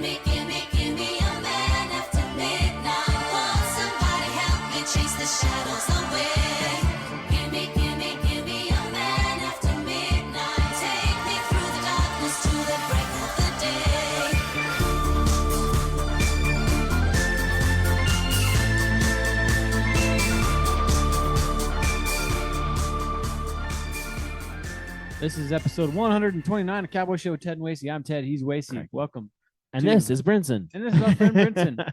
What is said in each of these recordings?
give me a man after midnight. Won't somebody help me chase the shadows away? Give me a man after midnight. Take me through the darkness to the break of the day. This is episode 129 of Cowboy Shit with Ted and Wacey. I'm Ted. He's Wacey. Correct. Welcome. And this is Brinson. And this is our friend Brinson.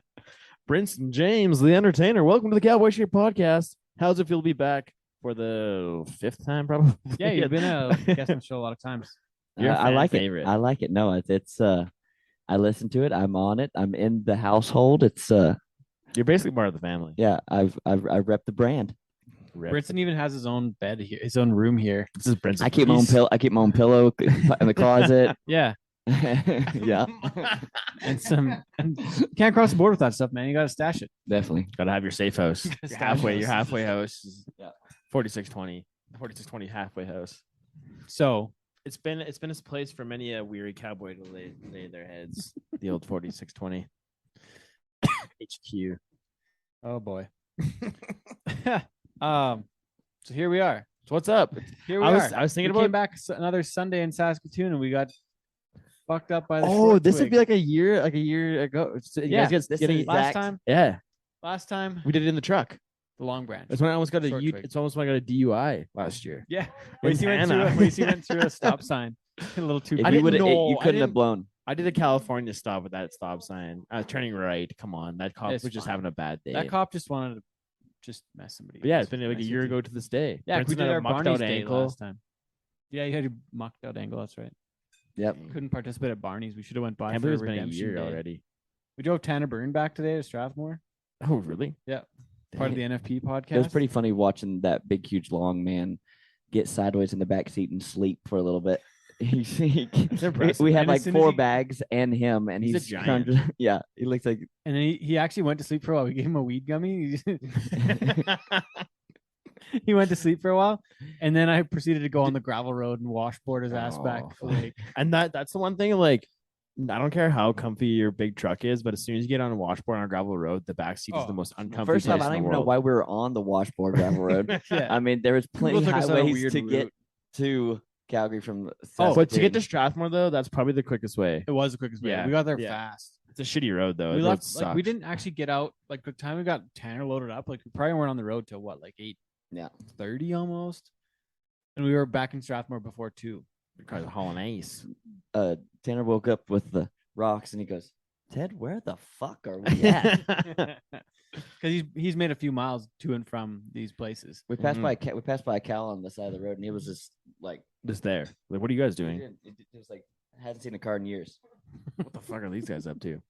Brinson James, the entertainer. Welcome to the Cowboy Shit podcast. How's it feel to be back for the fifth time, probably? Yeah, you've been a guest on the show a lot of times. You're a I like favorite. it. I like it. No, it's I listen to it. I'm on it. I'm in the household. It's You're basically part of the family. yeah. I rep the brand. Brinson even has his own bed here, his own room here. This is Brinson. I keep my own pillow. I keep my own pillow in the closet. Yeah. Yeah, And you can't cross the border with that stuff, man. You got to stash it. definitely. Gotta have your safe house. Your Stash halfway. Your house. halfway house. Is Yeah. 4620 halfway house. So It's been a place for many a weary cowboy to lay their heads. The old 4620 HQ. oh boy. So here we are. So what's up? Here we I are. was thinking we about came back another Sunday in Saskatoon and we got fucked up by the Oh, short this would twig. be like a year ago. So you Yeah, guys this getting is last exact- time. yeah. Last time We did it in the truck. the Long Branch. It's when I almost got Short twig. it's almost when I got a DUI last year. Yeah, In Wacey Hannah. went through a stop sign. A little too. If I you didn't would, know. you I couldn't have didn't- blown. I did a California stop with that stop sign. I was turning right. Come on, that cop It's was just fine. having a bad day. That cop just wanted to just mess somebody. But yeah, up. it's been like a Mess year with you. ago to this day. Yeah, we Brinson did had a our mucked Barney's out day ankle. last time. Yeah, you had your mucked out ankle. That's right. Yep. Couldn't participate at Barney's. We should have went by Can't for believe it's been a redemption year day. already. We drove Tanner Byrne back today to Strathmore. Oh, really? Yeah, part of the NFP podcast. It was pretty funny watching that big, huge, long man get sideways in the back seat and sleep for a little bit. impressive. We had And like as soon as 4 he- bags and him, and He's a he's giant. yeah, he looks like And then he actually went to sleep for a while. We gave him a weed gummy. He went to sleep for a while, and then I proceeded to go on the gravel road and washboard his ass back. Oh. Like, And that's the one thing. Like, I don't care how comfy your big truck is, but as soon as you get on a washboard on a gravel road, the back seat is Oh, the most uncomfy. first off, place I in don't the even know world. why we were on the washboard gravel road. yeah, I mean, there was plenty took us on a highways weird to get route. to Calgary from. Oh, but to get to Saskatoon. Strathmore though, that's probably the quickest way. it was the quickest way. Yeah, We got there yeah. fast. It's a shitty road though. We The road left like we sucks. didn't actually get out like the time we got Tanner loaded up. Like we probably weren't on the road till what, like 8:30 Yeah. almost, and we were back in Strathmore before 2. because of hauling ice. Tanner woke up with the rocks and he goes, "Ted, where the fuck are we at?" Because he's made a few miles to and from these places. we passed Mhm. by we passed by a cow on the side of the road, and he was just like, Just there. Like, what are you guys he doing? it was like hadn't seen a car in years. What the fuck are these guys up to?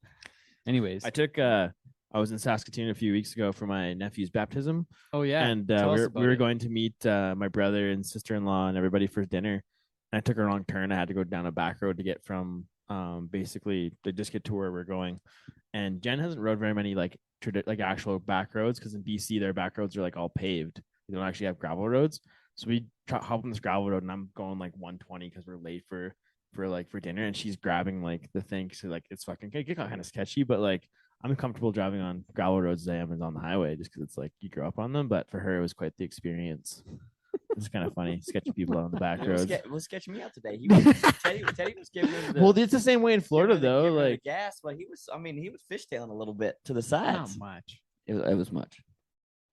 Anyways, I was in Saskatoon a few weeks ago for my nephew's baptism. oh yeah, And tell us we about were it. going to meet my brother and sister-in-law and everybody for dinner. And I took a wrong turn. I had to go down a back road to get from basically to just get to where we're going. And Jen hasn't rode very many like actual back roads because in BC their back roads are like all paved. They don't actually have gravel roads. So we hop on this gravel road and I'm going like 120 because we're late for dinner, and she's grabbing like the thing. So like it's fucking it got kind of sketchy, but like I'm comfortable driving on gravel roads as I am as on the highway just because it's like you grow up on them. But for her, it was quite the experience. It's kind of funny, sketchy people on the back It was, roads. was sketching me out today. He was Teddy was giving him the Well, it's the same way in Florida giving him though. the- giving him the Like gas, but he was fishtailing a little bit to the Not sides. much. It was much.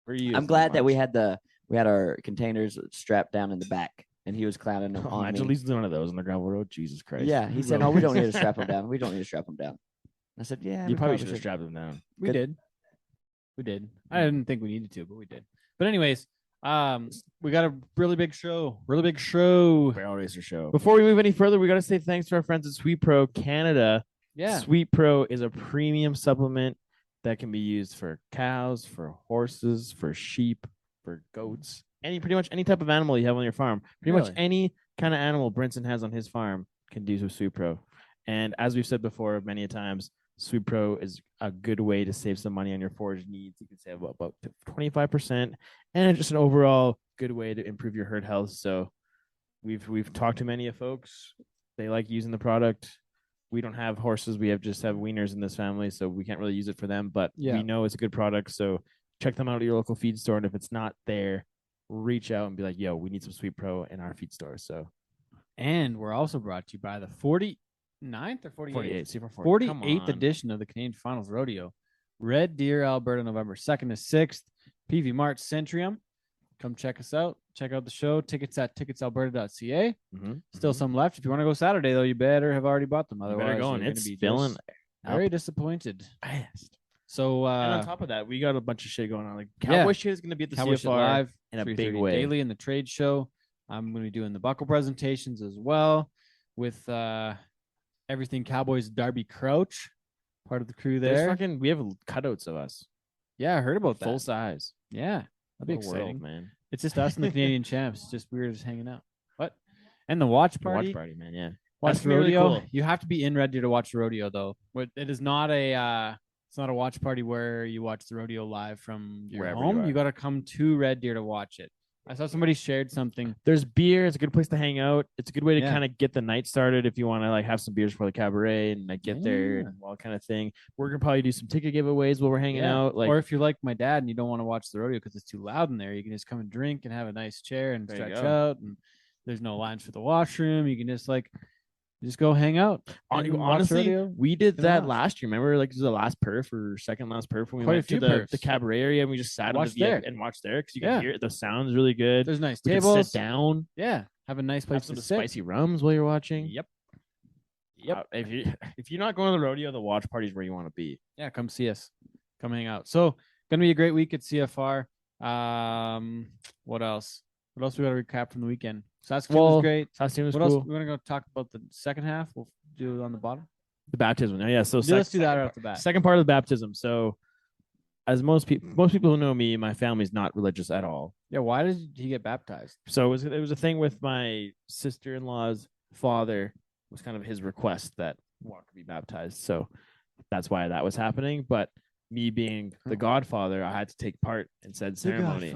for you, I'm it's glad not that we much. had our containers strapped down in the back, and he was clowning them on Imagine me. losing one of those on the gravel road. Jesus Christ. Yeah, he Who said, rode- "No, we don't need to strap them down. We don't need to strap them down." I said, "Yeah, You we probably should have strapped them down. We Good. did. We did. I didn't think we needed to, but we did. But anyways, we got a really big show. Really big show. Barrel Racer show. Before Before we move any further, we got to say thanks to our friends at Sweet Pro Canada. Yeah. Sweet Pro is a premium supplement that can be used for cows, for horses, for sheep, for goats, pretty much any type of animal you have on your farm. Pretty much Really? any kind of animal Brinson has on his farm can do with Sweet Pro. And as we've said before many a times, Sweet Pro is a good way to save some money on your forage needs. You can save about 25%, and it's just an overall good way to improve your herd health. So we've talked to many of folks. They like using the product. we don't have horses. We just have wieners in this family, so we can't really use it for them. But Yeah. we know it's a good product, so check them out at your local feed store. And if it's not there, reach out and be like, "Yo, we need some Sweet Pro in our feed store." So And we're also brought to you by the 49th or 48, 48th? CFR 40. Come 48th on. edition of the Canadian Finals Rodeo. Red Deer, Alberta, November 2nd to 6th. PV March Centrium. Come check us out. Check out the show. Tickets at ticketsalberta.ca. Mhm. Still some left. If you want to go Saturday, though, you better have already bought them. You Otherwise, better go, you're and gonna it's be filling just very disappointed. fast. So, And on top of that, we got a bunch of shit going on. Like yeah. Cowboy Shit is going to be at the Cowboy Shit CFR Live in a 3:30 big way. daily in the trade show. I'm going to be doing the buckle presentations as well with everything Cowboys. Darby Crouch, part of the crew there. We have cutouts of us, Yeah, I heard about that. full size. Yeah, that'd be What a world, exciting. man. It's just us and the Canadian champs. Just we were just hanging out. What? And the watch The party. watch party, man. Yeah, Watch That's the gonna be really rodeo. cool. You have to be in Red Deer to watch the rodeo, though. But it is not a. It's not a watch party where you watch the rodeo live from your Wherever you home. are. You got to come to Red Deer to watch it. I saw somebody shared something. There's beer. It's a good place to hang out. It's a good way to Yeah. kind of get the night started if you want to like have some beers for the cabaret and like get there Yeah. and all kind of thing. We're gonna probably do some ticket giveaways while we're hanging Yeah. out. Like or if you're like my dad and you don't want to watch the rodeo because it's too loud in there, you can just come and drink and have a nice chair and There you stretch go. out. And there's no lines for the washroom. You can just go hang out. and watch the honestly, rodeo. we did in the that house. last year. Remember, like this was the last perf or second last perf when we Quite a went to few the perfs. cabaret area and we just sat on Watched the there. and watched there because you Yeah. can hear it. The sound's really good. There's nice We tables. can sit down, Yeah, have a nice have place some to sit. spicy rums while you're watching. Yep. If you're not going to the rodeo, the watch party's where you want to be. Yeah, come see us. Come hang out. So, gonna be a great week at CFR. What else? What else we got to recap from the weekend? Saskatoon was great. Saskatoon was What cool. else? We're gonna go talk about the second half. We'll do it on the bottom. The baptism. Yeah. So Let's do that right off the bat. second part of the baptism. So, as most people who know me, my family's not religious at all. Yeah. Why did he get baptized? So it was a thing with my sister-in-law's father. Was kind of his request that Walker be baptized. So that's why that was happening. But me being the godfather, I had to take part in said ceremony.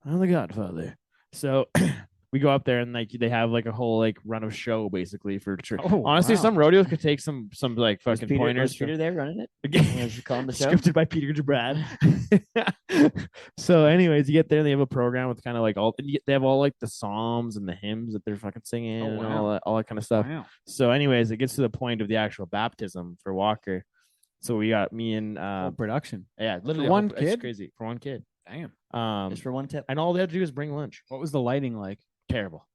I'm the godfather. So we go up there and like they have like a whole like run of show basically for church. Oh, Honestly, wow. some rodeos could take some like Was fucking pointers. was Peter there running it? Again, Was he calling the show? scripted by Peter Jabrad. So, anyways, you get there and they have a program with kind of like they have all like the psalms and the hymns that they're fucking singing and wow. all that kind of stuff. Wow. So, anyways, it gets to the point of the actual baptism for Walker. So we got me and Production. yeah, literally one it's kid? crazy for one kid. Damn. Just for one tip. And all they had to do is bring lunch. What was the lighting like? Terrible.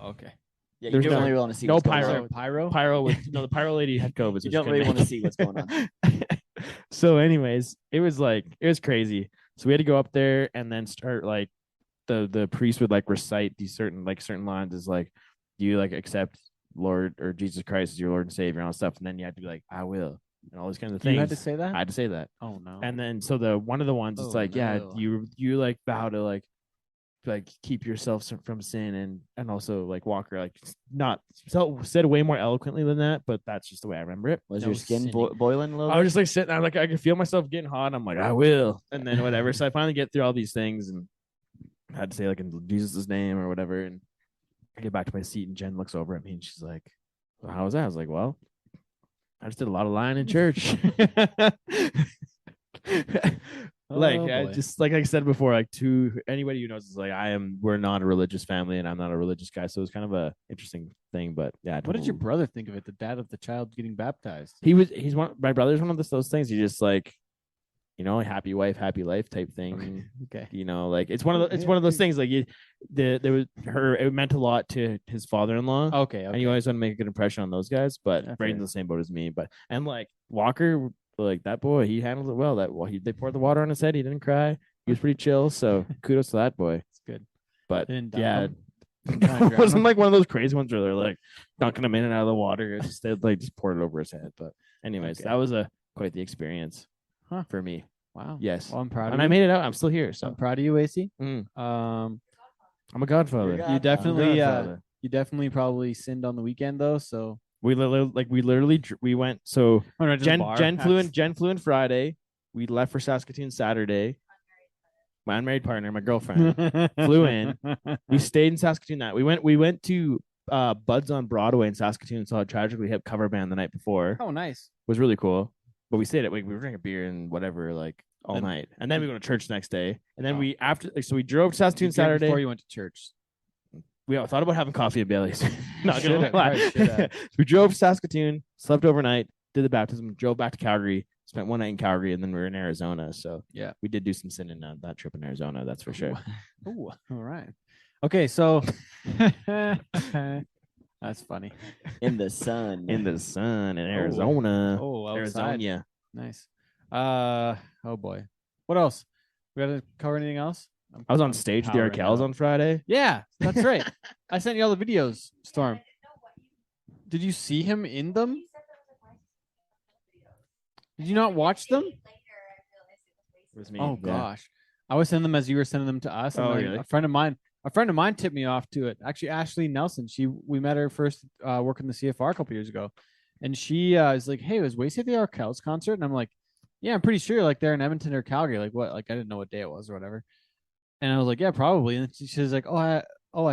Okay. Yeah, There's you don't no- really want to see no what's going pyro. on. Pyro. Pyro with the pyro lady had COVID. So You don't really want to see what's going on. So, anyways, it was crazy. So we had to go up there and then start like the priest would like recite these certain lines as like, do you like accept Lord or Jesus Christ as your Lord and Savior and all that stuff, and then you had to be like, I will, and all these kinds of things. You had to say that. I had to say that. Oh no. And then so one of the ones it's Oh, like, yeah, no. you like vow to like keep yourself from sin and also like Walker like not said way more eloquently than that, but that's just the way I remember it. Was No your skin sinning. boiling a little I bit? was just like sitting there, like I could feel myself getting hot. I'm like, I will, and then whatever. So I finally get through all these things and I had to say like in Jesus' name or whatever. And I get back to my seat and Jen looks over at me and she's like, well, how was that? I was like, well, I just did a lot of lying in church. Like I boy. just like I said before, like to anybody who knows is like we're not a religious family and I'm not a religious guy, so it's kind of a interesting thing. But yeah, What did your brother think of it? The dad of the child getting baptized. he's my brother's one of those things. He just like, happy wife, happy life type thing. Okay. Like it's one of those things. Like it meant a lot to his father-in-law. Okay. And you always want to make a good impression on those guys. But Yeah, Braden's fair. the same boat as me. But and like Walker, like that boy, he handled it well. They poured the water on his head. He didn't cry. He was pretty chill. So kudos to that boy. It's good. But Didn't yeah, dump him? Didn't try and it drown wasn't him? like one of those crazy ones where they're like dunking him in and out of the water. It's just they just poured it over his head. But anyways, Okay. that was quite the experience for me. Wow. Yes. Well, I'm proud of And you. I made it out. I'm still here. So I'm proud of you, Wacey. Mm. Um, I'm a godfather. You're you definitely, Godfather. you definitely probably sinned on the weekend though. So We literally we went. So Jen flew in Friday. We left for Saskatoon Saturday. My unmarried partner, my girlfriend, flew in. We stayed in Saskatoon. We went to Buds on Broadway in Saskatoon. Saw a Tragically Hip cover band the night before. Oh, nice. Was really cool. But we stayed at we were drinking beer and whatever like all And- night, and then we go to church the next day, and then Oh. we drove to Saskatoon You drank Saturday. before you went to church. We all thought about having coffee at Bailey's. Not gonna Should've, lie. right, should've. We drove to Saskatoon, slept overnight, did the baptism, drove back to Calgary, spent one night in Calgary, and then we were in Arizona. So Yeah. we did do some sinning on that trip in Arizona. That's for sure. Ooh, all right. Okay, so that's funny. In the sun. In the sun in Arizona. Oh, outside. Arizona. Nice. Oh boy. What else? We got to cover anything else? I was on stage with the powering Arkells out. on Friday. Yeah, that's right. I sent you all the videos, Storm. Did you see him in them? Did you not watch them? It was me. Oh yeah. gosh. I was sending them as you were sending them to us. And Oh, then really? a friend of mine tipped me off to it. Actually, Ashley Nelson. We met her first working the CFR a couple years ago. And she is like, hey, was Wacey at the Arkells concert? And I'm like, yeah, I'm pretty sure like they're in Edmonton or Calgary. Like what? Like I didn't know what day it was or whatever. And I was like, yeah, probably. And she was like, I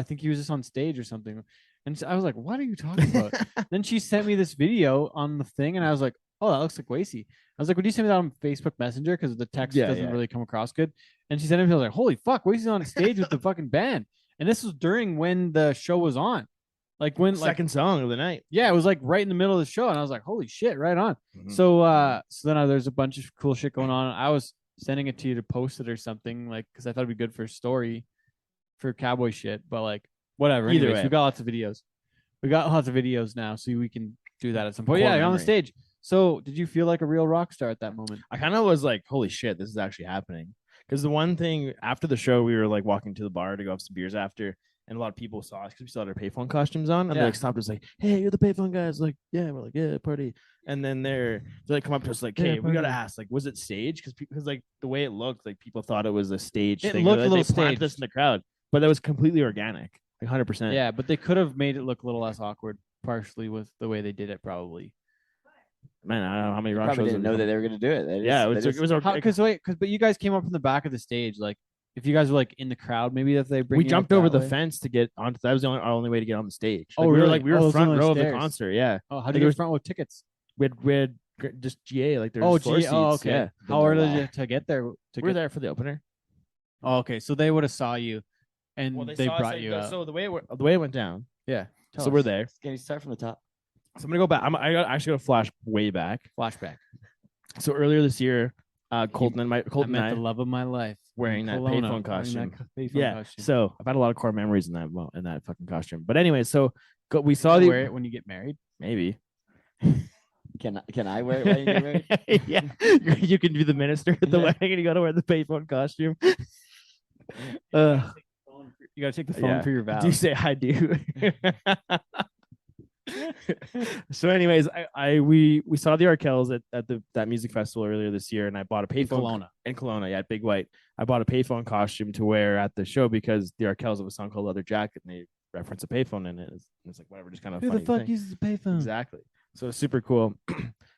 think he was just on stage or something. And I was like, what are you talking about? Then she sent me this video on the thing, and I was like, oh, that looks like Wacey. I was like, would you send me that on Facebook Messenger? Because the text Yeah, doesn't yeah. really come across good. And she sent it to me. I was like, holy fuck, Wacey's on stage with the fucking band. And this was during when the show was on. Like when Second song of the night. yeah, it was like right in the middle of the show. And I was like, holy shit, right on. Mhm. So then there's a bunch of cool shit going on. I was sending it to you to post it or something, like because I thought it'd be good for a story for Cowboy Shit, but like whatever. Either Anyways, way. we got lots of videos. We got lots of videos now, so we can do that at some point. Core Yeah, you're on the memory. stage. So did you feel like a real rock star at that moment? I kind of was like, holy shit, this is actually happening. Because the one thing after the show, we were like walking to the bar to go have some beers after, and a lot of people saw us because we still had our payphone costumes on, and Yeah. they like stopped us like, hey, you're the payphone guys. Like, yeah, we're like, yeah, party. And then they like come up to us like, hey, Yeah, we gotta party. ask, like, was it staged? Because like the way it looked, like people thought it was a stage It thing. looked a Like, little they planted us staged. in the crowd, but that was completely organic, like 100%. Yeah, but they could have made it look a little less awkward, partially with the way they did it, probably. Man, I don't know how many rock Probably shows. didn't know that they were going to do it. That Yeah, is- it was organic. But you guys came up from the back of the stage, like if you guys were like in the crowd, maybe if they bring We you jumped up over that the way. fence to get onto. That was our only way to get on the stage. Oh, Like, we were really? like we were Oh, those front only row of the stairs. concert. Yeah, Oh, how Like, did it you was- get front with tickets? we had just GA like there's Oh, floor gee. seats. Oh, okay. Yeah, How early Wow. did you to get there? we were there for the opener. Oh, okay, so they would have saw you, and Well, they saw us, brought like, you out. So the way it went down. Yeah. tell So we're us. there. Can you start from the top? So I'm gonna go back. Actually got to flash way back. Flashback. So earlier this year, Colton and I met I the love of my life. wearing in that Kelowna, payphone wearing costume. that payphone Yeah. costume. So I've had a lot of core memories in that fucking costume. But anyway, so we saw You'll the wear it when you get married. maybe. Can I wear it while you get married? Yeah, you can be the minister at the wedding, and you got to wear the payphone costume. You gotta take the phone Yeah. for your Do vows. you say I do? So, anyways, we saw the Arkells at that music festival earlier this year, and I bought a payphone Kelowna. in Kelowna, yeah, at Big White. I bought a payphone costume to wear at the show because the Arkells have a song called Leather Jacket, and they reference a payphone in it. It's like whatever, just kind of Who funny the fuck thing. uses a payphone? Exactly. So it's super cool.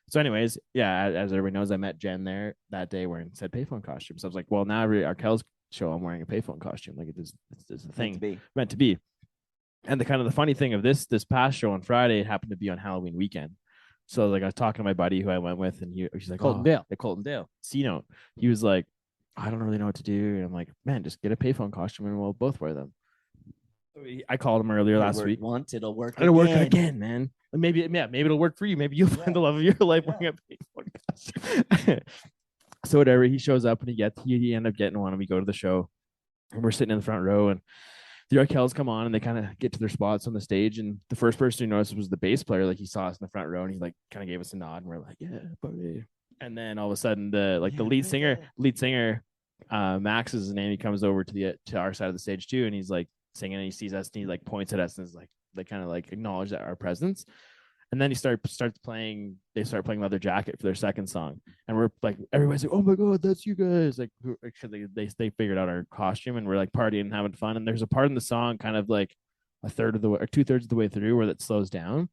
So, anyways, yeah, as everybody knows, I met Jen there that day wearing said payphone costume. So I was like, well, now every Arkells show, I'm wearing a payphone costume. Like it's a thing Meant to be. meant to be. And the funny thing of this past show on Friday, it happened to be on Halloween weekend. So like I was talking to my buddy who I went with, and she's like, Colton oh, Dale. at Colton Dale, C-Note. He was like, I don't really know what to do. And I'm like, man, just get a payphone costume and we'll both wear them. I called him earlier It last worked week. once, it'll work It'll work again. again, man. Like, maybe it'll work for you. Maybe you'll find the love of your life wearing a payphone costume. So whatever, he shows up and he ended up getting one, and we go to the show, and we're sitting in the front row, and the Arkells come on, and they kind of get to their spots on the stage, and the first person who noticed was the bass player. Like he saw us in the front row, and he like kind of gave us a nod, and we're like, yeah, buddy. And then all of a sudden, the lead singer, Max is his name. He comes over to our side of the stage too, and he's like singing, and he sees us, and he like points at us, and is like they kind of like acknowledge that our presence. And then he starts playing. They start playing Leather Jacket for their second song, and we're like, everybody's like, "Oh my god, that's you guys!" Like, they figured out our costume, and we're like partying and having fun. And there's a part in the song, kind of like a third of the way or 2/3 of the way through, where that slows down.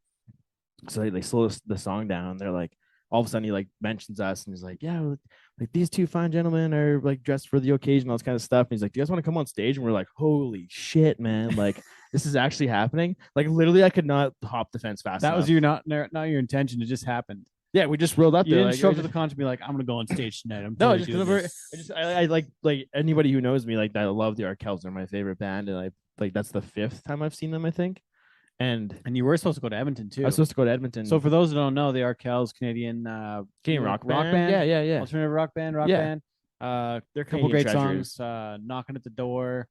So they slow the song down. They're like, all of a sudden, he like mentions us, and he's like, "Yeah, like these two fine gentlemen are like dressed for the occasion, all this kind of stuff. And he's like, "Do you guys want to come on stage?" And we're like, "Holy shit, man! Like this is actually happening." Like literally, I could not hop the fence fast That enough. was your not your intention. It just happened. Yeah, we just rolled up You there. didn't Like, show I up to the just- concert and be like, I'm gonna go on stage tonight. I'm No, totally just doing because this. I like anybody who knows me, like I love the Arkells. They're my favorite band, and I like that's the 5th time I've seen them, I think. And And you were supposed to go to Edmonton too. I was supposed to go to Edmonton. So for those who don't know, the Arkells, Canadian rock band. Yeah. alternative rock band, Yeah. band. They're A couple Canadian great treasures. songs, Knocking at the Door.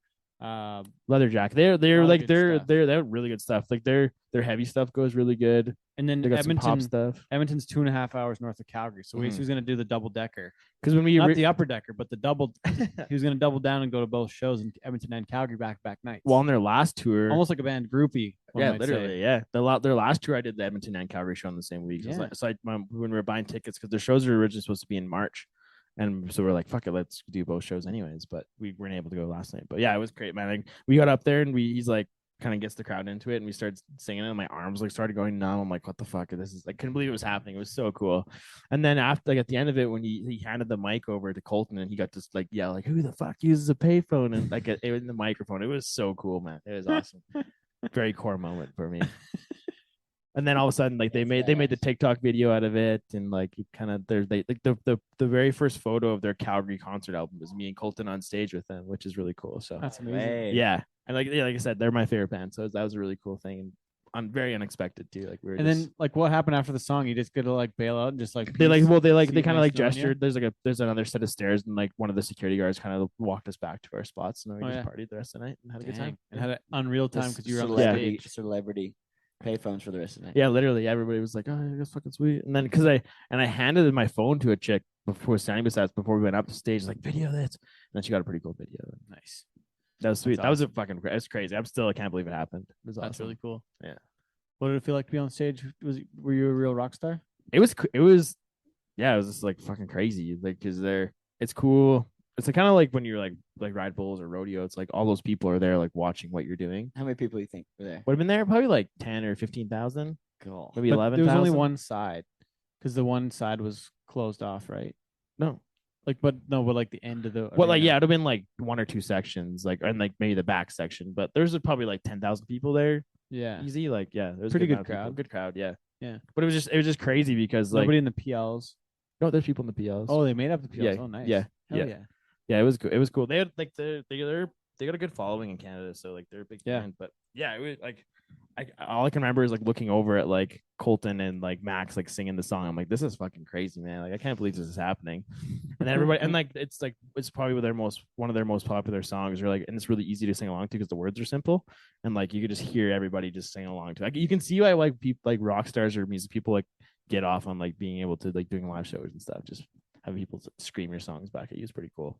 Leather Jack. They're All like good they're stuff. they're really good stuff. Like their heavy stuff goes really good. And then They got some pop Edmonton. stuff. Edmonton's 2.5 hours north of Calgary. So Mhm. Wacey was gonna do the double decker. Because when we Not the upper decker, but the double. He was gonna double down and go to both shows in Edmonton and Calgary back nights. well on their last tour, Almost like a band groupie. one yeah, might literally, say. yeah. Their last tour, I did the Edmonton and Calgary show in the same week. Yeah. When we were buying tickets, because their shows were originally supposed to be in March, and so we're like, fuck it, let's do both shows anyways. But we weren't able to go last night. But yeah, it was great, man. Like, we got up there and he's like, kind of gets the crowd into it, and we started singing it, and my arms like started going numb. I'm like, what the fuck? This is, I couldn't believe it was happening. It was so cool. And then after, like at the end of it, when he handed the mic over to Colton, and he got to like yell like, who the fuck uses a payphone? And like it was in the microphone. It was so cool, man. It was awesome. Very core moment for me. And then all of a sudden, like they made the TikTok video out of it, and like it kind of they like the very first photo of their Calgary concert album was me and Colton on stage with them, which is really cool. So That's amazing. Way. yeah, and like I said, they're my favorite band, so that was a really cool thing, and very unexpected too. Like we were And then like what happened after the song? You just get to like bail out and just like they see kind of you like nice knowing you? gestured. There's another set of stairs, and like one of the security guards kind of walked us back to our spots, and then we Oh, just yeah. partied the rest of the night and had a good Dang. time. And had an unreal time This because you were on the celebrity, stage. celebrity payphones for the rest of the night. Yeah, literally, everybody was like, "Oh, that's fucking sweet." And then because I handed my phone to a chick before standing beside us before we went up the stage, like video this, and then she got a pretty cool video. Nice. That was sweet. That's That was a fucking. It's crazy. I can't believe it happened. It was That's awesome. really cool. Yeah. What did it feel like to be on stage? Were you a real rock star? It was yeah, it was just like fucking crazy. Like, because it's cool. It's kind of like when you're like ride bulls or rodeo. It's like all those people are there like watching what you're doing. How many people do you think were there? Would have been there probably like 10 or 15,000, Cool. maybe But 11,000. there was only one side because the one side was closed off, right? No. But like the end of the. Well, like arena. yeah, it'd have been like 1 or 2 sections, like and like maybe the back section. But there's probably like 10,000 people there. Yeah. Easy, like yeah, there's Pretty good amount of people. crowd. Good crowd, yeah. Yeah. But it was just crazy because like Nobody in the PLs. no, there's people in the PLs. Oh, they made up the PLs. Yeah, Oh, nice. yeah, Hell yeah. yeah. Yeah, it was cool. It was cool. They had like they got a good following in Canada, so like they're a big Yeah. band. But yeah, it was like all I can remember is like looking over at like Colton and like Max like singing the song. I'm like, this is fucking crazy, man. Like I can't believe this is happening. And then everybody and like it's probably one of their most popular songs, or like, and it's really easy to sing along to because the words are simple, and like you could just hear everybody just sing along to. Like you can see why like people like rock stars or music people like get off on like being able to like doing live shows and stuff. Just having people scream your songs back at you is pretty cool.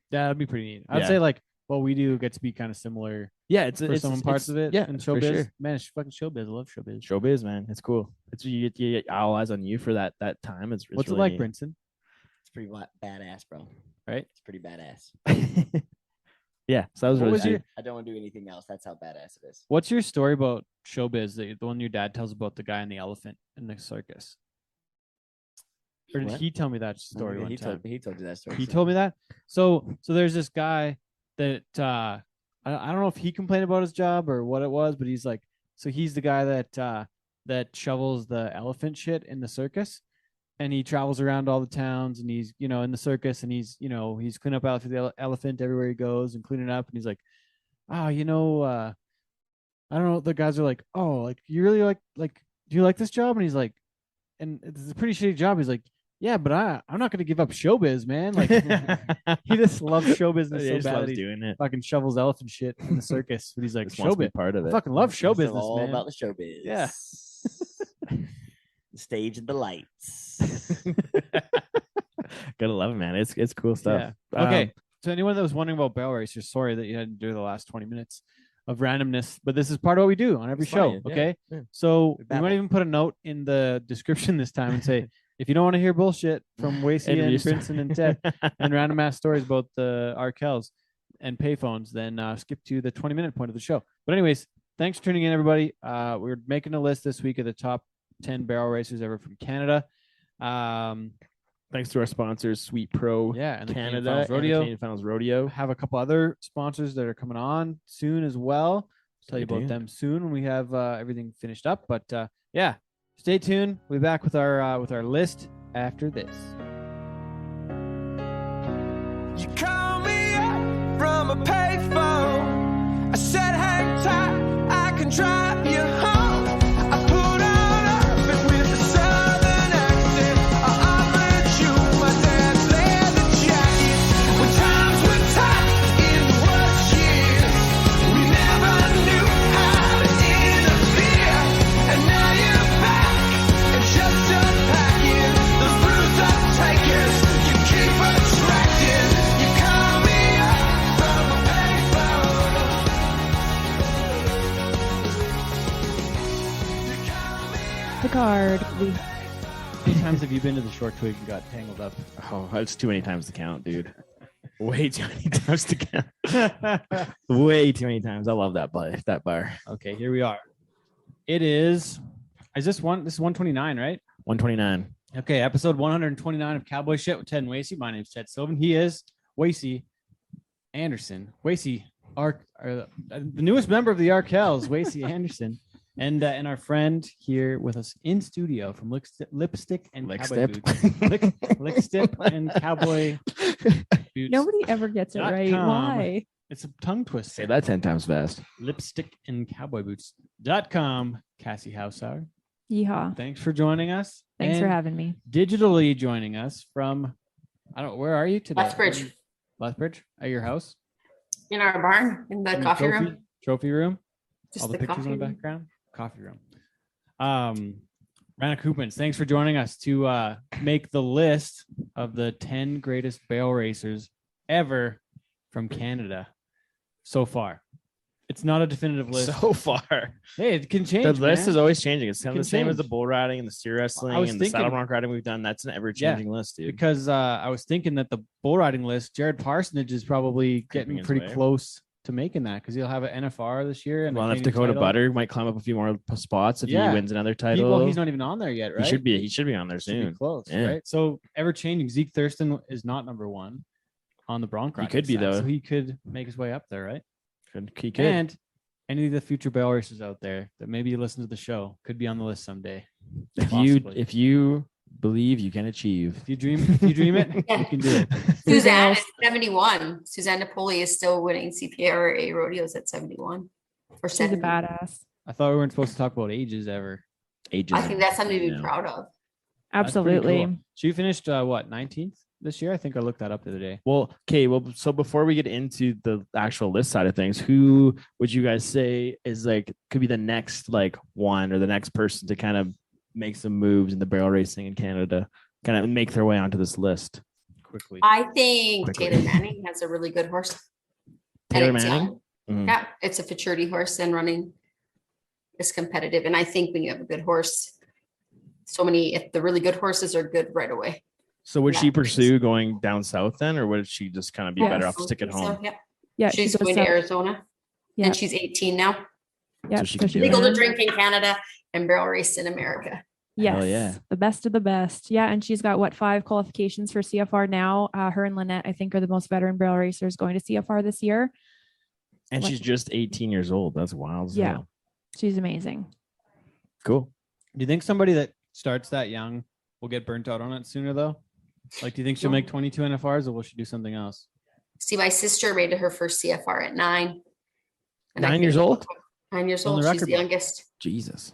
Yeah, that'd be pretty neat. I'd Yeah. say like what we do gets to be kind of similar Yeah, it's for some parts of it. Yeah, and for showbiz. sure. Man, it's fucking showbiz. I love showbiz. Showbiz, man, it's cool. It's you get all eyes on you for that time. It's What's really it like, neat. Brinson? It's pretty badass, bro. Right? It's pretty badass. Yeah, so that was What really was sweet. your- I don't want to do anything else. That's how badass it is. What's your story about showbiz? The one your dad tells about the guy and the elephant in the circus? Or did What? he tell me that story one he time? told you that story. He told me that. So there's this guy that I don't know if he complained about his job or what it was, but he's like, so he's the guy that shovels the elephant shit in the circus, and he travels around all the towns, and he's in the circus, and he's cleaning up after the elephant everywhere he goes and cleaning up, and he's like, I don't know. The guys are like, oh, like you really like do you like this job? And he's like, and it's a pretty shitty job. He's like, yeah, but I'm not going to give up showbiz, man. Like he just loves show business Yeah, so he just bad. loves that he doing it. fucking shovels elephant shit in the circus. But he's like, Just wants to be showbiz. part of I it. fucking love show It's business, all man. about the showbiz. Yeah. The stage and the lights. Gotta love it, man. It's cool stuff. Yeah. Okay. So anyone that was wondering about Barrel Racers, sorry that you had to do the last 20 minutes of randomness, but this is part of what we do on every It's show. fine, yeah, Okay. yeah. So we babble. might even put a note in the description this time and say, if you don't want to hear bullshit from Wacey and Interview Brinson and Ted and random ass stories about the Arkells and payphones, then skip to the 20-minute point of the show. But anyways, thanks for tuning in, everybody. We're making a list this week of the top 10 barrel racers ever from Canada. Thanks to our sponsors, Sweet Pro Yeah, and the Canadian Canada Finals and the Rodeo. Canadian Finals Rodeo. Have a couple other sponsors that are coming on soon as well. I'll tell you Stay about tuned. them soon when we have everything finished up. But yeah, stay tuned. We'll be back with our list after this. You call me up from a payphone. I said, hang tight, I can drive you home. I put on up and with a southern accent, I offered you my dad's leather jacket. When times were tough in the worst years, we never knew how to interfere. And now you're back and just unpacking the bruised up takers. You keep attracting. You call me up from a payphone. You call me up. Picard. How many times have you been to the short twig and got tangled up? Oh, it's too many times to count, dude. Way too many times to count. Way too many times. I love that bar. Okay, here we are. It is. Is this one? This is 129, right? 129. Okay, episode 129 of Cowboy Shit with Ted and Wacey. My name's Ted Stovin. He is Wacey Anderson. Wacey, the newest member of the Arkells, Wacey Anderson, and our friend here with us in studio from Lipstick and Cowboy Lickstip. Boots. Lickstip and Cowboy Boots. Nobody ever gets it right. .com. Why? It's a tongue twister. Say that 10 times fast. Lipstick and Cowboy Boots.com. Cassie Hausauer. Yeehaw. Thanks for joining us. Thanks for And having me. digitally joining us from, where are you today? Lethbridge. Lethbridge, at your house? In our barn, in the In your coffee room. Trophy room? Just All the pictures coffee in the room. background? Coffee room. Rana Koopmans, thanks for joining us to make the list of the 10 greatest barrel racers ever from Canada so far. It's not a definitive list. So far. Hey, it can change. The list man. is always changing. It's kind can of the same as the change. bull riding and the steer wrestling I was and the saddle thinking- bronc riding we've done. That's an ever-changing list, dude. Because I was thinking that the bull riding list, Jared Parsonage is probably getting his pretty way. close to making that because he'll have an NFR this year. And a Well, if Canadian Dakota title. Butter might climb up a few more spots if Yeah. he wins another He- title. well, he's not even on there yet, right? He should be on there Should be soon. close, Yeah. right? So ever changing. Zeke Thurston is not number one on the Bronc. He riding could be, side, though. So he could make his way up there, right? He could. And any of the future barrel racers out there that maybe you listen to the show could be on the list someday. Possibly. if you believe, you can achieve. If you dream it, you can do it. Suzanne is 71. Suzanne Napoli is still winning CPRA rodeos at 71. Or She's a 70. badass. I thought we weren't supposed to talk about ages ever. Ages. I think that's something to be Yeah. proud of. That's pretty Absolutely. cool. She finished 19th this year. I think I looked that up the other day. Well, okay. Well, so before we get into the actual list side of things, who would you guys say is could be the next one or the next person to kind of make some moves in the barrel racing in Canada, kind of make their way onto this list? Quickly. I think Quickly. Taylor Manning has a really good horse. And Taylor it's Manning? young. Mhm. Yeah, it's a futurity horse and running is competitive. And I think when you have a good horse, if the really good horses are good right away. So would Yeah. she pursue going down south then, or would she just kind of be better Yes. off to stick at home? Yeah. Yeah, She's she goes going to up. Arizona. Yeah. And she's 18 now. Yeah, So she can do Legal to Yeah. drink in Canada and barrel race in America. Yes, Hell yeah. the best of the best. Yeah, and she's got 5 qualifications for CFR now. Her and Lynette, I think, are the most veteran barrel racers going to CFR this year. And she's just 18 years old. That's wild. as Yeah. hell. She's amazing. Cool. Do you think somebody that starts that young will get burnt out on it sooner though? Do you think she'll make 22 NFRs or will she do something else? See, my sister rated her first CFR at 9. And I 9 years think- old? 9 years On the old. She's record the book. youngest. Jesus.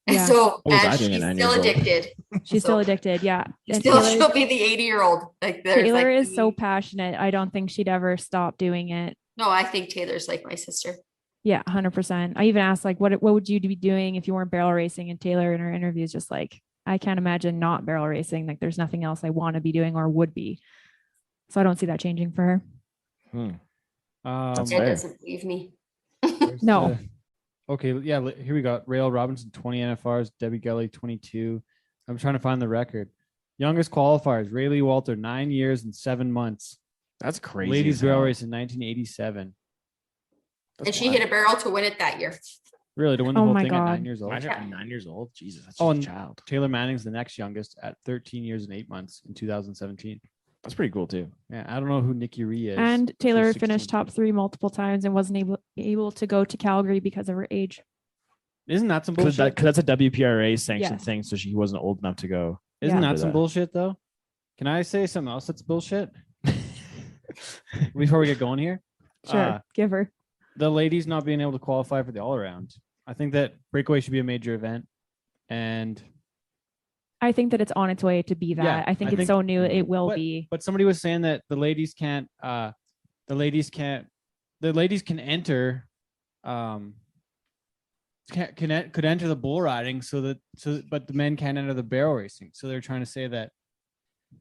Yeah. So What was I and doing at she's 9 still years old? addicted. She's So- still addicted. Yeah. And Still, Taylor, she'll be the 80-year-old. Taylor is so passionate. I don't think she'd ever stop doing it. No, I think Taylor's like my sister. Yeah, 100%. I even asked what would you be doing if you weren't barrel racing? And Taylor in her interview is just I can't imagine not barrel racing. There's nothing else I want to be doing or would be. So I don't see that changing for her. That's Ted fair. doesn't believe me. Where's No. Okay, yeah, here we go. Rail Robinson, 20 NFRs. Debbie Gelly, 22. I'm trying to find the record. Youngest qualifiers, Raylee Walter, 9 years and 7 months. That's crazy. Ladies as hell. barrel race in 1987. And she hit a barrel to win it that year. Really, to win the Oh whole my thing at God. 9 years old. Imagine at 9 years old. Jesus, that's Oh, just a and child. Taylor Manning's the next youngest at 13 years and 8 months in 2017. That's pretty cool too. Yeah, I don't know who Nikki Ree is. And Taylor She's finished 16. top 3 multiple times and wasn't able to go to Calgary because of her age. Isn't that some Because bullshit? that's a WPRA sanctioned Yes. thing, so she wasn't old enough to go. Isn't Yeah. that For some that. bullshit though? Can I say something else that's bullshit before we get going here? Sure, give her. The ladies not being able to qualify for the all around. I think that breakaway should be a major event, and I think that it's on its way to be that. Yeah, I think I it's think- so new, it will be. but somebody was saying that the ladies can enter could enter the bull riding but the men can't enter the barrel racing, so they're trying to say that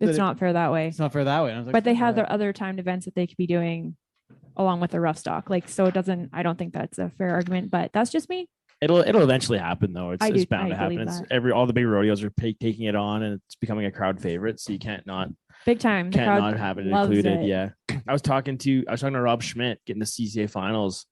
It's not fair that way. it's not fair that way. And I was like, But they fuck have that. their other timed events that they could be doing along with the rough stock. Like, so it doesn't, I don't think that's a fair argument, but that's just me. It'll eventually happen though. It's, I it's do- bound I to happen. believe It's that. all the big rodeos are taking it on, and it's becoming a crowd favorite. So you can't not Big time. The crowd not have it loves included. it. Yeah, I was talking to Rob Schmidt getting the CCA finals.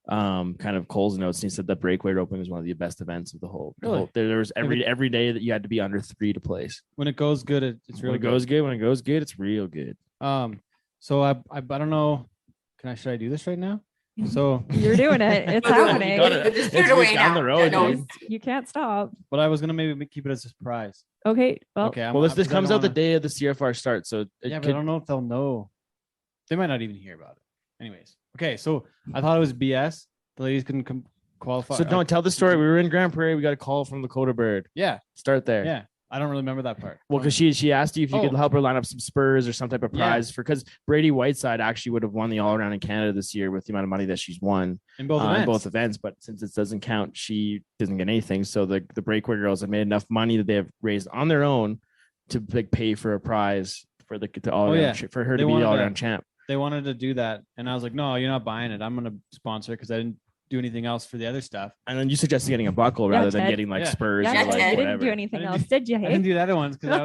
Kind of Cole's notes, and he said that breakaway roping was one of the best events of the whole. Really? There was every day that you had to be under 3 to place. When it goes good, it's When really it goes good, when it goes good, it's real good. So I don't know. Should I do this right now? So You're doing it. It's You happening. gotta- Just it's put it away down now. the road, no, dude. You can't stop. but I was gonna maybe keep it as a surprise. Okay. Well, Okay. Well, this because I comes don't out the wanna- day of the CFR start, so it Yeah, but could, I don't know if they'll know. They might not even hear about it. Anyways, okay. So I thought it was BS. The ladies couldn't qualify. so don't tell the story. We were in Grand Prairie. We got a call from Lakota Bird. Yeah, Start there. yeah. I don't really remember that part. Well, because she asked you if you could Oh. help her line up some spurs or some type of Yeah. prize because Brady Whiteside actually would have won the all around in Canada this year with the amount of money that she's won In both in events. both events. But since it doesn't count, she doesn't get anything. So the breakaway girls have made enough money that they have raised on their own to pay for a prize for the all around for her They to be wanted all to- around champ. They wanted to do that, and I was like, no, you're not buying it. I'm gonna sponsor it because I didn't do anything else for the other stuff. And then you suggested getting a buckle Yeah, rather than Ted. getting like Yeah. spurs yeah, or Yeah, like Ted. you whatever. didn't do anything I didn't else, did you? I Hey? didn't do the other ones because I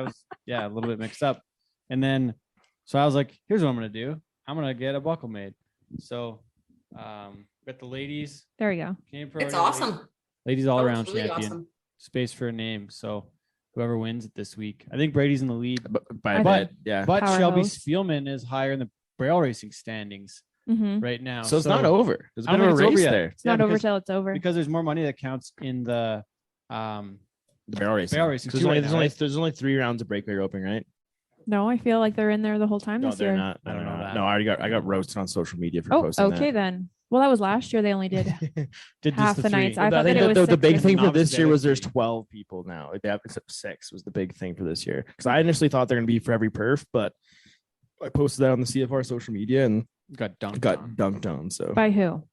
was a little bit mixed up. And then so I was like, here's what I'm gonna do. I'm gonna get a buckle made. So got the ladies. There we go. Canadian Pro It's Rodeo awesome. Ladies all Oh, around it's really champion. awesome. Space for a name. So whoever wins it this week. I think Brady's in the lead. By I a bet. bit, yeah. But Shelby Powerhouse. Spielman is higher in the barrel racing standings Mhm. right now. So it's not over. There's a I bit don't of a think it's over race yet. there. It's not over because, till it's over. because there's more money that counts in the The barrel racing. Barrel racing There's too only, right there's, now, only, right? there's only 3 rounds of breakaway roping, right? No, I feel like they're in there the whole time No, this they're year. not. I don't know that. No, I got roasted on social media for Oh, posting okay then. Well, that was last year. They only did did half just the three. nights. I I thought think that it was the 6 big or thing for Novice this year was there's three. 12 people now. They have except 6 was the big thing for this year. Because I initially thought they're going to be for every perf, but I posted that on the CFR social media and got dunked got on. dunked on. So by who?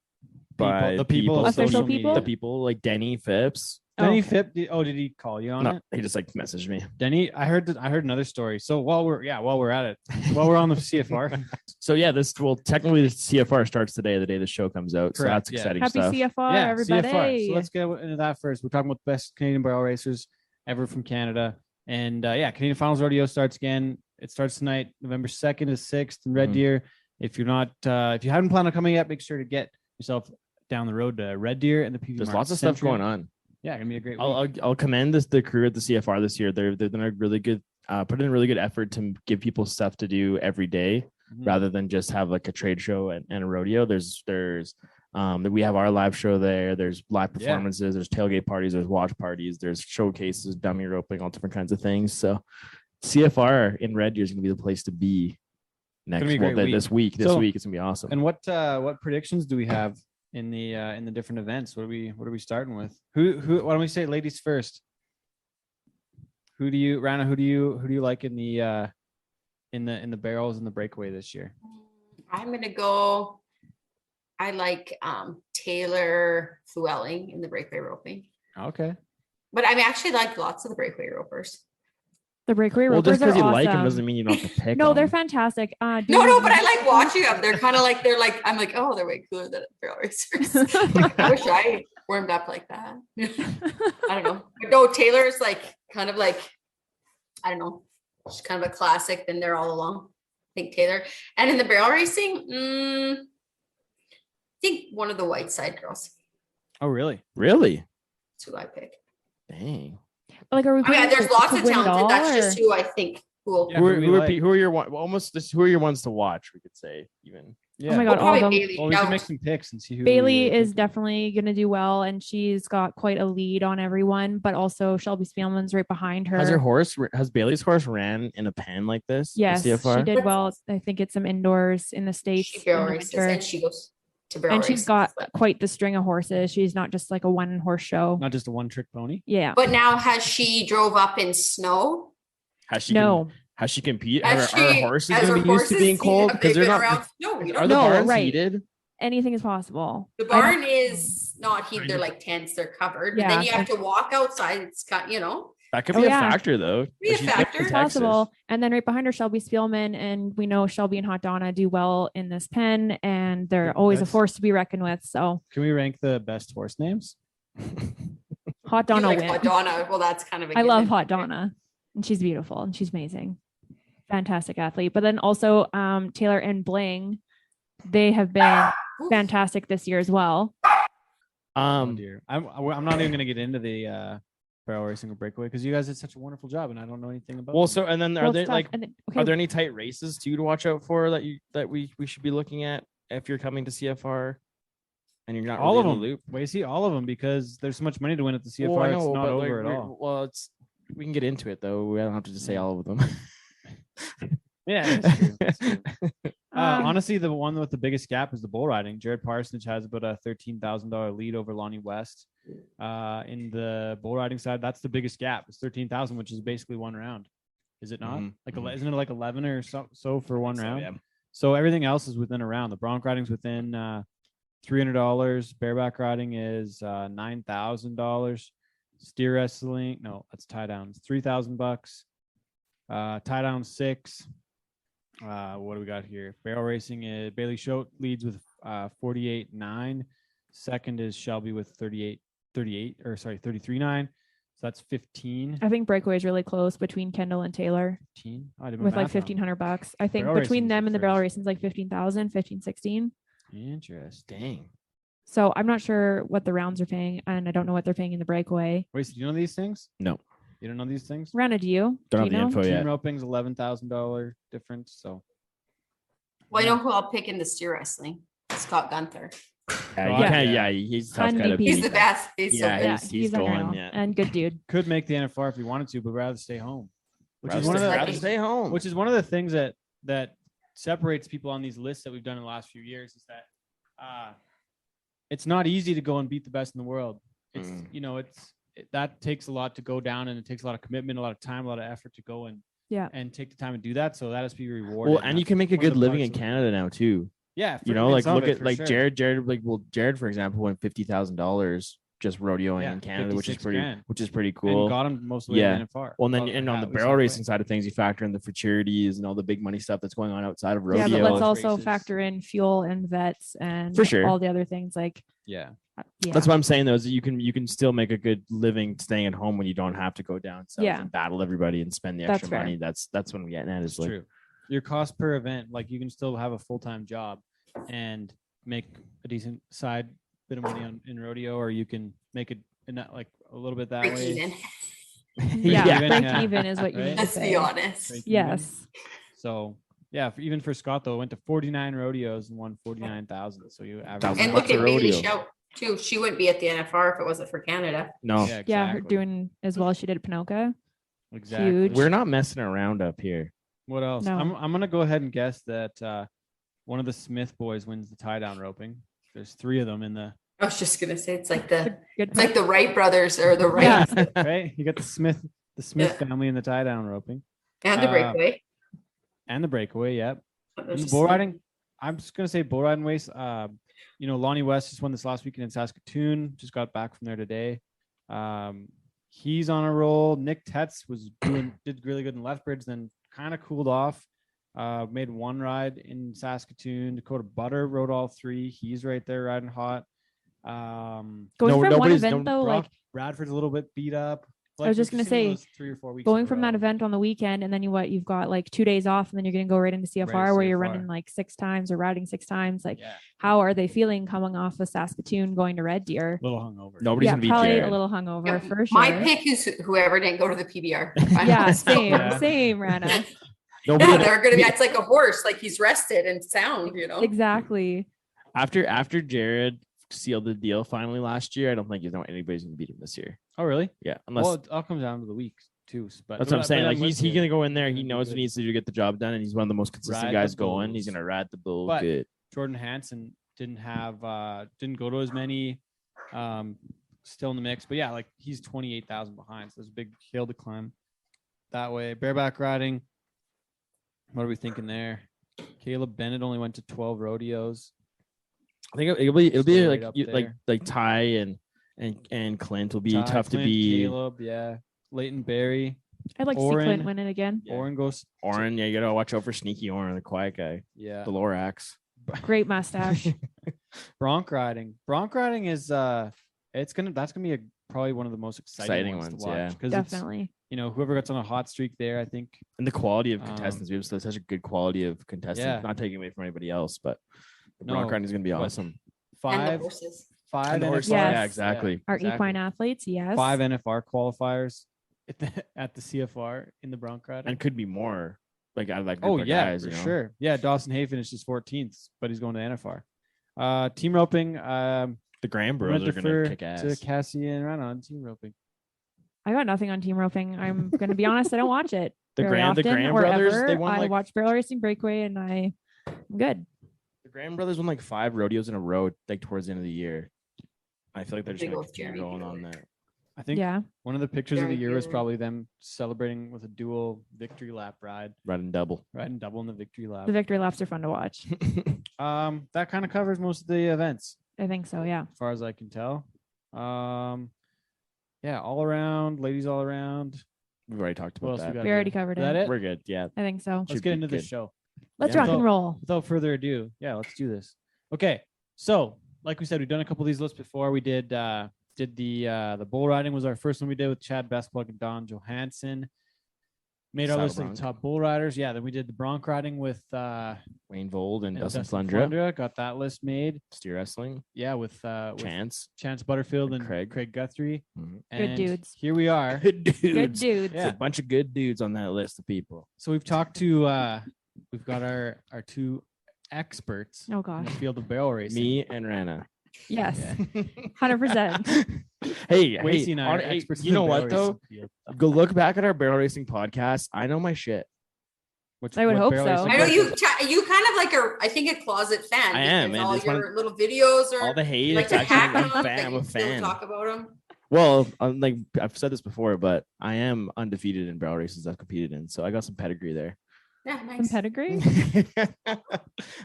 by the people people, of Official social people? the media. people like Denny Phipps. Denny okay. Phipp. Did he call you on No, it? he just like messaged me. Denny, I heard another story. So while we're at it, while we're on the CFR, So yeah, technically the CFR starts today, the day the show comes out. So Correct, that's yeah. exciting Happy stuff. CFR, yeah, everybody. CFR. So let's get into that first. We're talking about the best Canadian barrel racers ever from Canada, and Canadian Finals Rodeo starts again. It starts tonight, November 2nd to 6th in Red Mhm. Deer. If you haven't planned on coming yet, make sure to get yourself down the road to Red Deer and the PV. There's lots of stuff going on. Yeah, gonna be a great week. I'll commend the crew at the CFR this year. They've done a really good put in a really good effort to give people stuff to do every day Mhm. rather than just have like a trade show and a rodeo. There's we have our live show there. There's live Yeah. performances. There's tailgate parties. There's watch parties. There's showcases, dummy roping, all different kinds of things. So CFR in Red Deer is going to be the place to be next be a great week. this week. This So- week it's going to be awesome. And what predictions do we have in the different events? What are we starting with? Who why don't we say ladies first? Rana, who do you like in the barrels and the breakaway this year? I'm gonna go. I like Taylor Llewellyn in the breakaway roping, Okay. but I actually like lots of the breakaway ropers. The breakaway Well, ropers just because are you awesome. like them doesn't mean you don't have to pick No, them. they're fantastic. No, but I like watching them. They're kind of like I'm like, oh, they're way cooler than barrel racers. Like, I wish I warmed up like that. I don't know. But no, Taylor's like kind of like, I don't know, she's kind of a classic. Been there all along. I think Taylor. And in the barrel racing, I think one of the Whiteside girls. Oh, really? Really? That's who I pick. Dang. Like, are we? I mean, picking there's to lots of win it talented. all, That's just or- who I think will. Yeah, who we like. Who are your who are your ones to watch? We could say even. Yeah. Oh my God, all Probably of them. Bailey Well, we can Shout. make some picks and see who. Bailey we is think. definitely going to do well, and she's got quite a lead on everyone. But also, Shelby Spielman's right behind her. Has Bailey's horse ran in a pen like this? in Yes, she CFR? did well. I think it's some indoors in the States She in barrel the races winter. and she goes to barrel And she's races, got but- quite the string of horses. She's not just like a one horse show. Not just a one-trick pony. Yeah. But now has she drove up in snow? Has she No. Has she compete? Has Are she- horses has going to her be used to horses being seen- cold have because they they're been not? around? No, we Are don't the No, barns right. heated? Anything is possible. The I don't- barn is not heated. They're like tents. They're covered. But Yeah. then you have to walk outside. It's got, you know. That could Oh, be a yeah. factor though. Be a If she's living in factor. It's Texas. possible. And then right behind her, Shelby Spielman, and we know Shelby and Hot Donna do well in this pen, and they're Yeah, always a that's- force to be reckoned with. So Can we rank the best horse names? Hot You Donna like wins. Hot Donna. Well, that's kind of a I love given. Hot Donna, and she's beautiful and she's amazing, fantastic athlete. But then also Taylor and Bling, they have been Oof. fantastic this year as well. Oh dear. I'm not even gonna get into the barrel racing or breakaway because you guys did such a wonderful job and I don't know anything about. Well, them. so and then are Well, there it's tough. like And then- are there any tight races too to watch out for that we should be looking at if you're coming to CFR and you're not all really of in them? the loop? Wacey, all of them because there's so much money to win at the CFR. Well, I it's know, not but, like, over at we're- all. Well, we can get into it though. We don't have to just say all of them. Yeah, that's true. That's true. Um, Honestly, the one with the biggest gap is the bull riding. Jared Parsonage has about a $13,000 lead over Lonnie West. In the bull riding side, that's the biggest gap. It's 13,000, which is basically one round. Is it not? Mhm, Like, mhm. isn't it like 11 or so for one So, round? yeah. So everything else is within a round. The bronc riding's within $300. Bareback riding is $9,000. Steer wrestling, no, that's tie downs, $3,000. Tie down 6. What do we got here? Barrel racing is Bailey Shote leads with 48.9. Second is Shelby with 33.9. So that's 15. I think breakaway is really close between Kendall and Taylor 15. Oh, I did my with like math wrong. $1,500. I think Barrel between racing's them the and the barrel first. racing is like 15,000, 15, 16. Interesting. Dang. So I'm not sure what the rounds are paying, and I don't know what they're paying in the breakaway. Wait, so do you know these things? No. You don't know these things? Rana, do you? Don't Do have you the know? info Team yet. roping's $11,000 difference. So Well, I know who I'll pick in the steer wrestling. Scott Gunther. Yeah, Oh, you yeah. can't. Yeah, he's tough guy to Unbeaten. He's beat. the best. He's so Yeah, good. Yeah, he's unreal. going, yeah. And good dude. could make the NFR if he wanted to, but rather stay home. Which Rather is one of stay- the rather stay home. which is one of the things that separates people on these lists that we've done in the last few years is that it's not easy to go and beat the best in the world. It's that takes a lot to go down, and it takes a lot of commitment, a lot of time, a lot of effort to go and take the time and do that. So that has to be rewarded. Well, and you can make a one of good the living in parts of it. Canada now too. Yeah, You for- know, in like some of look it, at for like sure. Jared for example won $50,000 just rodeoing Yeah, in Canada, which is 56 pretty grand. which is pretty And cool. got him most of the way Yeah. to the NFR. Well, and then Well, and on the at least barrel halfway. racing side of things, you factor in the futurities and all the big money stuff that's going on outside of rodeo. Yeah, but let's also races. factor in fuel and vets and For sure. all the other things like Yeah. yeah. That's what I'm saying though, is that you can still make a good living staying at home when you don't have to go down south Yeah. and battle everybody and spend the That's extra fair. money. That's what I'm getting at is It's like true. Your cost per event, like you can still have a full-time job and make a decent side bit of money in rodeo, or you can make it in that, like a little bit that Break way. even. yeah, Yeah. break Yeah. even is what you Right? need to Let's say. be honest. break even. Yes. So yeah, even for Scott though, went to 49 rodeos and won 49,000. So you average. Thousand And bucks look a at Bailey rodeo. Shout too. She wouldn't be at the NFR if it wasn't for Canada. no. Yeah, Yeah, her exactly. doing as well as she did at Pinoca. Exactly. huge. We're not messing around up here. What else? No. I'm gonna go ahead and guess that one of the Smith boys wins the tie down roping. There's 3 of them in the I was just gonna say it's like Good it's like the Wright brothers or the Wright Yeah. right. You got the Smith family in the tie down roping and the breakaway. and the breakaway. Yep. There's And the just- bull riding. I'm just gonna say bull riding race. Lonnie West just won this last weekend in Saskatoon. Just got back from there today. He's on a roll. Nick Tetz did really good in Lethbridge, then kind of cooled off. Made 1 ride in Saskatoon. Dakota Butter rode all 3. He's right there riding hot. Going No, from one nobody's- event though, Brock like Bradford's a little bit beat up. Like, I was just we've gonna seen say, those 3 or 4 weeks going in a from that row. event on the weekend, and then you've got like 2 days off, and then you're gonna go right into CFR where you're CFR. running like 6 times or routing 6 times. Like, Yeah, how are they feeling coming off of Saskatoon going to Red Deer? a little hungover. Nobody's Yeah, gonna beat probably Jared. a little hungover Yeah, for sure. My pick is whoever didn't go to the PBR. Yeah, same, Yeah. same, Rana. Nobody Yeah, gonna- they're gonna be. It's like a horse. Like he's rested and sound. You know. Exactly. after Jared sealed the deal finally last year, I don't think anybody's gonna beat him this year. Oh, really? Yeah, unless Well, it all comes down to the week too. But that's what I'm saying. Like with he's you. gonna go in there. He's He gonna be knows what good. he needs to do to get the job done, and he's one of the most consistent Ride the guys going. He's bulls. gonna ride the bull But- good. Jordan Hansen didn't go to as many. Still in the mix, but yeah, like he's 28,000 behind. So there's a big hill to climb that way. Bareback riding. What are we thinking there? Caleb Bennett only went to 12 rodeos. I think it'll be Still like right up like there. Ty and Clint will be Ty, tough Clint, to beat. Caleb, yeah. Leighton Berry. I'd like to see Oren. Clint win it again. Yeah. Oren goes. Oren, yeah, you gotta watch out for sneaky Oren, the quiet guy, Yeah. the Lorax. Great mustache. Bronc riding. Bronc riding is that's gonna be probably one of the most exciting ones to watch, yeah. because Definitely. whoever gets on a hot streak there, I think. And the quality of Um, contestants, we have such a good quality of contestants. Yeah. Not taking away from anybody else, but the No, Bronc riding is gonna be but awesome. And the Five horses. five And the horses, Yes. yeah, exactly. Our exactly. equine athletes, yes. 5 NFR qualifiers at the CFR in the Bronc riding. And could be more. Like out of that group Oh of yeah, guys, for you know? sure. Yeah, Dawson Hay finishes 14th, but he's going to NFR. Team roping. The Graham I'm bros gonna are gonna defer kick ass. to Cassie and Rana on team roping. I got nothing on team roping. I'm gonna be honest, I don't watch it. The very Graham often or brothers, ever. they won I like watch barrel racing breakaway and I'm good. the Graham brothers won like 5 rodeos in a row, like towards the end of the year. I feel like they're just Big gonna old keep Jeremy going on Bueller. there. I think Yeah. one of the pictures of the Very year was good. probably them celebrating with a dual victory lap ride, Riding double. riding double in the victory lap. The victory laps are fun to watch. That kind of covers most of the events, I think so, yeah. as far as I can tell. Yeah, all around, ladies all around. We've already talked What about else we that. got? We already here? covered Is that it. it? We're good. Yeah. I think so. Let's Should get be into this good. show. Let's Yeah. rock and So- roll. Without further ado, yeah, let's do this. Okay, so like we said, we've done a couple of these lists before. We did the bull riding was our first one we did with Chad Bestplug and Don Johansson. Made our Saddle list of bronc. top bull riders. Yeah, then we did the bronc riding with Wayne Vold and Dustin Dustin Flundra. Flundra. Got that list made. Steer wrestling. Yeah, with Chance. Chance Butterfield And and Craig Guthrie. Mhm. And dudes. Here we are. Good dudes. Good dudes. Yeah. A bunch of good dudes on that list of people. So we've talked to we've got our two experts Oh in gosh. the field of barrel racing. Me and Rana. Yes. 100%. Hey, Wacey hey, and I are on- hey, experts in you the know barrel what though? racing field. Go look back at our barrel racing podcast. I know my shit. I would what hope barrel so. racing I know podcast- you kind of like I think a closet fan. I am, because and all it's one of- your little videos are All the hate. like It's to actually hack I'm them, a that fan. I'm you a still fan. talk about them. Well, like I've said this before, but I am undefeated in barrel races I've competed in, so I got some pedigree there. Yeah, Some nice. pedigree.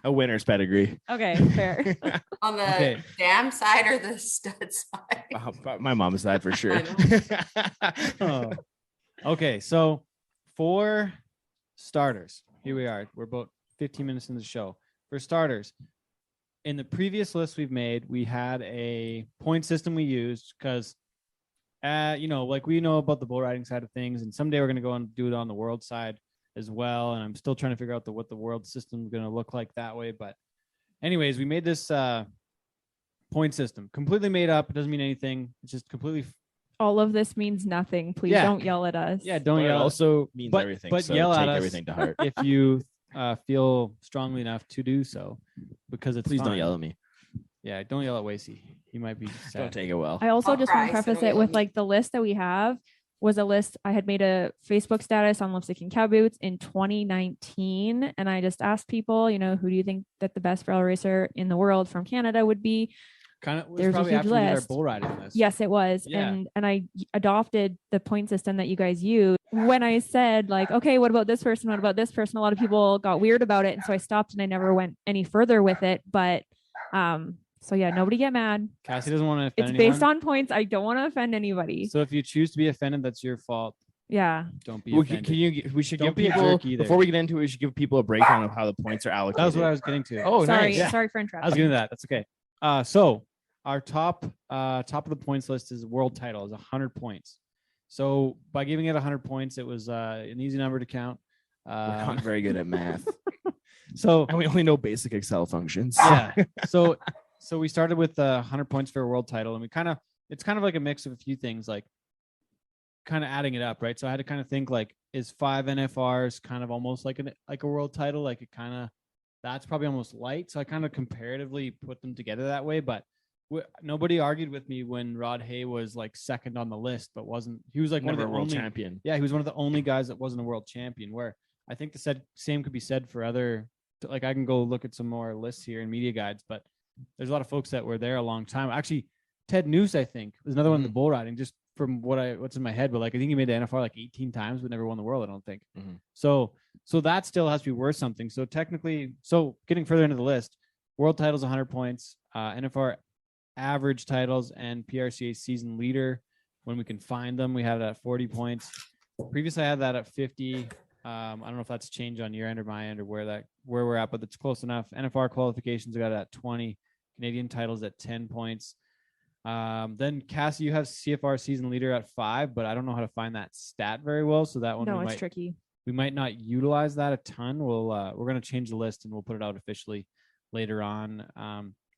A winner's pedigree. Okay, fair. On the Okay. dam side or the stud side? My mom's side for sure. Oh. Okay, so for starters, here we are. We're about 15 minutes into the show. For starters, in the previous list we've made, we had a point system we used because, like we know about the bull riding side of things, and someday we're going to go and do it on the world side as well. And I'm still trying to figure out what the world system is going to look like that way. But anyways, we made this point system completely made up. It doesn't mean anything. It's just completely All of this means nothing. Please Yeah. don't yell at us. don't But it yell. also means but- everything. but so yell at take us. everything to heart. if you feel strongly enough to do so, because it's Please don't fine. yell at me. Yeah, don't yell at Wacey. He might be sad. Don't take it well. I also I'll just cry, want to so preface don't it yell with at me. like the list that we have was a list. I had made a Facebook status on lipstick and cow boots in 2019. And I just asked people, who do you think that the best barrel racer in the world from Canada would be? Kind of was There's a probably huge after we did our list. bull riding list. Yes, it was. Yeah. And I adopted the point system that you guys use. When I said like, okay, what about this person? What about this person? A lot of people got weird about it. And so I stopped and I never went any further with it. But so yeah, nobody get mad. Cassie doesn't want to It's offend based anyone. on points. I don't want to offend anybody. So if you choose to be offended, that's your fault. Yeah. Don't be Well, offended. we should Don't give be a people jerk either. before we get into it. We should give people a breakdown of how the points are allocated. That was what I was getting to. Oh, sorry. nice. Sorry for I was interrupting. getting to that. That's okay. So our top of the points list is world title is 100 points. So by giving it 100 points, it was an easy number to count. We're not very good at math. So And we only know basic Excel functions. yeah. So we started with 100 points for a world title, and it's kind of like a mix of a few things, like kind of adding it up, right? So I had to kind of think like, is 5 NFRs kind of almost like a world title? Like it kind of, that's probably almost light. So I kind of comparatively put them together that way, but nobody argued with me when Rod Hay was like second on the list, but he was like one of the world only champion. Yeah, he was one of the only guys that wasn't a world champion, where I think the same could be said for other, like I can go look at some more lists here in media guides, but there's a lot of folks that were there a long time. Actually, Ted Noose, I think, was another one in the bull riding, just from what's in my head, but like I think he made the NFR like 18 times, but never won the world, I don't think. So that still has to be worth something. So technically, getting further into the list, world titles 100 points, NFR average titles and PRCA season leader, when we can find them, we had it at 40 points. Previously I had that at 50. I don't know if that's changed on your end or my end or where we're at, but it's close enough. NFR qualifications, I got it at 20. Canadian titles at 10 points. Then Cassie, you have CFR season leader at 5, but I don't know how to find that stat very well. So that one, it's tricky. We might not utilize that a ton. We're going to change the list and we'll put it out officially later on.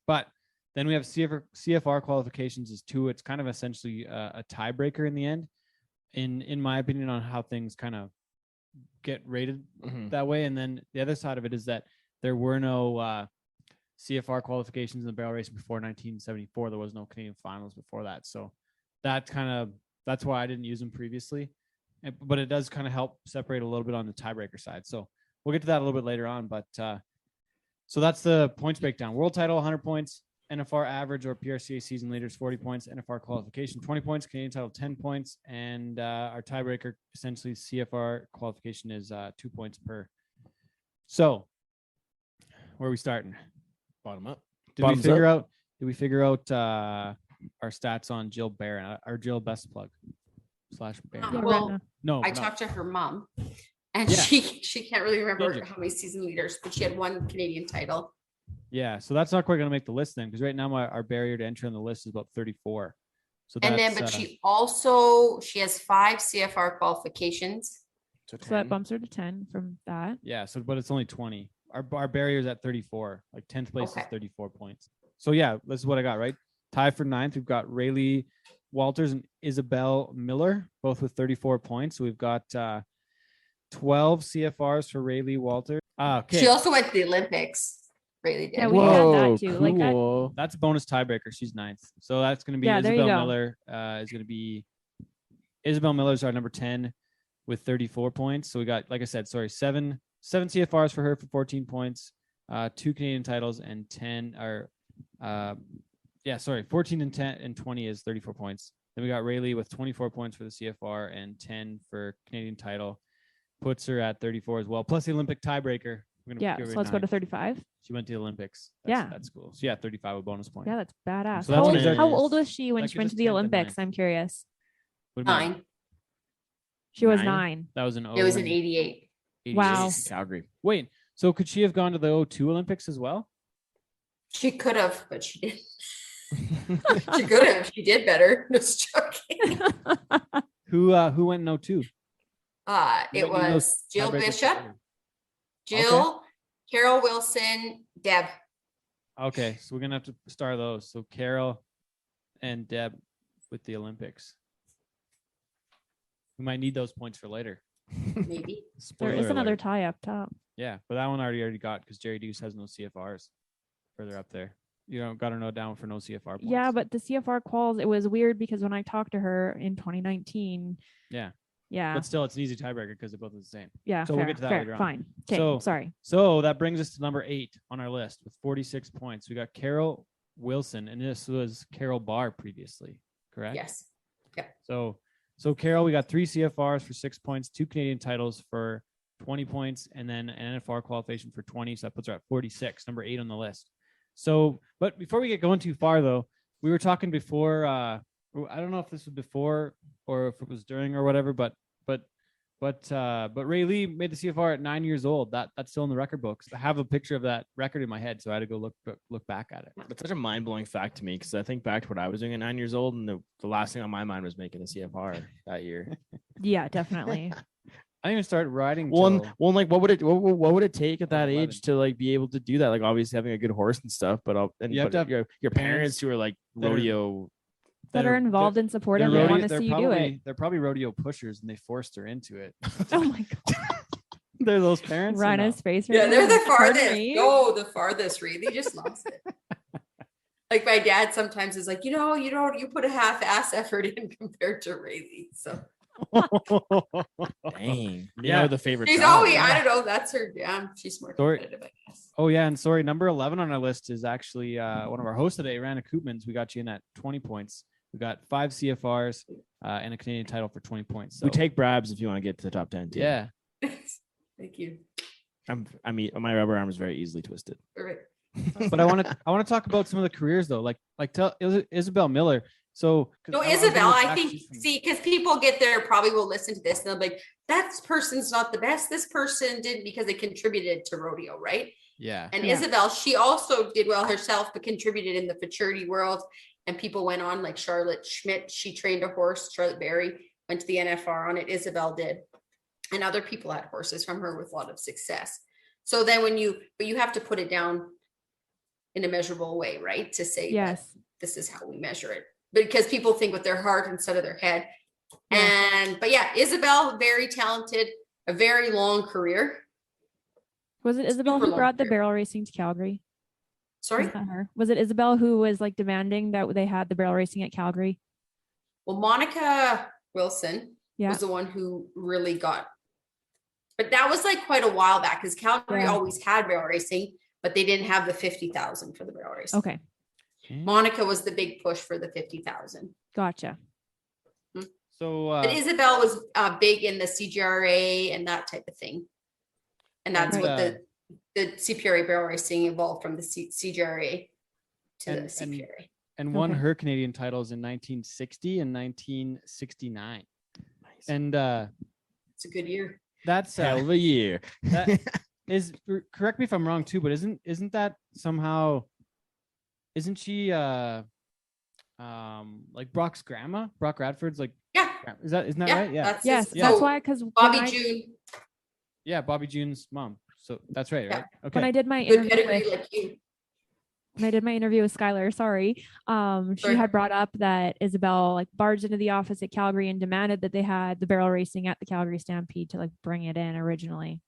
But then we have CFR qualifications is 2. It's kind of essentially a tiebreaker in the end, in my opinion, on how things kind of get rated that way. And then the other side of it is that there were no CFR qualifications in the barrel racing before 1974. There was no Canadian Finals before that. So that's why I didn't use them previously. But it does kind of help separate a little bit on the tiebreaker side. So we'll get to that a little bit later on. But so that's the points breakdown. World title, 100 points. NFR average or PRCA season leaders, 40 points. NFR qualification, 20 points. Canadian title, 10 points. And our tiebreaker, essentially CFR qualification, is 2 points per. So where are we starting? Bottom up. Did we figure out our stats on Jill Barron, our Jill best plug / Barron? Well, No, I talked to her mom, and she can't really remember how many season leaders, but she had 1 Canadian title. Yeah, so that's not quite going to make the list then, because right now our barrier to entry on the list is about 34. So that's, And then, but she has 5 CFR qualifications. So that bumps her to 10 from that. Yeah, but it's only 20. Our barrier is at 34. Like 10th place is Okay. 34 points. So yeah, this is what I got, right? Tie for 9th. We've got Raylee Walters and Isabelle Miller, both with 34 points. So we've got 12 CFRs for Raylee Walters. Okay. She also went to the Olympics. Raylee did. Yeah, we had that too. Like That's a bonus tiebreaker. She's 9th. So that's going to be Yeah, there you Isabelle go. Miller. Is going to be Isabelle Miller's our number 10 with 34 points. So we got, like I said, seven CFRs for her for 14 points, 2 Canadian titles, and 14 and 10 and 20 is 34 points. Then we got Raylee with 24 points for the CFR and 10 for Canadian title, puts her at 34 as well, plus the Olympic tiebreaker. Yeah, so let's go to 35. She went to the Olympics. Yeah. That's cool. So yeah, 35 a bonus point. Yeah, that's badass. So that's how, what it how is. old was she when That she went gives to us the 10th and Olympics? 9th. I'm curious. What do you mean? 9. She was 9? 9. That was an It was in 88. Wow. Calgary. Wait, so could she have gone to the 02 Olympics as well? She could have, but she didn't. She could have. She did better. Just joking. Who went in 02? It was Jill Bishop, Jill, Carol Wilson, Deb. Okay, so we're gonna have to star those. So Carol and Deb with the Olympics. We might need those points for later. Maybe. There Spoiler is another alert. tie up top. Yeah, but that one I already got because Jerry Deuce has no CFRs further up there. You got to note down for no CFR points. Yeah, but the CFR quals, it was weird because when I talked to her in 2019. Yeah. Yeah. But still, it's an easy tiebreaker because they're both the same. Yeah. So fair, we'll get to that fair, later on. Fine. Okay. So- Sorry. So that brings us to number 8 on our list with 46 points. We got Carol Wilson, and this was Carol Barr previously, correct? Yes. So Carol, we got 3 CFRs for 6 points, 2 Canadian titles for 20 points, and then an NFR qualification for 20. So that puts her at 46, number 8 on the list. So, but before we get going too far, though, we were talking before. I don't know if this was before or if it was during or whatever, but But Raylee made the CFR at 9 years old. That's still in the record books. I have a picture of that record in my head, so I had to go look back at it. It's such a mind blowing fact to me because I think back to what I was doing at 9 years old, and the last thing on my mind was making a CFR that year. Yeah, definitely. I didn't even start riding. Well, till like what would it take at that 11. age to like be able to do that? Like obviously having a good horse and stuff, but You have to have your parents who are like that are- rodeo. That are involved and supportive. they're They want rodeo- to they're see you probably, do it. They're probably rodeo pushers, and they forced her into it. Oh my god. They're those parents. or no? Rana's face. Yeah, right they're now. the Pardon farthest. me? No, the farthest. Really, just lost it. Like my dad sometimes is like, you put a half-ass effort in compared to Raylee. So Dang. Yeah. The favorite. she's child. always, I don't know, that's her. Yeah, she's more Sorry. competitive, I guess. Oh yeah, and sorry, number 11 on our list is actually one of our hosts today, Rana Koopmans. We got you in at 20 points. We got 5 CFRs and a Canadian title for 20 points. So We take bribes if you want to get to the top 10. Too. yeah. Thank you. I mean, my rubber arm is very easily twisted. Perfect. But I want to talk about some of the careers though. Like tell Isabelle Miller. So 'cause No, I was Isabelle, gonna I ask think, you some- see, because people get there probably will listen to this and they'll be like, that person's not the best. This person did because they contributed to rodeo, right? yeah. And Yeah. Isabelle, she also did well herself, but contributed in the futurity world. And people went on like Charlotte Schmidt. She trained a horse. Charlotte Berry went to the NFR on it. Isabelle did. And other people had horses from her with a lot of success. So then but you have to put it down in a measurable way, right? To say, that Yes. this is how we measure it. Because people think with their heart instead of their head. But yeah, Isabelle, very talented, a very long career. Was it Isabelle Super who long brought the career. barrel racing to Calgary? Sorry. Was that her? Was it Isabelle who was like demanding that they had the barrel racing at Calgary? Well, Monica Wilson Yeah. was the one who really got, but that was like quite a while back because Calgary Yeah. always had barrel racing, but they didn't have the 50,000 for the barrel racing. Okay. Monica was the big push for the 50,000. Gotcha. So But Isabelle was big in the CGRA and that type of thing. And that's Right. what the CPRA barrel racing evolved from the CGRA to the And- CPRA. and won Okay. her Canadian titles in 1960 and 1969. And It's a good year. that's Hell of a year. that is correct me if I'm wrong too, but isn't that somehow isn't she like Brock's grandma? Brock Radford's like Yeah. isn't that Yeah. right? Yeah. That's Yes. Yeah. That's so why, because Bobby June, Yeah, Bobby June's mom. So that's right, Yeah. right? Okay. when I did my good interview pedigree with, like you. when I did my interview with Skylar, she Sorry. had brought up that Isabelle like barged into the office at Calgary and demanded that they had the barrel racing at the Calgary Stampede to like bring it in originally.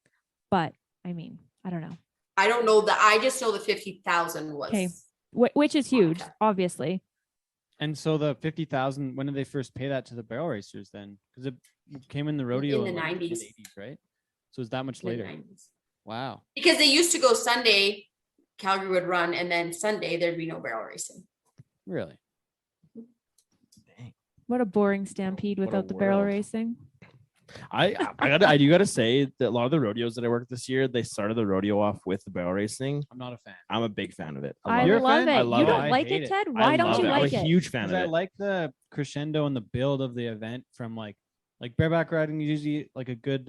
But I mean, I don't know. I don't know that. I just know the 50,000 was. Okay. Which is huge, Monica. obviously. And so the 50,000, when did they first pay that to the barrel racers then? Because it came in the rodeo the like, 90s. mid-80s, right? So it's that much in the later. 90s. Wow. Because they used to go Sunday, Calgary would run, and then Sunday there'd be no barrel racing. Really? What a boring stampede What a without the barrel world. racing. I do gotta say that a lot of the rodeos that I worked this year, they started the rodeo off with the barrel racing. I'm not a fan. I'm a big fan of it. I You're a love fan? it. I You love it. don't I like hate it, it. Ted? I Why don't love you it. like I'm a it? huge fan of Because I it. like the crescendo and the build of the event from like bareback riding is usually like a good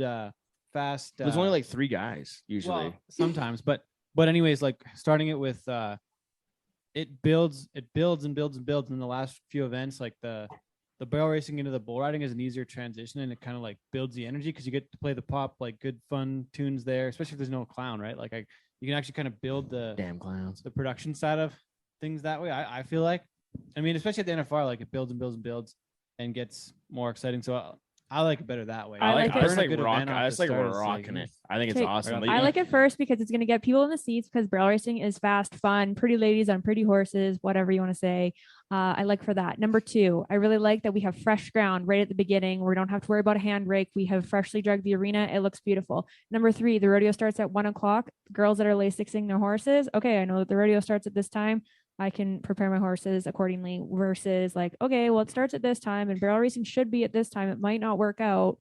fast. There's only like 3 guys usually. well, sometimes, but anyways, like starting it with it builds and builds and builds in the last few events, like the barrel racing into the bull riding is an easier transition, and it kind of like builds the energy because you get to play the pop, like good fun tunes there, especially if there's no clown, right? Like you can actually kind of build the Damn clowns. production side of things that way. I feel like, I mean, especially at the NFR, like it builds and builds and builds and gets more exciting. So I like it better that way. I like it. I just burn a like good rock. event off I to just like start. It's rocking like, it. I think it's Okay. awesome. Right I like it first because it's going to get people in the seats because barrel racing is fast, fun, pretty ladies on pretty horses, whatever you want to say. I like for that. Number 2, I really like that we have fresh ground right at the beginning. We don't have to worry about a handbrake. We have freshly drugged the arena. It looks beautiful. Number 3, the rodeo starts at 1:00. Girls that are lasixing their horses. Okay, I know that the rodeo starts at this time. I can prepare my horses accordingly versus like, okay, well, it starts at this time and barrel racing should be at this time. It might not work out.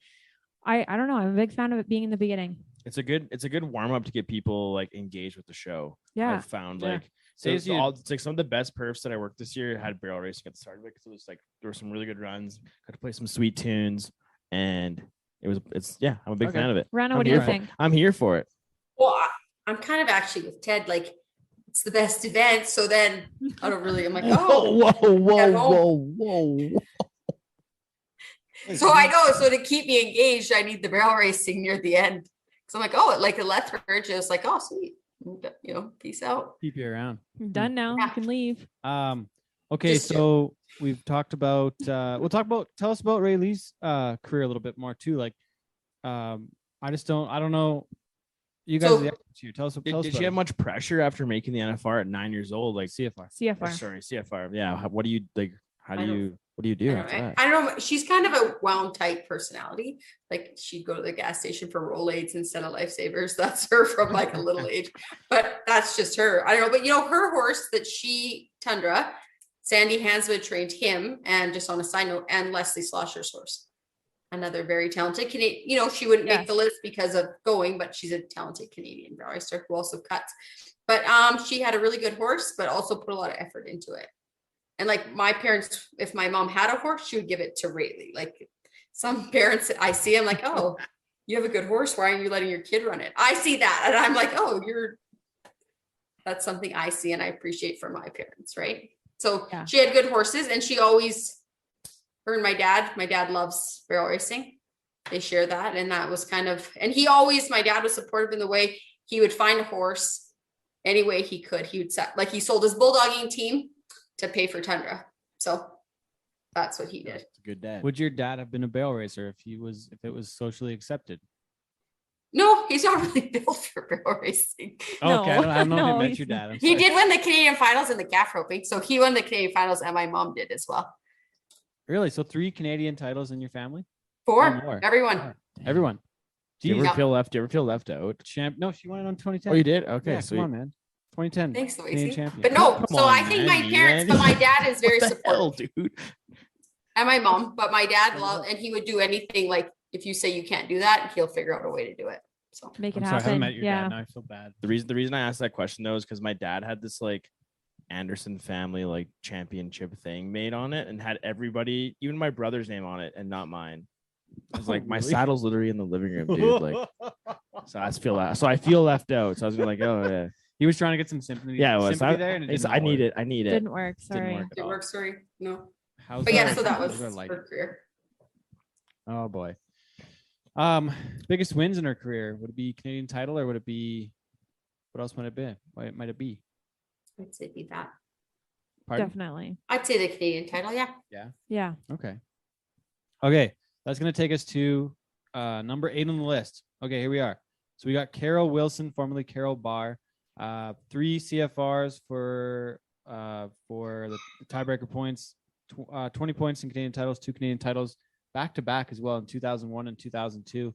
I don't know. I'm a big fan of it being in the beginning. It's a good warm up to get people like engaged with the show. Yeah. I've found Yeah. like Says you- it's like some of the best perfs that I worked this year had barrel racing at the start of it because it was like there were some really good runs. Got to play some sweet tunes, and It's I'm a big Okay. fan of it. Rana, I'm what do you here for- think? I'm here for it. Well, I'm kind of actually with Ted. Like, it's the best event. So then I don't really. I'm like, oh. whoa. So I know. So to keep me engaged, I need the barrel racing near the end. So I'm like, oh, like a Lethbridge. It's like, oh, sweet. Peace out. Keep you around. You're done now. You Yeah. can leave. Okay, Just so we've talked about tell us about Raylee's career a little bit more too. Like I don't know. You guys So- are the experts here. Tell us Did about she have much pressure after making the NFR at 9 years old? Like, CFR. CFR. sorry, CFR. Yeah. What do you like? How do I don't- you? What do you do I after don't, that? I don't know. She's kind of a wound tight personality. Like she'd go to the gas station for Rolaids instead of lifesavers. That's her from like a little age, but that's just her. I don't know. But her horse that Tundra, Sandy Hanswood trained him, and just on a side note, and Leslie Slosher's horse, another very talented Canadian. She wouldn't make Yes. the list because of going, but she's a talented Canadian barrel racer who also cuts. But she had a really good horse, but also put a lot of effort into it. And like my parents, if my mom had a horse, she would give it to Raylee. Like some parents that I see, I'm like, oh, you have a good horse. Why aren't you letting your kid run it? I see that. And I'm like, oh, that's something I see and I appreciate from my parents. Right. So Yeah. she had good horses, and her and my dad loves barrel racing. They share that. And that was and my dad was supportive in the way he would find a horse any way he could. He would he sold his bulldogging team to pay for Tundra. So that's what he did. It's a good dad. Would your dad have been a barrel racer if it was socially accepted? No, he's not really built for barrel racing. Oh, okay, I don't know if No, you met he's your dad. I'm He sorry. did win the Canadian Finals in the gaff roping. So he won the Canadian Finals, and my mom did as well. Really? So 3 Canadian titles in your family? 4, more. everyone. Everyone. Do you Jeez. ever feel left? Do you ever feel left out? Champ? No, she won it on 2010. Oh, you did? Okay, Yeah, sweet. come on, man. 2010. Thanks, Canadian Wacey. champion. But no, Come so on, I think my man, parents, man. but my dad is very What the hell, supportive. dude? And my mom, but my dad loved, and he would do anything. Like if you say you can't do that, he'll figure out a way to do it. So Make it I'm sorry, I haven't happen. met your Yeah. dad. Now I feel bad. The reason I asked that question though is because my dad had this like Anderson family like championship thing made on it and had everybody, even my brother's name on it and not mine. It was like my really? saddle's literally in the living room, dude. Like, so I feel left out. So I was gonna like, oh yeah, He was trying to get some sympathy. yeah. It was. sympathy there, and it It's- did I not need work. it. I need it. Didn't work. Didn't Sorry. work at it all. works. Sorry, no. How's But yeah, our- so that was how's our light? her career. Oh boy. Biggest wins in her career. Would it be Canadian title or would it be what else might it be? What might it be? I'd say be that. Pardon? Definitely. I'd say the Canadian title. Yeah. Yeah. Okay. Okay. That's gonna take us to number 8 on the list. Okay, here we are. So we got Carol Wilson, formerly Carol Barr. 3 CFRs for the tiebreaker points, 20 points in Canadian titles, 2 Canadian titles back to back as well in 2001 and 2002,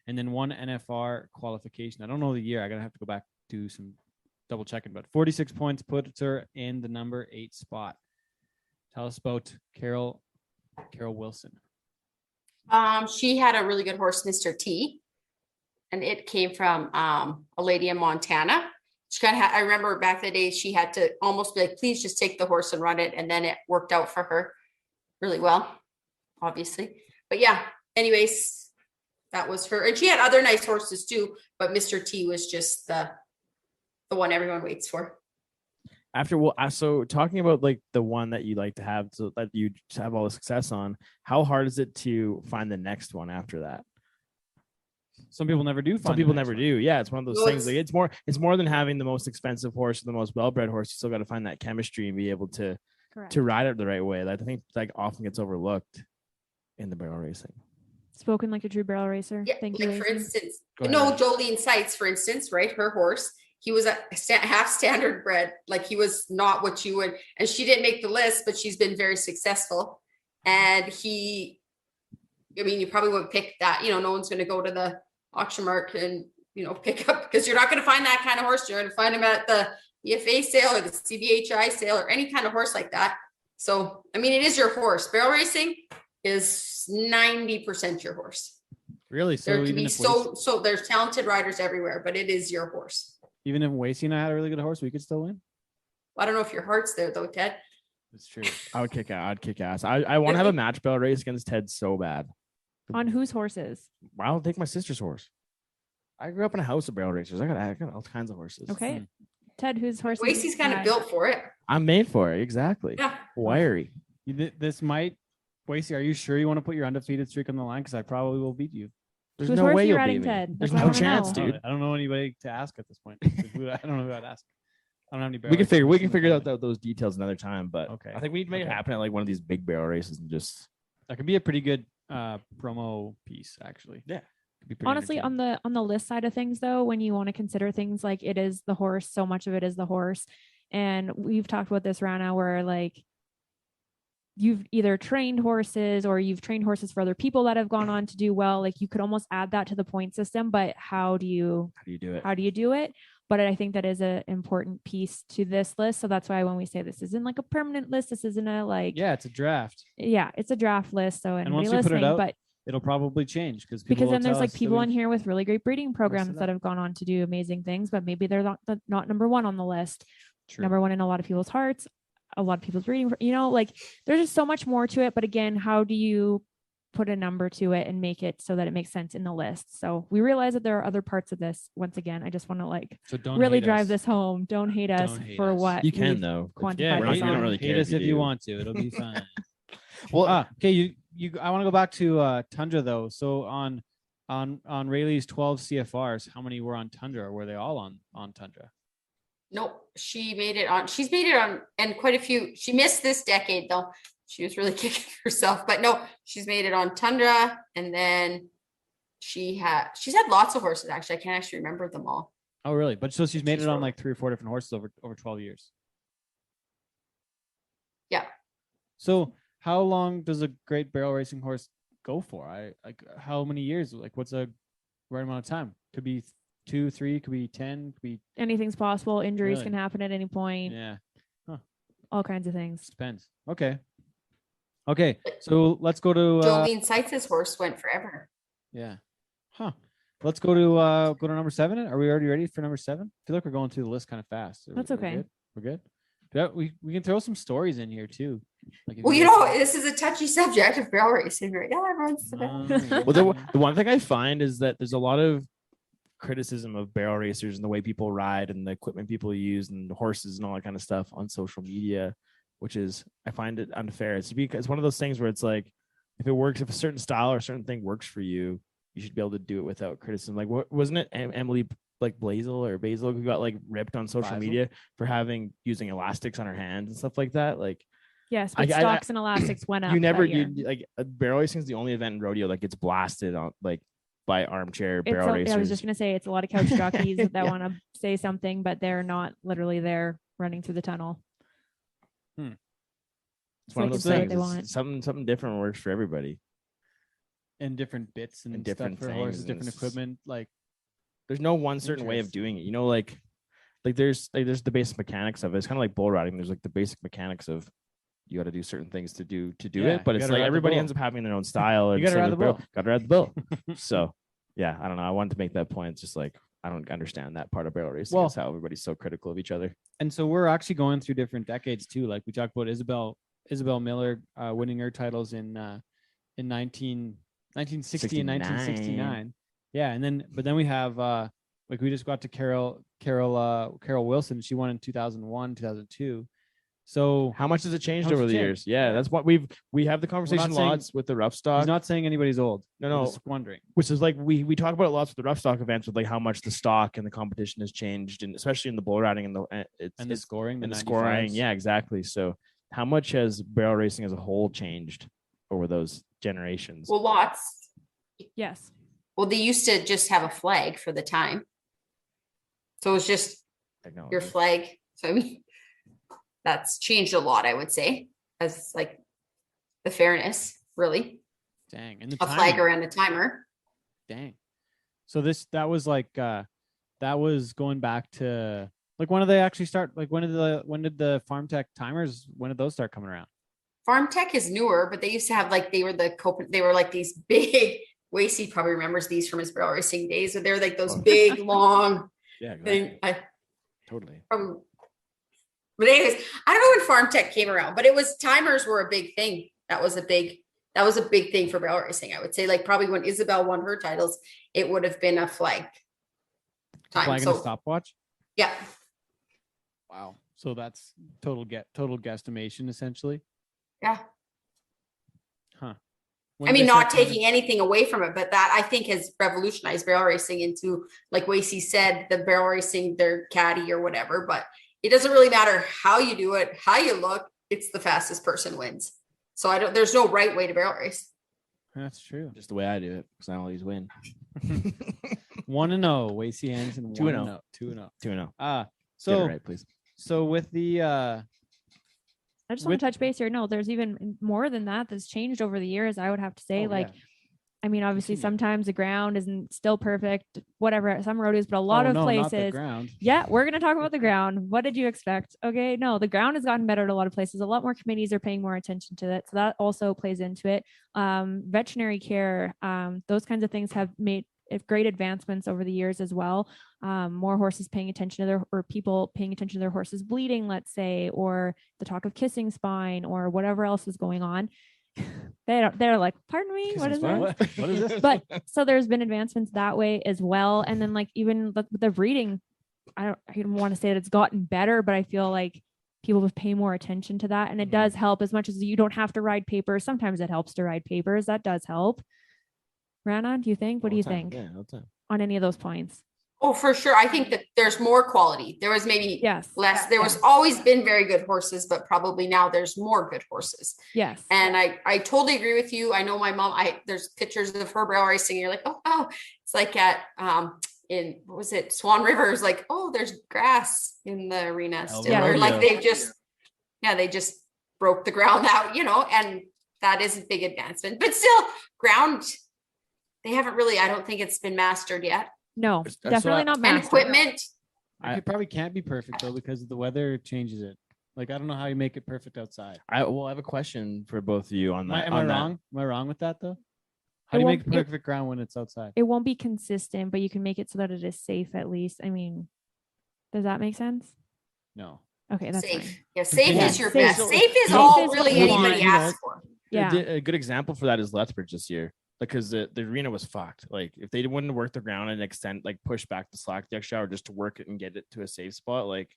and then 1 NFR qualification. I don't know the year. I'm gonna have to go back do some double checking, but 46 points puts her in the number 8 spot. Tell us about Carol Wilson. She had a really good horse, Mr. T, and it came from a lady in Montana. She kind of I remember back in the day, she had to almost be like, please just take the horse and run it. And then it worked out for her really well, obviously. But yeah, anyways, that was her. And she had other nice horses too, but Mr. T was just the one everyone waits for. So talking about like the one that you like to have, so that you have all the success on, how hard is it to find the next one after that? Some people never do. Some find the people next never one. do. Yeah, it's one of those No, things. Like it's more than having the most expensive horse or the most well-bred horse. You still got to find that chemistry and be able to Correct. ride it the right way. That I think like often gets overlooked in the barrel racing. Spoken like a true barrel racer. Yeah, Thank you. like for Wacey. instance, Go no, ahead. Jolene Sites, for instance, right? Her horse, he was a half standard bred. Like he was not what you would, and she didn't make the list, but she's been very successful. And you probably would pick that, no one's going to go to the auction market and, pick up, because you're not going to find that kind of horse. You're going to find him at the EFA sale or the CBHI sale or any kind of horse like that. So, it is your horse. Barrel racing is 90% your horse. Really? So There can even be if so there's talented riders everywhere, but it is your horse. even if Wacey and I had a really good horse, we could still win. I don't know if your heart's there though, Ted. That's true. I'd kick ass. I want to have a match barrel race against Ted so bad. On whose horses? I'll take my sister's horse. I grew up in a house of barrel racers. I got all kinds of horses. Okay. Ted, whose horse? Wacey's kind of built for it. I'm made for it. Exactly. Yeah. Wiry. This might, Wacey, are you sure you want to put your undefeated streak on the line? Because I probably will beat you. There's Whose no horse way are you you'll riding, beat me. Ted? There's That's what I no wanna chance, know. dude. I don't know anybody to ask at this point. I don't know who I'd ask. I don't have any. We can figure out out those details another time. But Okay. I think we need to make it happen at like one of these big barrel races and just That could be a pretty good promo piece, actually. Yeah. Could be pretty Honestly, entertaining. on the list side of things, though, when you want to consider things like it is the horse, so much of it is the horse. And we've talked about this, Rana, where like you've either trained horses or you've trained horses for other people that have gone on to do well. Like you could almost add that to the point system, but how do you do it? how do you do it? But I think that is an important piece to this list. So that's why when we say this isn't like a permanent list, this isn't a like, Yeah, it's a draft. yeah, it's a draft list. So And anybody once we put it listening, out, but It'll probably change because then there's like people on here with really great breeding programs that. that have gone on to do amazing things, but maybe they're not number one on the list. True. Number one in a lot of people's hearts, a lot of people's breeding, like there's just so much more to it. But again, how do you put a number to it and make it so that it makes sense in the list? So we realize that there are other parts of this. Once again, I just want to like So don't really hate drive us. this home. Don't hate us Don't hate for us. what You can we've though. quantified Yeah, We're not- this we don't on. really hate care us if you if you do. want to. It'll be fine. Well, Okay, I want to go back to Tundra though. So on Raylee's 12 CFRs, how many were on Tundra, or were they all on Tundra? Nope. She's made it on, and quite a few. She missed this decade though. She was really kicking herself, but no, she's made it on Tundra, and then she's had lots of horses actually. I can't actually remember them all. Oh, really? But so she's made She's it on from- like 3 or 4 different horses over 12 years. Yeah. So how long does a great barrel racing horse go for? How many years? Like what's a right amount of time? Could be 2, 3, could be 10, could be Anything's possible. Injuries Really? can happen at any point. yeah. All kinds of things. Depends. Okay. So let's go to Jolene Seitz's horse went forever. yeah. Huh. Let's go to number 7. Are we already ready for number 7? I feel like we're going through the list kind of fast. That's We're okay. good? We're good. Yeah, we can throw some stories in here too. Like if Well, you guys- know, this is a touchy subject of barrel racing right now. Everyone's well, the one thing I find is that there's a lot of criticism of barrel racers and the way people ride and the equipment people use and the horses and all that kind of stuff on social media, which is, I find it unfair. It's one of those things where it's like, if it works, if a certain style or a certain thing works for you, you should be able to do it without criticism. Like, wasn't it Emily like Basil who got like ripped on social Basil? media for using elastics on her hands and stuff like that? Like, Yes, but I- stocks and elastics went up. you never that year. you like barrel racing is the only event in rodeo that gets blasted on like by armchair It's barrel racers. I was just gonna say it's a lot of couch jockeys that Yeah. want to say something, but they're not literally there running through the tunnel. It's one of they those can say what things. they want. It's something different works for everybody. and different bits and, And stuff different for horses, things, different and it's- equipment. Like There's no one certain way of Interesting. doing it. You know, like there's the basic mechanics of it. It's kind of like bull riding. There's like the basic mechanics of you got to do certain things to do Yeah, it, but you it's gotta like ride the everybody bull. ends up having their own style. You gotta ride the bull. Got to ride the bull. So yeah, I don't know. I wanted to make that point. It's just like I don't understand that part of barrel racing. Well- Is how everybody's so critical of each other. and so we're actually going through different decades too. Like we talked about Isabelle Miller winning her titles in 1960 and 1969. Yeah, and then we have like we just got to Carol Wilson. She won in 2001, 2002. So How much has it changed How much over has the it years? changed? Yeah, Yeah. that's what we have the conversation saying- lots with the rough stock. he's not saying anybody's old. No, We're no. just wondering. Which is like we talk about it lots with the rough stock events with like how much the stock and the competition has changed, and especially in the bull riding and And the scoring, and the scoring. 95s. Yeah, exactly. So how much has barrel racing as a whole changed over those generations? Well, lots. Yes. Well, they used to just have a flag for the time. So it was just Technology. your flag. So I mean, that's changed a lot, I would say, as like the fairness, really. Dang, and the A flag timing. around the timer. Dang. So that was like that was going back to like when did they actually start? Like when did the Farm Tech timers, when did those start coming around? Farm Tech is newer, but they used to have like they were like these big. Wacey probably remembers these from his barrel racing days. So they're like those big, long Yeah, exactly. thing. Totally. But anyways, I don't know when Farm Tech came around, but timers were a big thing. That was a big That was a big thing for barrel racing. I would say, like, probably when Isabelle won her titles, it would have been a flag time. Flag and a stopwatch. Yeah. Wow. So that's total guesstimation essentially. Yeah. Huh. I mean, not taking anything away from it, but that I think has revolutionized barrel racing into, like Wacey said, the barrel racing, their caddy or whatever. But it doesn't really matter how you do it, how you look. It's the fastest person wins. So there's no right way to barrel race. That's true. Just the way I do it, because I always win. 1-0, Wacey Anderson. 2-0. 2-0. 2-0. So Get it right, please. So with the I just want to touch base here. No, there's even more than that that's changed over the years. I would have to say, I mean, obviously sometimes the ground isn't still perfect, whatever, some rodeos, but a lot of places. Not the ground. Yeah, we're going to talk about the ground. What did you expect? Okay, no, the ground has gotten better at a lot of places. A lot more committees are paying more attention to it. So that also plays into it. Veterinary care, those kinds of things have made great advancements over the years as well. More horses paying attention to or people paying attention to their horses bleeding, let's say, or the talk of kissing spine or whatever else is going on. They're like, pardon me, what is that? What is this? But so there's been advancements that way as well. And then like even the breeding, I don't want to say that it's gotten better, but I feel like people pay more attention to that. And it does help as much as you don't have to ride papers. Sometimes it helps to ride papers. That does help. Rana, do you think? What do you think on any of those points? Oh, for sure. I think that there's more quality. There was maybe less. There was always been very good horses, but probably now there's more good horses. Yes. And I totally agree with you. I know my mom, there's pictures of her barrel racing. And you're like, oh, it's like at, in, what was it? Swan River is like, oh, there's grass in the arena still. Or like they just broke the ground out, and that is a big advancement, but still ground, they haven't really, I don't think it's been mastered yet. No, definitely not mastered. And equipment. It probably can't be perfect though, because the weather changes it. Like, I don't know how you make it perfect outside. I have a question for both of you on that. Am I wrong? Am I wrong with that though? How do you make perfect ground when it's outside? It won't be consistent, but you can make it so that it is safe at least. I mean, does that make sense? No. Okay, that's safe. fine. Yeah, safe is your best. Safe is all really anybody asks for. Yeah. A good example for that is Lethbridge this year, because the arena was fucked. Like, if they wouldn't work the ground and extend, like push back the slack the extra hour just to work it and get it to a safe spot, like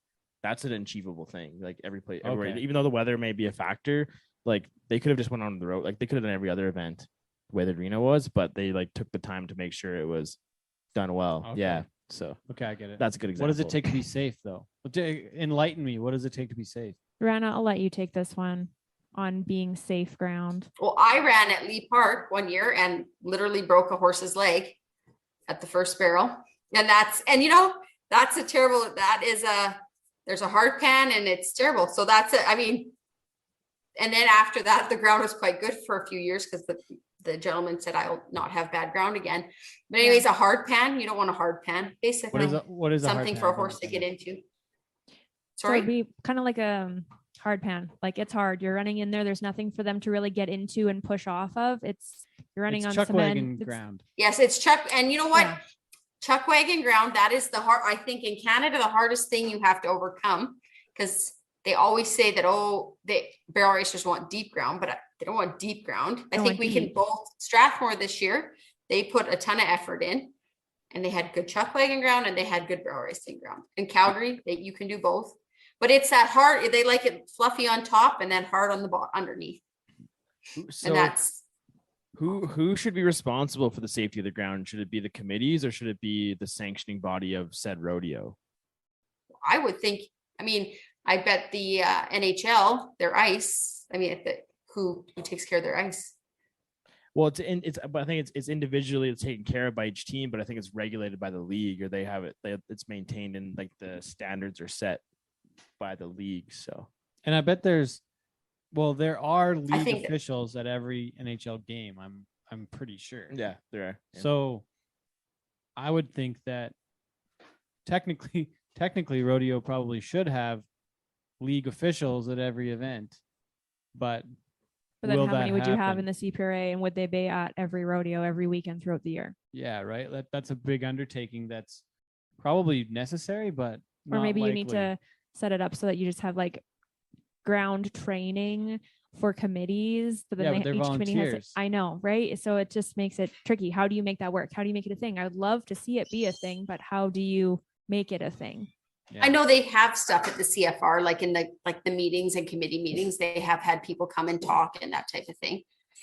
that's an achievable thing. Like every place, everywhere, even though the weather may be a factor, like they could have just went on the road. Like they could have done every other event the way the arena was, but they like took the time to make sure it was done well. Okay. Yeah. So I get it. That's a good example. What does it take to be safe though? Enlighten me. What does it take to be safe? Rana, I'll let you take this one on being safe ground. Well, I ran at Lee Park one year and literally broke a horse's leg at the first barrel. And that's a terrible, there's a hard pan and it's terrible. So that's it. I mean, and then after that, the ground was quite good for a few years because the gentleman said, I'll not have bad ground again. But anyways, a hard pan, you don't want a hard pan. Basically, what is something for a horse to get into? Sorry? So it'd be kind of like a hard pan. Like it's hard. You're running in there. There's nothing for them to really get into and push off of. You're running on chuck cement. Wagon ground. Yes, it's chuck. And you know what? Yeah. Chuck wagon ground. That is I think in Canada, the hardest thing you have to overcome, because they always say that, barrel racers want deep ground, but they don't want deep ground. I think we can both. Strathmore this year, they put a ton of effort in, and they had good chuck wagon ground and they had good barrel racing ground. In Calgary, you can do both. But it's that hard. They like it fluffy on top and then hard on the bottom underneath. So and that's who should be responsible for the safety of the ground? Should it be the committees or should it be the sanctioning body of said rodeo? I would think. I mean, I bet the NHL, their ice. I mean, who takes care of their ice? Well, but I think it's individually taken care of by each team, but I think it's regulated by the league, or they have it. It's maintained, and like the standards are set by the league. So, and I bet there are league officials at every NHL game. I'm pretty sure. Yeah, there are. Yeah. So I would think that technically rodeo probably should have league officials at every event, but then how many would you have in the CPRA, and would they be at every rodeo every weekend throughout the year? Yeah, right. That's a big undertaking. That's probably necessary, but or maybe you need to set it up so that you just have like ground training for committees, but then Yeah, but they're each committee has volunteers. I know, right? So it just makes it tricky. How do you make that work? How do you make it a thing? I would love to see it be a thing, but how do you make it a thing? I know they have stuff at the CFR, like in the meetings and committee meetings, they have had people come and talk and that type of thing.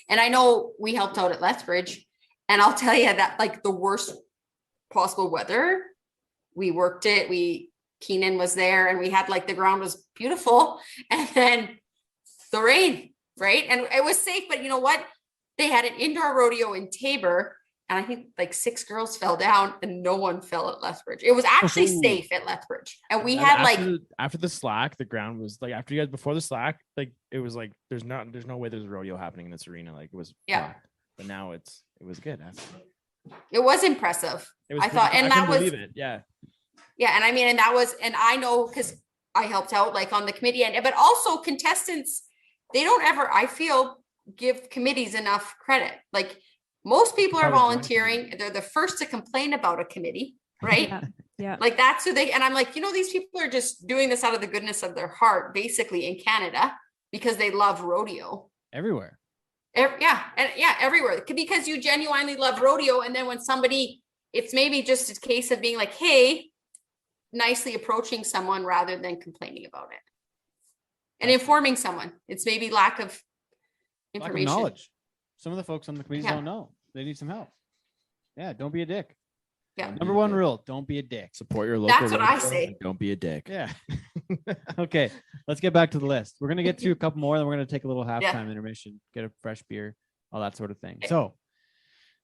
And I know we helped out at Lethbridge, and I'll tell you that like the worst possible weather, we worked it. Keenan was there, and we had like the ground was beautiful, and then the rain, right? And it was safe, but you know what? They had an indoor rodeo in Tabor, and I think like 6 girls fell down, and no one fell at Lethbridge. It was actually safe at Lethbridge, and we had after the slack, the ground was like after you guys before the slack, like it was like there's no way there's a rodeo happening in this arena. Like it was flat. But now it was good. It was impressive. It was I thought, and that was it. Yeah. and I mean, and that was, and I know because I helped out like on the committee end, but also contestants, they don't ever, I feel, give committees enough credit. Like most people are volunteering. They're the first to complain about a committee, right? Yeah. Like that's who they, and I'm like, these people are just doing this out of the goodness of their heart, basically in Canada, because they love rodeo. Everywhere. Everywhere. Because you genuinely love rodeo. And then when somebody, it's maybe just a case of being like, hey, nicely approaching someone rather than complaining about it. And informing someone. It's maybe lack of information. Lack of knowledge. Some of the folks on the committees don't know. They need some help. Yeah, don't be a dick. Yeah. Number 1 rule, don't be a dick. Support your local. That's what I say. and don't be a dick. Yeah. Okay, let's get back to the list. We're going to get through a couple more, then we're going to take a little halftime intermission, get a fresh beer, all that sort of thing. So,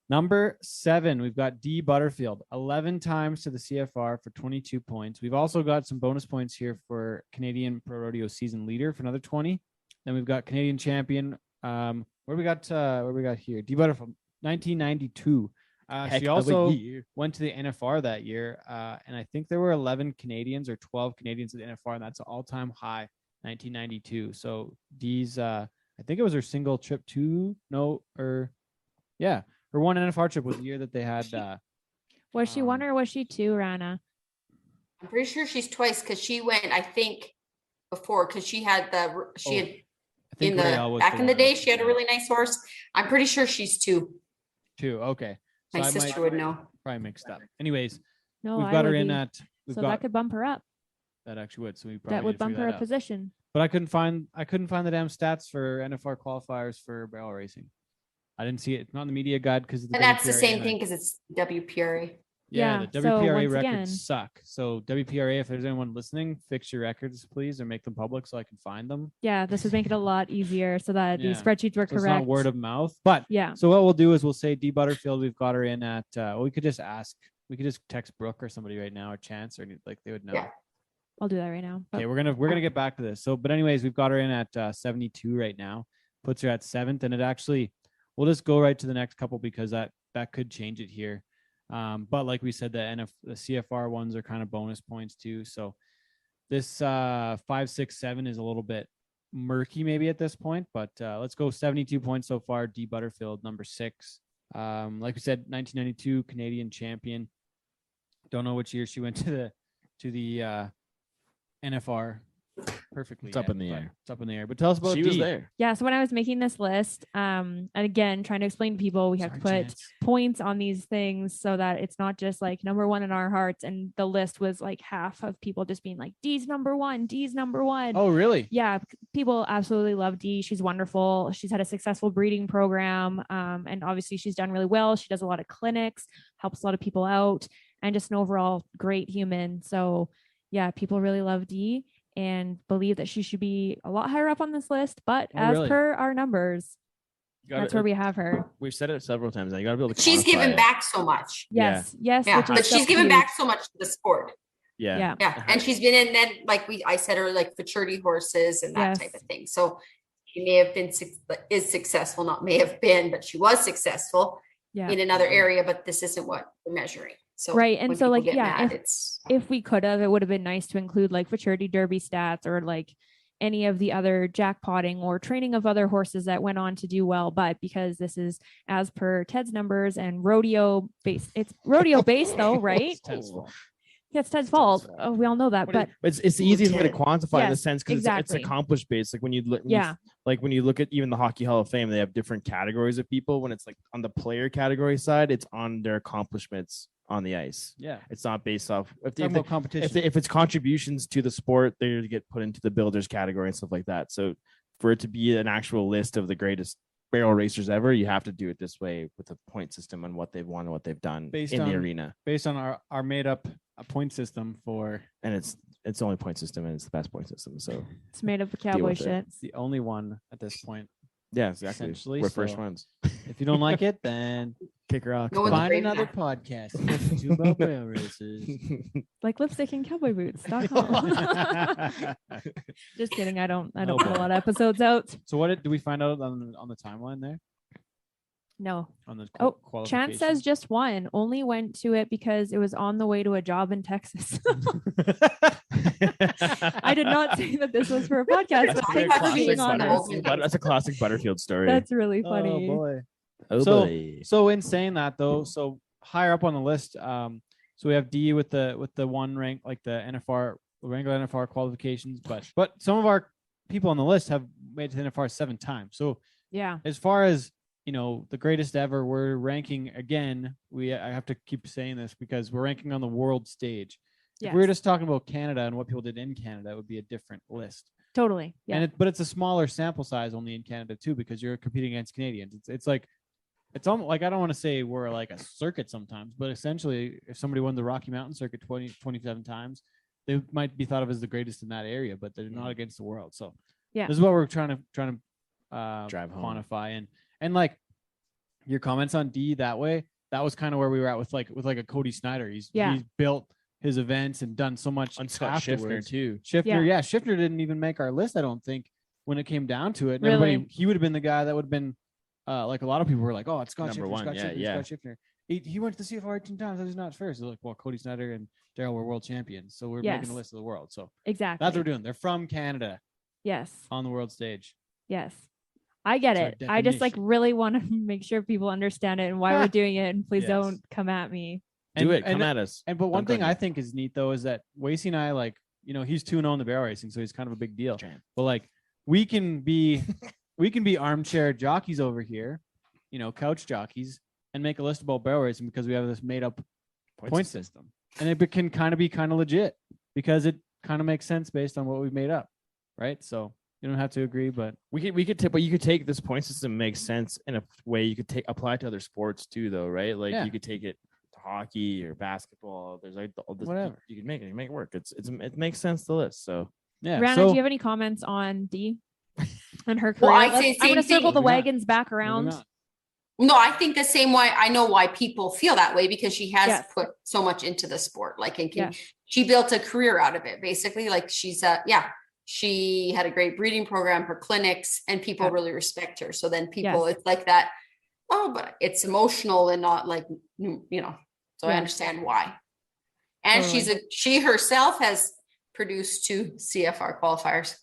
number 7, we've got D. Butterfield, 11 times to the CFR for 22 points. We've also got some bonus points here for Canadian Pro Rodeo season leader for another 20. Then we've got Canadian champion. Where we got here? D. Butterfield, 1992. She also went to the NFR that year, and I think there were 11 Canadians or 12 Canadians at the NFR, and that's an all-time high, 1992. So D's, I think it was her single trip to her one NFR trip was the year that they had. Was she 1 or was she 2, Rana? I'm pretty sure she's twice because she went, I think, before because she had back in the day she had a really nice horse. I'm pretty sure she's 2. 2, okay. So My sister would know. Probably mixed up. Anyways, No, we've got her in at. That could bump her up. That actually would. So we probably That would bump her a position. But I couldn't find the damn stats for NFR qualifiers for barrel racing. I didn't see it. It's not in the media guide because And that's the same thing because it's WPRA. Yeah, the so WPRA once records again- suck. So WPRA, if there's anyone listening, fix your records, please, or make them public so I can find them. Yeah, this would make it a lot easier so that Yeah. the spreadsheets were So it's correct. not word of mouth. But Yeah. so what we'll do is we'll say D. Butterfield, we've got her in at, we could just ask, we could just text Brooke or somebody right now, or Chance, or like they would know. Yeah. I'll do that right now. Okay, we're gonna get back to this. So, but anyways, we've got her in at 72 right now, puts her at 7th, and it actually, we'll just go right to the next couple because that could change it here. But like we said, the CFR ones are kind of bonus points too. So this 5, 6, 7 is a little bit murky maybe at this point, but let's go 72 points so far. D. Butterfield, number 6. Like we said, 1992 Canadian champion. Don't know which year she went to the NFR perfectly. It's up in the air. It's up in the air. But tell us about She D. was there. Yeah. So when I was making this list, and again, trying to explain to people, we have to Sorry, put Chance. points on these things so that it's not just like number 1 in our hearts. And the list was like half of people just being like, D's number 1, D's number 1. Oh, really? Yeah, people absolutely love Dee. She's wonderful. She's had a successful breeding program. And obviously she's done really well. She does a lot of clinics, helps a lot of people out, and just an overall great human. So yeah, people really love Dee and believe that she should be a lot higher up on this list. But Oh, as really? per our numbers, that's where we have her. We've said it several times. Now you got to be able to. She's quantify given it. back so much. Yes, yes. Yeah, which is but so she's given huge. back so much to the sport. Yeah. Yeah. Yeah, and she's been in then like I said her like maturity horses and that Yes. type of thing. So she may have been is successful, not may have been, but she was successful Yeah. in another area. But this isn't what we're measuring. So Right, and when so, people like, get yeah, mad, it's If we could have, it would have been nice to include like futurity derby stats or like any of the other jackpotting or training of other horses that went on to do well. But because this is as per Ted's numbers and rodeo based, it's rodeo based though, right? It's Ted's fault. Yeah, it's Ted's fault. Oh, we all know that. But it's the easiest way to Ted. quantify in the Yes, sense because exactly. it's accomplished based. Like when you look, Yeah. like when you look at even the Hockey Hall of Fame, they have different categories of people. When it's like on the player category side, it's on their accomplishments on the ice. Yeah. It's not based off Talking about competition. if it's contributions to the sport, they get put into the builders category and stuff like that. So for it to be an actual list of the greatest barrel racers ever, you have to do it this way with a point system on what they've won and what they've done Based in the on- arena. based on our made up point system for And it's the only point system and it's the best point system. So it's made up of cowboy with it. shit. it's the only one at this point. yeah, exactly. Essentially, We're first so- ones. If you don't like it, then Kick rocks. No one's find brave another enough. podcast and listen to about barrel races. Like lipstick and cowboy boots.com. Just kidding. I don't put a lot of episodes out. So what did we find out on the timeline there? No. On the Oh, qualification? Chance says just one. Only went to it because it was on the way to a job in Texas. I did not say that this was for a podcast. That's but a very thanks for being classic honest. That's a classic Butterfield story. That's really Oh funny. boy. oh so- boy. So in saying that though, so higher up on the list, so we have D with the one rank, like the NFR regular NFR qualifications, but some of our people on the list have made it to the NFR 7 times. So Yeah. as far as the greatest ever, we're ranking again. I have to keep saying this because we're ranking on the world stage. If we were Yes. just talking about Canada and what people did in Canada, it would be a different list. Totally. Yeah. And but it's a smaller sample size only in Canada too, because you're competing against Canadians. It's like, it's almost like, I don't want to say we're like a circuit sometimes, but essentially if somebody won the Rocky Mountain circuit 27 times, they might be thought of as the greatest in that area, but they're not against the world. So Yeah. this is what we're trying to Drive home. quantify. And like your comments on D that way, that was kind of where we were at with like a Cody Snyder. He's built his events and done so much On Scott Schiffner afterwards. too. Schiffner, Yeah. Schiffner didn't even make our list, I don't think, when it came down to it. And Really? he would have been the guy that would have been like a lot of people were like, oh, it's Scott Number Schiffner, one, Scott yeah, Schiffner, yeah. Scott Schiffner. He went to the CFR 18 times. He's not first. They're like, well, Cody Snyder and Daryl were world champions, so we're making Yes. a list of the world. So Exactly. that's what we're doing. They're from Canada Yes. on the world stage. Yes. I get It's it. our I just like definition. really want to make sure people understand it and why we're doing it. And please Yes. don't come at me. Do it. Come at us. But one Don't go thing I there. think is neat though is that Wacey and I, like, he's 2-0 in the barrel racing, so he's kind of a big deal. Champ. But like we can be armchair jockeys over here, couch jockeys, and make a list about barrel racing because we have this made up point system. And it can kind of be kind of legit because it kind of makes sense based on what we've made up. Right. So you don't have to agree, but But you could take this point system, makes sense in a way. You could apply it to other sports too, though, right? Like Yeah. you could take it to hockey or basketball. There's like all this, Whatever. you can make it work. It makes sense to list. So yeah. Rana, so, do you have any comments on D and her career? Well, I say I'm going to same circle thing. the Maybe not. wagons back maybe around. not. No, I think the same way. I know why people feel that way because she has Yes. put so much into the sport. Like, and Yeah. she built a career out of it, basically. Like, she had a great breeding program, her clinics, and people Yeah. really respect her. So then people, Yes. it's like that. Oh, but it's emotional and not like, So I Yeah. understand why. And Totally. she herself has produced 2 CFR qualifiers.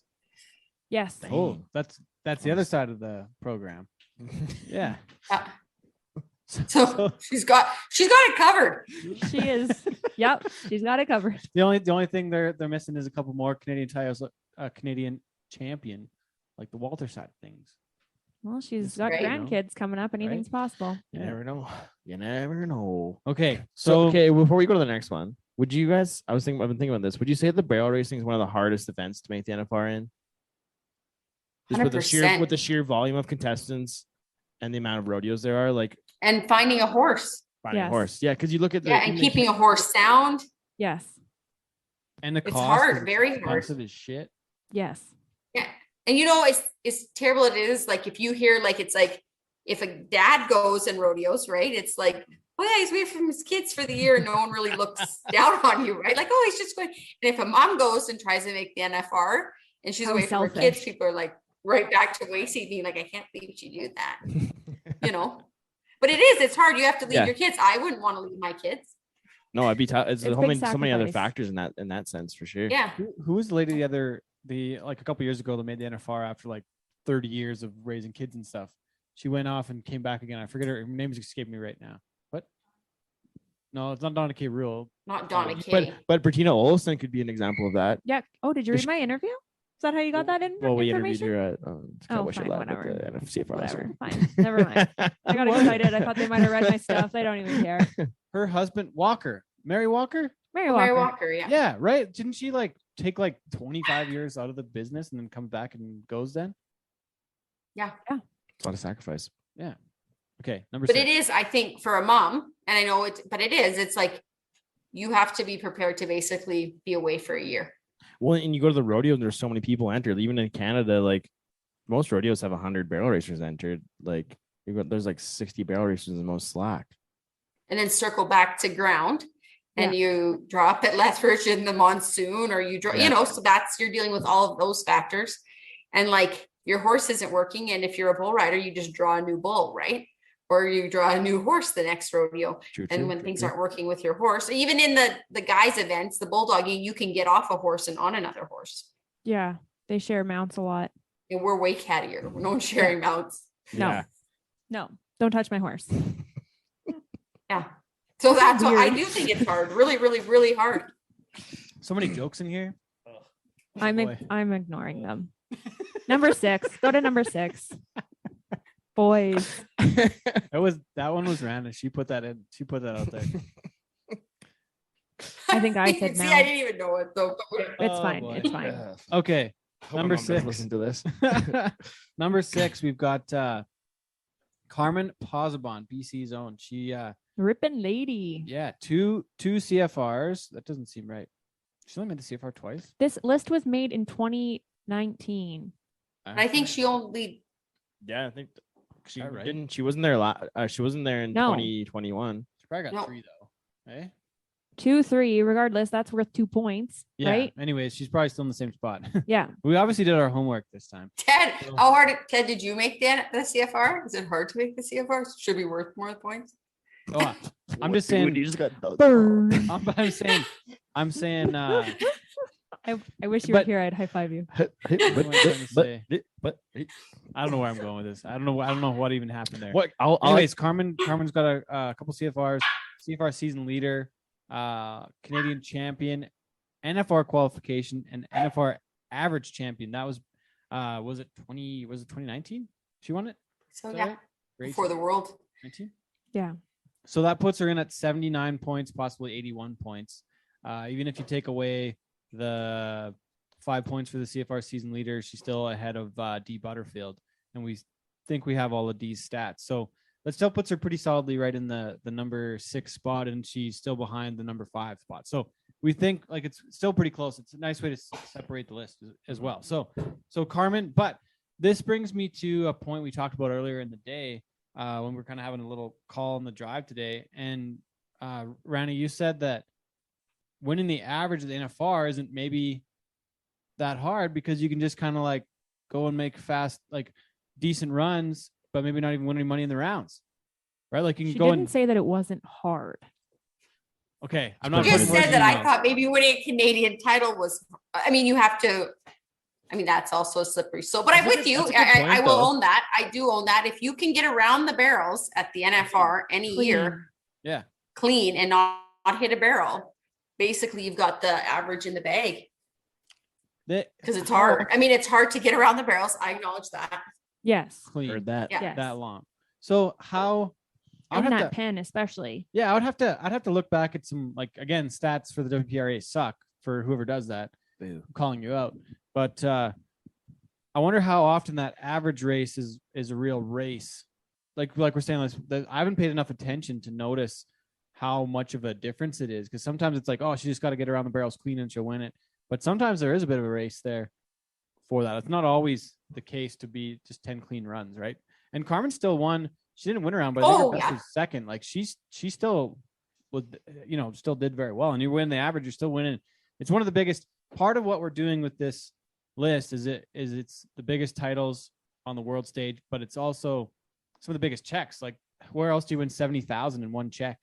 Yes. Oh, that's the other side of the program. Yeah. Yeah. So she's got it covered. She is. Yep. She's got it covered. The only thing they're missing is a couple more Canadian titles, Canadian champion, like the Walter side of things. Well, she's It's got great. grandkids coming up. Anything's possible. you Yeah. never know. You never know. Okay, So so okay, before we go to the next one, would you guys? I've been thinking about this. Would you say the barrel racing is one of the hardest events to make the NFR in? Just with the 100%. sheer volume of contestants and the amount of rodeos there are, like And finding a horse. finding a Yes. horse. Yeah, because you look at the And keeping a horse sound. Yes. and the It's cost hard, is very hard. expensive as shit. Yes. Yeah. And it's terrible. It is like, if you hear, like, it's like, if a dad goes and rodeos, right? It's like, oh yeah, he's away from his kids for the year. And no one really looks down on you, right? Like, oh, he's just going. And if a mom goes and tries to make the NFR and she's How away from her kids, selfish. people are like right back to Wacey being like, I can't believe she did that, But it's hard. You have to leave Yeah. your kids. I wouldn't want to leave my kids. no, I'd be tough. It's It's so big many other sacrifice. factors in that sense for sure. Yeah. Who was the lady like a couple years ago that made the NFR after like 30 years of raising kids and stuff? She went off and came back again. I forget her name's escaping me right now. What? No, it's not Donna K. Rule. Not Donna But K. Bertina Olsen could be an example of that. Yeah. Oh, did you Is read she- my interview? Is that how you got that Well, we interviewed information? her at Cowboy Shit fine, Live at whatever. the CFR. Whatever. Fine. Never mind. I got excited. I thought they might have read my stuff. They don't even care. Her husband Walker, Mary Walker. Mary Mary Walker. Walker, yeah. Yeah, right. Didn't she like take like 25 years out of the business and then come back and goes then? Yeah. It's a lot of sacrifice. Okay, number But 6. it is, I think, for a mom, and I know it, but it is, it's like you have to be prepared to basically be away for a year. Well, and you go to the rodeo and there's so many people entered. Even in Canada, like most rodeos have 100 barrel racers entered. Like there's like 60 barrel racers in most slack. And then circle back to ground and you drop at Lethbridge in the monsoon, or you draw, Yeah. you know, so that's, you're dealing with all of those factors. And like your horse isn't working. And if you're a bull rider, you just draw a new bull, right? Or you draw a new horse the next rodeo. And when things aren't working with your horse, even in the guys events, the bulldogging, you can get off a horse and on another horse. Yeah. They share mounts a lot. And we're way cattier. We're known sharing mounts. No. Yeah. No. Don't touch my horse. Yeah. So that's what I Weird. do think it's hard. Really, really, really hard. So many jokes in here. I'm ignoring them. Number 6. Go to number 6. Boys. That one was Rana. She put that in. She put that out there. I think I said See, now. I didn't even know it though. It's Oh, fine. boy. It's fine. Okay, Hope number my mom doesn't 6. Listen to this. Number 6, we've got Carmen Posabon, BC's own. She Rippin' lady. yeah, two CFRs. That doesn't seem right. She only made the CFR twice. This list was made in 2019. And I think she only, Yeah, I think she All right. didn't. She wasn't there. She wasn't there in No. 2021. She probably got No. 3 though. Eh? 2, 3, regardless, that's worth 2 points, Yeah. right? Anyways, she's probably still in the same spot. Yeah. We obviously did our homework this time. Ted, how hard, Ted, did you make the CFR? Is it hard to make the CFR? Should be worth more points? Oh, I'm just Dude, saying. you just got Burn. I'm saying. I wish you were But- here. I'd high five you. What am I trying to say? but I don't know where I'm going with this. I don't know what even happened there. what? Anyways, Carmen's got a couple CFRs, CFR season leader, Canadian champion, NFR qualification, and NFR average champion. That was it 2019? She won it? So Is that yeah, right? Or for the world. 19? Yeah. So that puts her in at 79 points, possibly 81 points. Even if you take away the 5 points for the CFR season leader, she's still ahead of D Butterfield. And we think we have all of D's stats. So that still puts her pretty solidly right in the number 6 spot, and she's still behind the number 5 spot. So we think like it's still pretty close. It's a nice way to separate the list as well. So Carmen, but this brings me to a point we talked about earlier in the day when we're kind of having a little call on the drive today. And Rana, you said that winning the average of the NFR isn't maybe that hard because you can just kind of like go and make fast, like decent runs, but maybe not even win any money in the rounds, right? Like you can She go didn't and say that it wasn't hard. okay. I'm You not just putting words said in that your I mouth. thought maybe winning a Canadian title was, I mean, you have to, I mean, that's also slippery. So, but I'm That's a with good- you. that's a good I point, will though. own that. I do own that. If you can get around the barrels at the NFR any year Yeah. clean and not hit a barrel, basically you've got the average in the bag because it's hard. I mean, it's hard to get around the barrels. I acknowledge that. Yes. Clean Heard that. Yeah. Yes. that long. So how I would And have that to, pen, especially. yeah, I'd have to look back at some, like, again, stats for the WPRA suck for whoever does that. Boo. I'm calling you out. But I wonder how often that average race is a real race. Like we're saying, I haven't paid enough attention to notice how much of a difference it is. Because sometimes it's like, oh, she just got to get around the barrels clean and she'll win it. But sometimes there is a bit of a race there for that. It's not always the case to be just 10 clean runs, right? And Carmen still won. She didn't win around, but I think her best was second. Like she still was, still did very well. And you win the average, you're still winning. It's one of the biggest part of what we're doing with this list is it's the biggest titles on the world stage, but it's also some of the biggest checks. Like where else do you win 70,000 in one check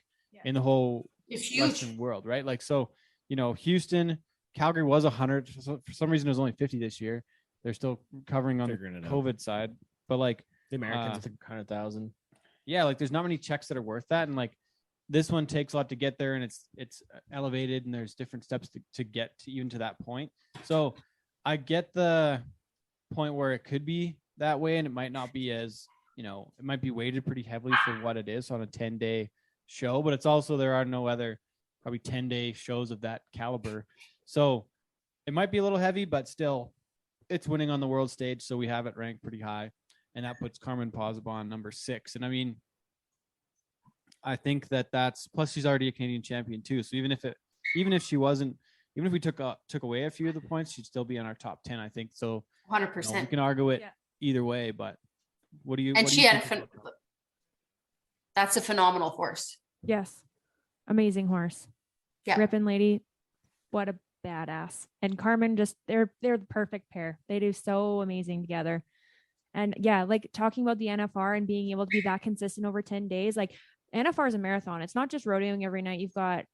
in the whole It's huge. Western world, right? Like, so, Houston, Calgary was 100. For some reason, it was only 50 this year. They're still covering on the Figuring it out. COVID side, but like, The Americans, I think 100,000. yeah, like there's not many checks that are worth that. And like, this one takes a lot to get there, and it's elevated, and there's different steps to get to even to that point. So I get the point where it could be that way, and it might not be as, it might be weighted pretty heavily for what it is on a 10-day show, but it's also, there are no other probably 10-day shows of that caliber. So it might be a little heavy, but still it's winning on the world stage. So we have it ranked pretty high, and that puts Carmen Posabon number 6. And I mean, I think that's, plus she's already a Canadian champion too. So even if she wasn't, even if we took away a few of the points, she'd still be in our top 10, I think. So 100%. we can argue it either way, but what do you? And what do she you had think that's a phenomenal horse. Yes. Amazing horse. Yeah. Rippin' lady. What a badass. And Carmen, just they're the perfect pair. They do so amazing together. And yeah, like talking about the NFR and being able to be that consistent over 10 days, like NFR is a marathon. It's not just rodeoing every night. You've got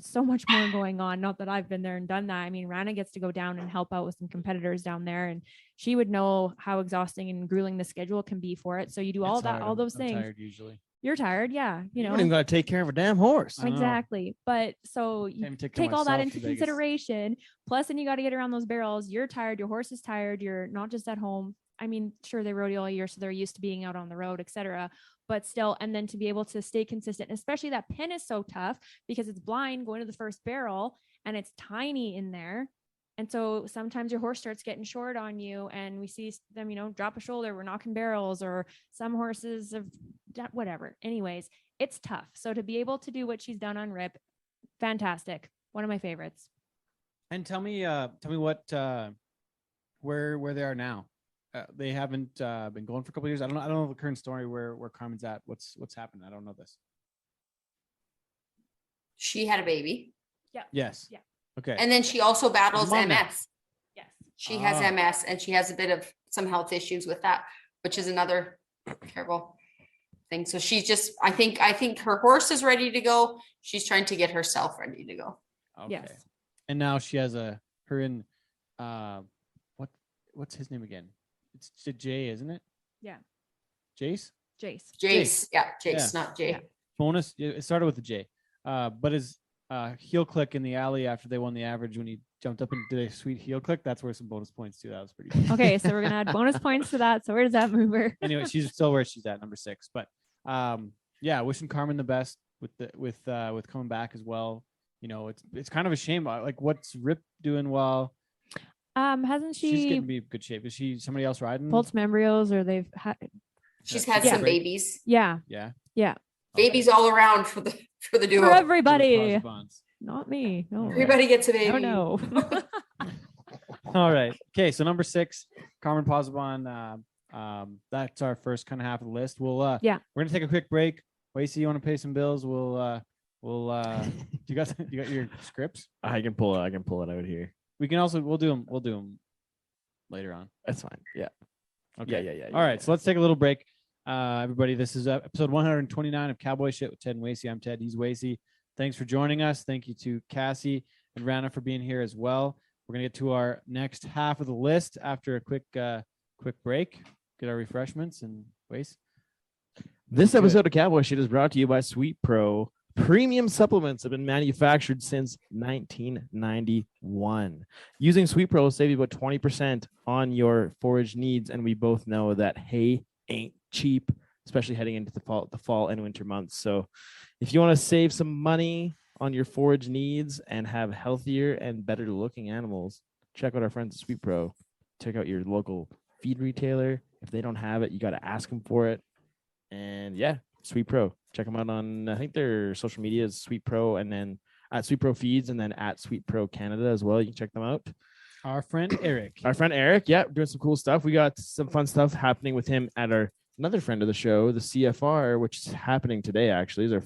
so much more going on. Not that I've been there and done that. I mean, Rana gets to go down and help out with some competitors down there, and she would know how exhausting and grueling the schedule can be for it. So you do all It's that, hard. all those I'm things. tired usually. You're tired. Yeah. You You know, don't even got to take care of a damn horse. I know. exactly. But so you Can't even take care of take all that myself into to Vegas. consideration. Plus, then you got to get around those barrels. You're tired. Your horse is tired. You're not just at home. I mean, sure, they rodeo all year, so they're used to being out on the road, etc. But still, and then to be able to stay consistent, especially that pin is so tough because it's blind going to the first barrel and it's tiny in there. And so sometimes your horse starts getting short on you, and we see them, drop a shoulder, we're knocking barrels, or some horses have whatever. Anyways, it's tough. So to be able to do what she's done on Rip, fantastic. One of my favorites. And tell me what where they are now. They haven't been going for a couple of years. I don't know the current story where Carmen's at. What's happened? I don't know this. She had a baby. Yes. Yeah. Okay. And then she also battles Mom now. MS. Yes. She has Ah. MS, and she has a bit of some health issues with that, which is another terrible thing. So she's just, I think her horse is ready to go. She's trying to get herself ready to go. Okay. Yes. And now she has her in what's his name again? It's Jay, isn't it? Yeah. Jace? Jace. Jace. Yeah, Jace, Yeah. not Jay. Yeah. Bonus. It started with the J. But his heel click in the alley after they won the average when he jumped up and did a sweet heel click, that's worth some bonus points too. That was pretty good. Okay, so we're gonna add bonus points to that. So where does that move her? Anyway, she's still where she's at, number 6. But yeah, wishing Carmen the best with coming back as well. It's kind of a shame. Like, what's Rip doing well? Hasn't She's she getting to be in good shape. Is she somebody else riding? pulsed embryos, or they've had? She's had Yeah. some babies. Yeah, Yeah. yeah. Babies all around for the duo. For everybody, Bonds. not me. No, Everybody gets a baby. Oh no. All right. Okay. So number 6, Carmen Posabon. That's our first kind of half of the list. We're gonna take a quick break. Wacey, you want to pay some bills? We'll you got your scripts? I can pull it out here. We can also we'll do them later on. That's fine. Yeah. Okay. Yeah. All right. So let's take a little break. Everybody, this is episode 129 of Cowboy Shit with Ted and Wacey. I'm Ted. He's Wacey. Thanks for joining us. Thank you to Cassie and Rana for being here as well. We're gonna get to our next half of the list after a quick break. Get our refreshments and Wace. This Good. episode of Cowboy Shit is brought to you by Sweet Pro. Premium supplements have been manufactured since 1991. Using Sweet Pro will save you about 20% on your forage needs, and we both know that hay ain't cheap, especially heading into the fall and winter months. So if you want to save some money on your forage needs and have healthier and better looking animals, check out our friends at Sweet Pro. Check out your local feed retailer. If they don't have it, you got to ask them for it. And yeah, Sweet Pro. Check them out on, I think their social media is Sweet Pro, and then at Sweet Pro Feeds, and then at Sweet Pro Canada as well. You can check them out. Our friend Eric. Yeah, doing some cool stuff. We got some fun stuff happening with him at another friend of the show, the CFR, which is happening today. Actually, is the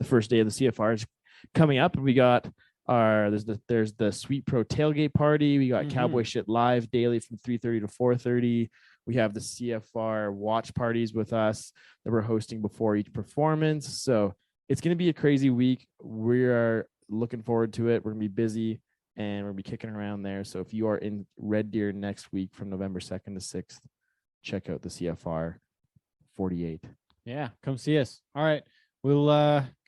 first day of the CFR is coming up, and we got there's the Sweet Pro tailgate party. We got Cowboy Shit live daily from 3:30 to 4:30. We have the CFR watch parties with us that we're hosting before each performance. So it's going to be a crazy week. We are looking forward to it. We're going to be busy, and we're going to be kicking around there. So if you are in Red Deer next week from November 2nd to 6th, check out the CFR 48. Yeah, come see us. All right. We'll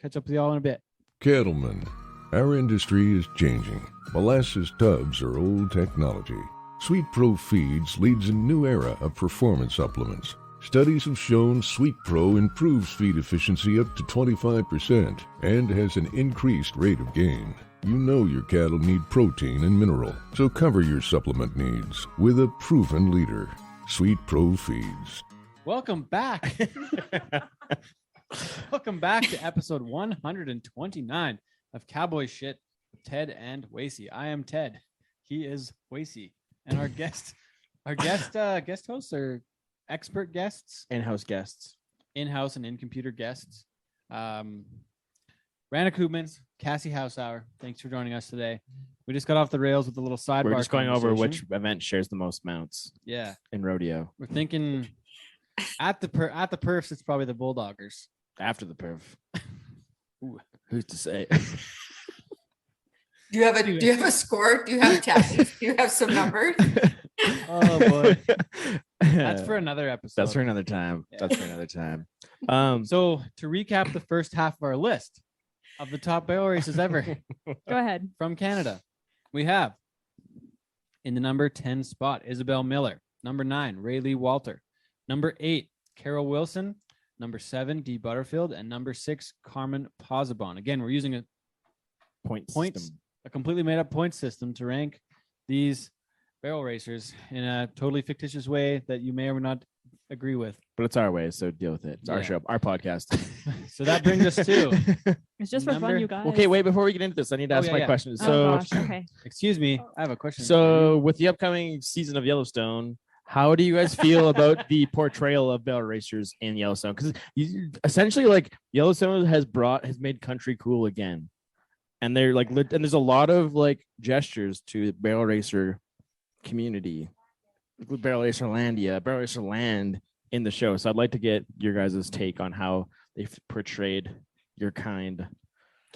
catch up with y'all in a bit. Cattlemen, our industry is changing. Molasses tubs are old technology. Sweet Pro Feeds leads a new era of performance supplements. Studies have shown Sweet Pro improves feed efficiency up to 25% and has an increased rate of gain. You know your cattle need protein and mineral, so cover your supplement needs with a proven leader, Sweet Pro Feeds. Welcome back. Welcome back to episode 129 of Cowboy Shit with Ted and Wacey. I am Ted. He is Wacey. And our guest hosts are expert guests, In-house guests. in-house and in-computer guests. Rana Koopmans, Cassie Hausauer. Thanks for joining us today. We just got off the rails with a little sidebar. We're just going over which conversation. event shares the most mounts Yeah, in rodeo. we're thinking at the perfs, it's probably the Bulldoggers. After the perf. Ooh, who's to say? Do you have a score? Do you have taxes? Do you have some numbers? Oh boy, that's for another episode. That's for another time. Yeah. That's for another time. So to recap the first half of our list of the top barrel races ever Go ahead. from Canada, we have in the number 10 spot, Isabelle Miller. Number 9, Raylee Walter. Number 8, Carol Wilson. Number 7, Dee Butterfield. And number 6, Carmen Posabon. Again, we're using a Points. a completely made up point system to rank these barrel racers in a totally fictitious way that you may or may not agree with. But it's our way, so deal with it. It's our Yeah. show, our podcast. So that brings us to, It's just for Number- fun, you guys. Okay, wait, before we get into this, I need to ask yeah, my yeah. question. Oh, So, gosh. Okay. excuse me, I have a question. so with the upcoming season of Yellowstone, how do you guys feel about the portrayal of barrel racers in Yellowstone? Because essentially, like, Yellowstone has made country cool again, and they're like, and there's a lot of like gestures to the barrel racer community, barrel racer land in the show. So I'd like to get your guys' take on how they've portrayed your kind.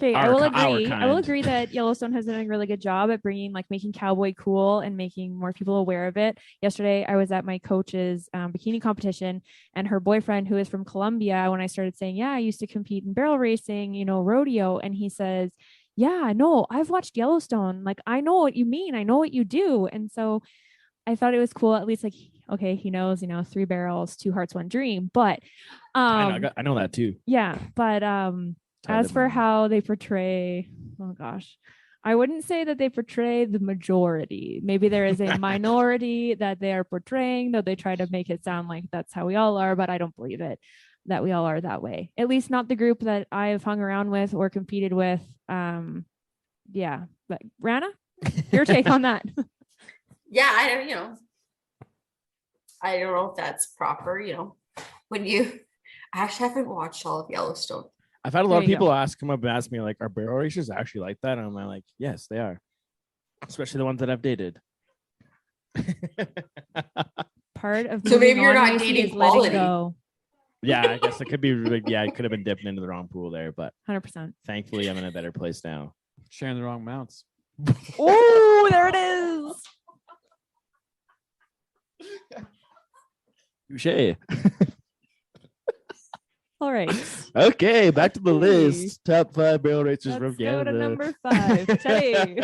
Okay, I Our will ki- our agree. I will kind. agree that Yellowstone has done a really good job at making cowboy cool and making more people aware of it. Yesterday, I was at my coach's bikini competition, and her boyfriend, who is from Colombia, when I started saying, "Yeah, I used to compete in barrel racing, rodeo," and he says, "Yeah, no, I've watched Yellowstone. Like, I know what you mean. I know what you do." And so I thought it was cool. At least, like, okay, he knows, 3 barrels, 2 hearts, 1 dream. But I know that too. yeah, but as for how they portray, oh gosh, I wouldn't say that they portray the majority. Maybe there is a minority that they are portraying, though they try to make it sound like that's how we all are, but I don't believe it that we all are that way. At least not the group that I've hung around with or competed with. Yeah, but Rana, your take on that? Yeah, I don't know if that's proper, when I actually haven't watched all of Yellowstone. I've had a There lot of you go. people come up and ask me, like, are barrel racers actually like that? And I'm like, yes, they are. Especially the ones that I've dated. Part of So maybe moving you're on, not Wacey, dating is letting quality. go. Yeah, I guess it could be, I could have been dipping into the wrong pool there, but 100%. thankfully I'm in a better place now. sharing the wrong mounts. Oh, there it is. Touche. All right. Okay, back to the Okay. list. Top 5 barrel racers from Let's go to Canada. number 5. Teddy,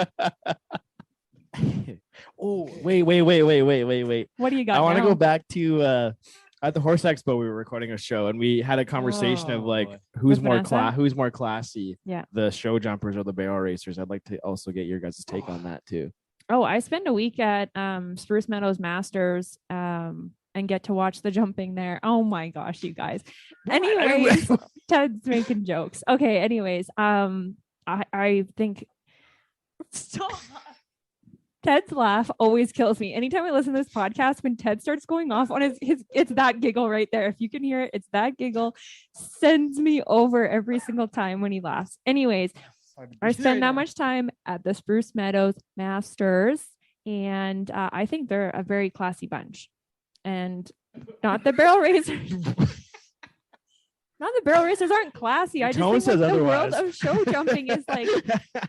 Oh, wait. what do you got I want to now? go back to at the Horse Expo. We were recording a show and we had a conversation of Oh, like boy. who's With more Vanessa? who's more classy, Yeah. the show jumpers or the barrel racers. I'd like to also get your guys' take on that too. Oh, I spend a week at Spruce Meadows Masters and get to watch the jumping there. Oh my gosh, you guys. Anyways, Ted's making jokes. Okay, anyways, I think stop. Ted's laugh always kills me. Anytime I listen to this podcast, when Ted starts going off on his it's that giggle right there. If you can hear it, it's that giggle sends me over every single time when he laughs. Anyways, I spend that much time at the Spruce Meadows Masters, and I think they're a very classy bunch, and not the barrel racers. Not the barrel racers aren't classy. I just Tone think says like, the world otherwise. of show jumping is like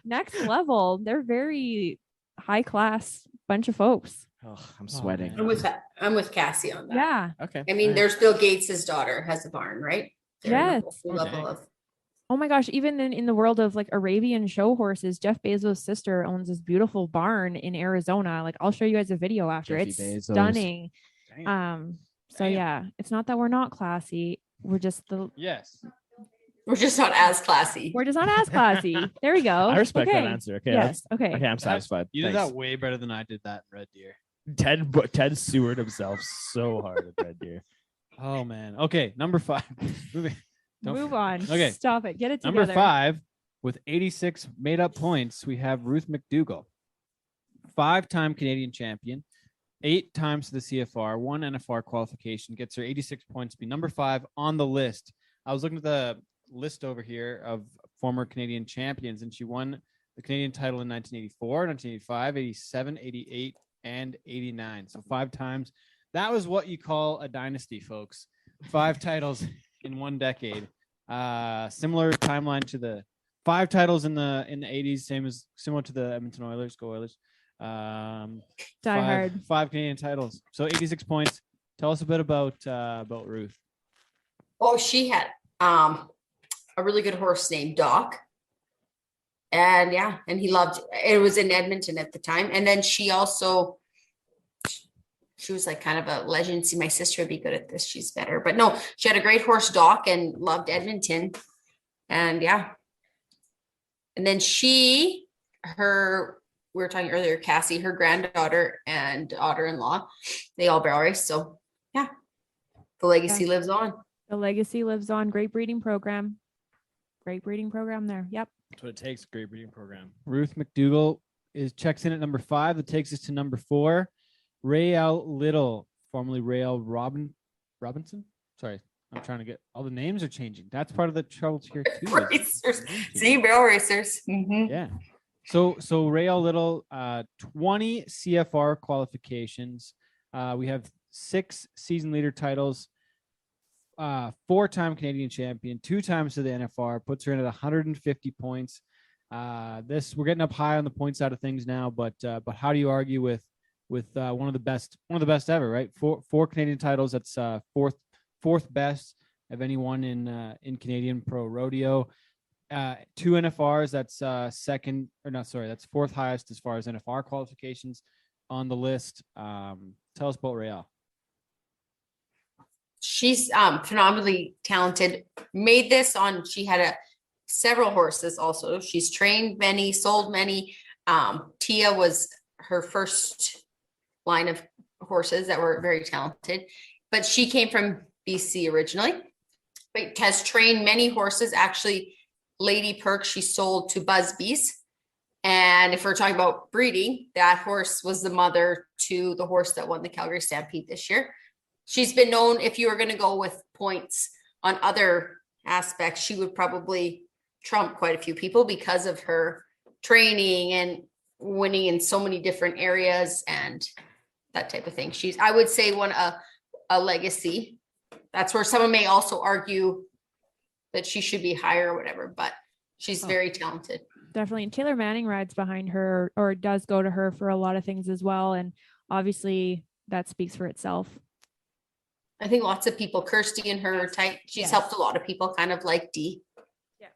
next level. They're very high class bunch of folks. Oh, I'm sweating. man. I'm with Cassie on that. Yeah. Okay. I mean, there's Bill Gates's daughter has a barn, right? They're in a Yes. whole level Okay. of Oh my gosh, even in the world of like Arabian show horses, Jeff Bezos' sister owns this beautiful barn in Arizona. Like I'll show you guys a video after. Jeffy It's Bezos. stunning. Damn. So Damn. yeah, it's not that we're not classy. We're just Yes. We're just not as classy. we're just not as classy. There we go. I respect that Okay. answer. Okay, Yes. Okay. okay, I'm satisfied. You did Thanks. that way better than I did that in Red Deer. Ted Seward himself so hard at Red Deer. Oh man. Okay, number 5. Don't Move on. Okay. Stop it. Get it together. Number 5 with 86 made up points, we have Ruth McDougall, 5-time Canadian champion, 8 times to the CFR, 1 NFR qualification, gets her 86 points to be number 5 on the list. I was looking at the list over here of former Canadian champions, and she won the Canadian title in 1984, 1985, 87, 88, and 89. So 5 times. That was what you call a dynasty, folks. 5 titles in 1 decade. Similar timeline to the 5 titles in the 80s, similar to the Edmonton Oilers. Go Oilers. Die hard. 5 Canadian titles. So 86 points. Tell us a bit about Ruth. Oh, she had a really good horse named Doc. And yeah, and he loved it. Was in Edmonton at the time. And then she was like kind of a legend. See, my sister would be good at this. She's better. But no, she had a great horse, Doc, and loved Edmonton. And yeah. And then we were talking earlier, Cassie, her granddaughter and daughter-in-law, they all barrel race. So yeah, the legacy lives on. The legacy lives on. Great breeding program. Great breeding program there. Yep. That's what it takes. Great breeding program. Ruth McDougall checks in at number 5. That takes us to number 4. Rayelle Little, formerly Rayelle Robinson. Sorry, I'm trying to get all the names are changing. That's part of the trouble here too. Racers. See, barrel racers. Mhm. Yeah. So Rayelle Little, 20 CFR qualifications. We have 6 season leader titles, 4-time Canadian champion, 2 times to the NFR, puts her in at 150 points. We're getting up high on the point side of things now, but how do you argue with one of the best ever, right? 4 Canadian titles. That's fourth best of anyone in Canadian pro rodeo. 2 NFRs. That's that's 4th highest as far as NFR qualifications on the list. Tell us about Rayelle. She's phenomenally talented. She had several horses also. She's trained many, sold many. Tia was her first line of horses that were very talented, but she came from BC originally, but has trained many horses. Actually, Lady Perk, she sold to Busby's. And if we're talking about breeding, that horse was the mother to the horse that won the Calgary Stampede this year. She's been known, if you were going to go with points on other aspects, she would probably trump quite a few people because of her training and winning in so many different areas and that type of thing. I would say, a legacy. That's where someone may also argue that she should be higher or whatever, but she's very talented. Definitely. And Taylor Manning rides behind her or does go to her for a lot of things as well. And obviously that speaks for itself. I think lots of people, Kirsty and her type, she's helped a lot of people, kind of like Dee. Yeah.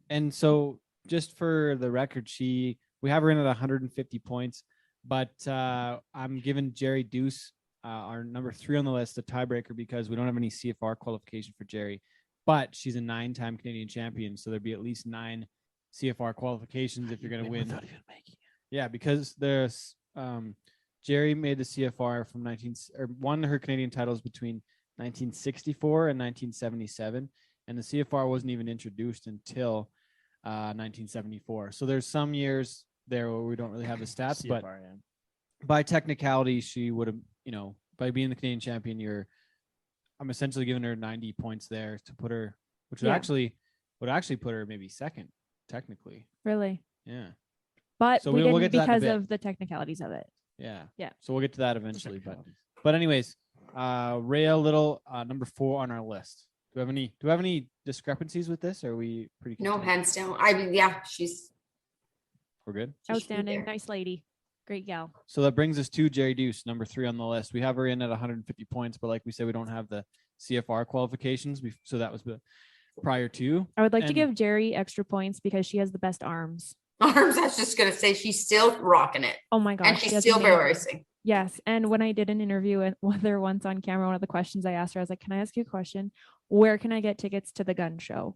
And so just for the record, we have her in at 150 points, but I'm giving Jerry Deuce, our number 3 on the list, a tiebreaker because we don't have any CFR qualification for Jerry, but she's a 9-time Canadian champion. So there'd be at least 9 CFR qualifications if you're going to win. Yeah, because there's Jerry made the CFR won her Canadian titles between 1964 and 1977, and the CFR wasn't even introduced until 1974. So there's some years there where we don't really have the stats, CFR, but yeah. by technicality, she would have, by being the Canadian champion, I'm essentially giving her 90 points there to put her, which would actually put her maybe second, technically. Really? Yeah. But So we we'll didn't get to that in a because bit. of the technicalities of it. Yeah. Yeah. So we'll get to that eventually, but anyways, Rayelle Little, number 4 on our list. Do we have any discrepancies with this? Or are we pretty No, content? hands down. I mean, yeah, We're good. Outstanding. there. Nice lady. Great gal. So that brings us to Jerry Deuce, number 3 on the list. We have her in at 150 points, but like we said, we don't have the CFR qualifications. So that was prior to. I would like to And- give Jerry extra points because she has the best arms. Arms, I was just gonna say she's still rocking it. Oh my gosh. And she she's has still barrel amazing- racing. Yes. And when I did an interview with her once on camera, one of the questions I asked her, I was like, can I ask you a question? Where can I get tickets to the gun show?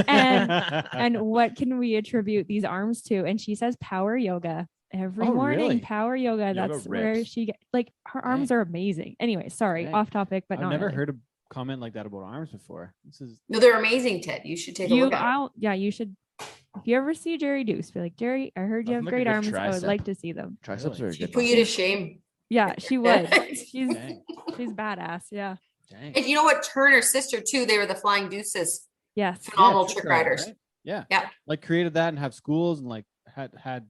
And what can we attribute these arms to? And she says power yoga. Every Oh, morning, really? power yoga. That's where rips. she get like her arms are amazing. Anyway, sorry, Dang. off topic, but I've not never really. heard a comment like that about arms before. This is No, they're amazing, Ted. You should take a look at them. Yeah, you should. If you ever see Jerry Deuce, be like, Jerry, I heard you have Nothing like a great good arms. I would tricep. like to see them. Triceps Really? are a She good put you to shame. Yeah, she would. She's dang. she's badass. Yeah. Dang. And you know what? Her and her sister too. They were the Flying Deuces. Yes. Phenomenal Yeah, trick rider, riders. right? Yeah. Yeah. Like created that and have schools and like had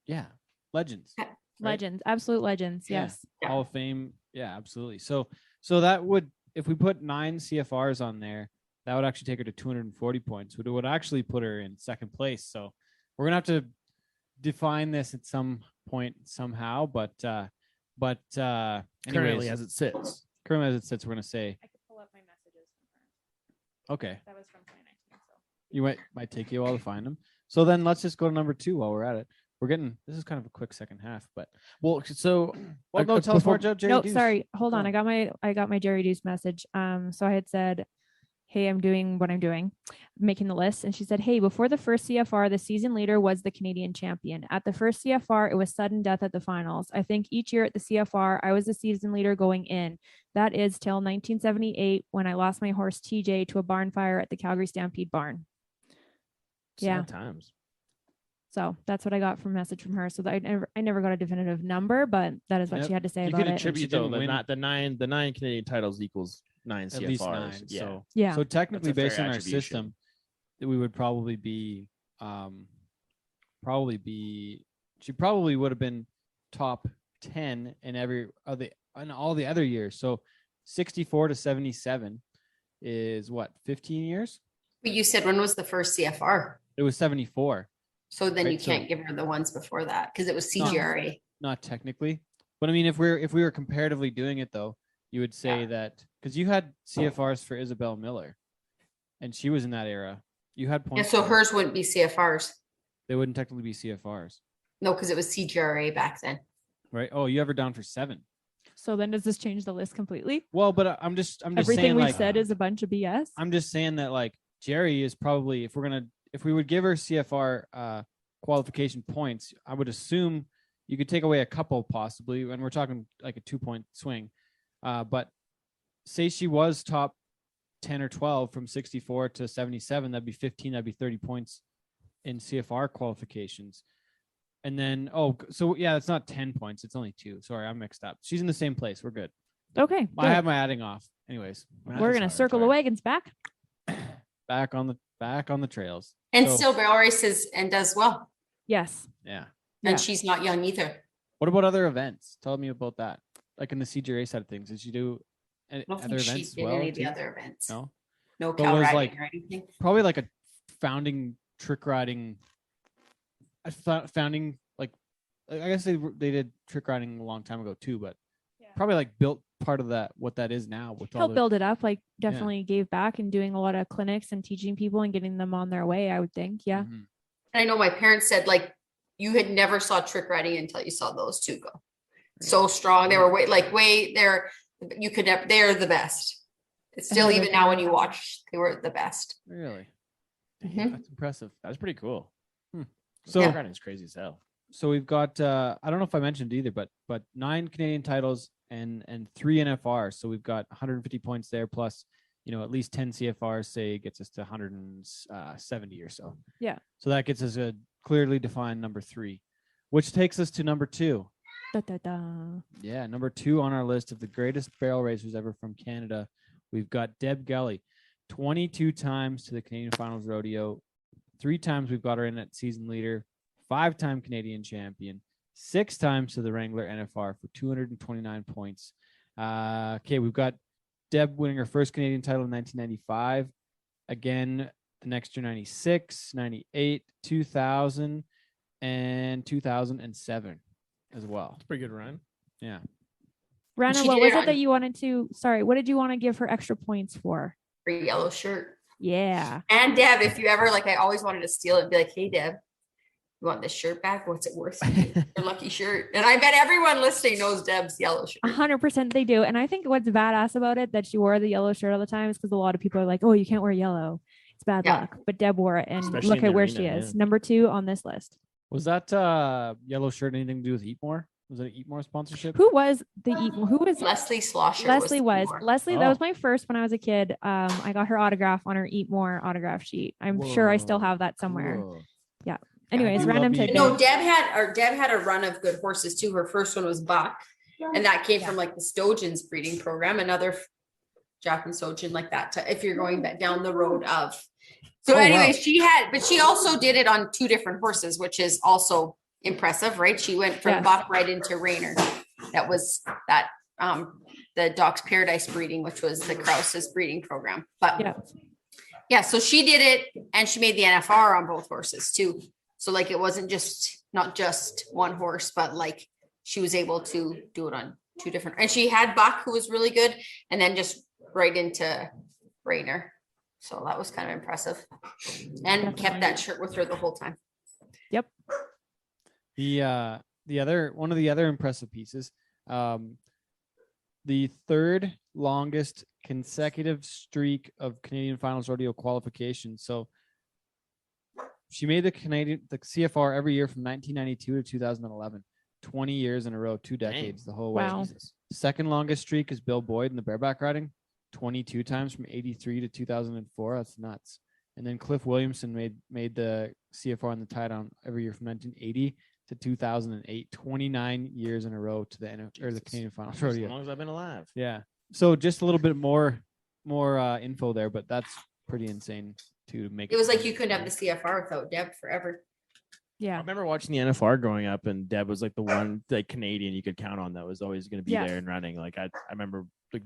yeah, legends. right? Legends. Absolute legends. Yeah. Yes. Yeah. Hall of Fame. Yeah, absolutely. So that would, if we put 9 CFRs on there, that would actually take her to 240 points. It would actually put her in second place. So we're gonna have to define this at some point somehow. But Currently, anyways, as it sits. currently as it sits, we're gonna say I could pull up my messages from her. okay. That was from 2019. So You might take you a while to find them. So then let's just go to number 2 while we're at it. This is kind of a quick second half, but So well, no, tell us more about Jerry no, Deuce. sorry. Hold on. Oh. I got my Jerry Deuce message. So I had said, hey, I'm doing what I'm doing, making the list. And she said, hey, before the first CFR, the season leader was the Canadian champion. At the first CFR, it was sudden death at the finals. I think each year at the CFR, I was the season leader going in. That is till 1978 when I lost my horse TJ to a barn fire at the Calgary Stampede barn. Yeah. Sad times. So that's what I got from message from her. So that I never got a definitive number, but that is what Yep. she had to say You about can it. attribute didn't though that win. not the nine Canadian titles equals 9 At CFRs. least 9. Yeah. So Yeah. So technically, That's a fair based on our attribution. system, that we would probably be, she probably would have been top 10 in all the other years. So 64 to 77 is what, 15 years? But you said when was the first CFR? It was 74. So then Right, you so- can't give her the ones before that because it was No. CGRA. Not technically, but I mean, if we were comparatively doing it though, you would say Yeah. that because you had CFRs for Isabelle Miller, and she was in that era. You had Yeah, points. so for her. hers wouldn't be CFRs. They wouldn't technically be CFRs, No, because it was CGRA back then. right? Oh, you have her down for 7. So then does this change the list completely? Well, but I'm just Everything saying, we like, said is a bunch of BS. I'm just saying that like Jerry is probably, if we would give her CFR qualification points, I would assume you could take away a couple possibly, and we're talking like a 2-point swing. But say she was top 10 or 12 from 64 to 77, that'd be 15, that'd be 30 points in CFR qualifications. And then, so yeah, it's not 10 points, it's only 2. Sorry, I'm mixed up. She's in the same place. We're good. Okay. I have my adding off. Anyways, We're gonna circle the wagons back. back on the trails. And So- still barrel races and does well. Yes. Yeah. And Yeah. she's not young either. What about other events? Tell me about that. Like in the CGRA side of things, did she do I don't other think she events as did well? any of the too? other events. No, No But cow was riding like- or anything. probably like a founding trick riding. Founding, like, I guess they did trick riding a long time ago too, but probably like built part of that what that is now with all Help the, build it up. Like definitely gave back and doing a lot of clinics and teaching people and getting them on their way, I would think. Yeah. Mhm. I know my parents said like you had never saw trick riding until you saw those two go. So strong. They were they're the best. It's still even now when you watch, they were the best. Really, Mhm. that's impressive. That's pretty cool. So Yeah. Riding's crazy as hell. So we've got I don't know if I mentioned either, but 9 Canadian titles and 3 NFRs. So we've got 150 points there, plus at least 10 CFRs, say gets us to 170 or so. Yeah. So that gets us a clearly defined number 3, which takes us to number 2. Da, da, da. Yeah, number 2 on our list of the greatest barrel racers ever from Canada. We've got Deb Gully, 22 times to the Canadian Finals Rodeo. 3 times we've got her in at season leader, 5-time Canadian champion, 6 times to the Wrangler NFR for 229 points. Okay, we've got Deb winning her first Canadian title in 1995. Again, the next year, 96, 98, 2000, and 2007 as well. It's a pretty good run. Yeah. Rana, She what did was it it that on- you wanted to? Sorry, what did you want to give her extra points for? Her yellow shirt. Yeah. And Deb, if you ever like, I always wanted to steal it and be like, hey Deb, you want this shirt back? What's it worth? Your lucky shirt. And I bet everyone listening knows Deb's yellow shirt. 100% they do. And I think what's badass about it that she wore the yellow shirt all the time is because a lot of people are like, oh, you can't wear yellow. It's bad Yeah. luck. But Deb wore it and Especially look in at the where arena, she is. yeah. Number 2 on this list. Was that yellow shirt anything to do with Eat More? Was it an Eat More sponsorship? Who was the who was Leslie Slosher. Leslie was more. Leslie. That Oh. was my first when I was a kid. I got her autograph on her Eat More autograph sheet. I'm sure I still Whoa, have that somewhere. cool. Anyways, do random love Eat tidbit. No, Deb had a run of good horses too. Her first one was Buck, and that came from like the Stojan's breeding program, another Japanese Stojin like that. If you're going back down the road of, so Oh, wow. anyways, she also did it on 2 different horses, which is also impressive, right? She went from Yes. Buck right into Rainer. That was the Doc's Paradise breeding, which was the Krause's breeding program. But Yeah. so she did it, and she made the NFR on both horses too. So like it wasn't not just one horse, but like she was able to do it on 2 different. And she had Buck, who was really good, and then just right into Rainer. So that was kind of impressive, and kept that shirt with her the whole time. Yep. The other one of the other impressive pieces, the 3rd longest consecutive streak of Canadian Finals Rodeo qualification. So she made the CFR every year from 1992 to 2011, 20 years in a row, 2 decades, the whole way. Wow. Second longest streak is Bill Boyd in the bareback riding, 22 times from 83 to 2004. That's nuts. And then Cliff Williamson made the CFR on the tie down every year from 1980 to 2008, 29 years in a row to the Canadian Finals As Rodeo. long as I've been alive. Yeah. So just a little bit more info there, but that's pretty insane to make. It was like you couldn't have the CFR without Deb forever. I Yeah. remember watching the NFR growing up, and Deb was like the one like Canadian you could count on that was always going to be Yeah. there and running. Like I remember like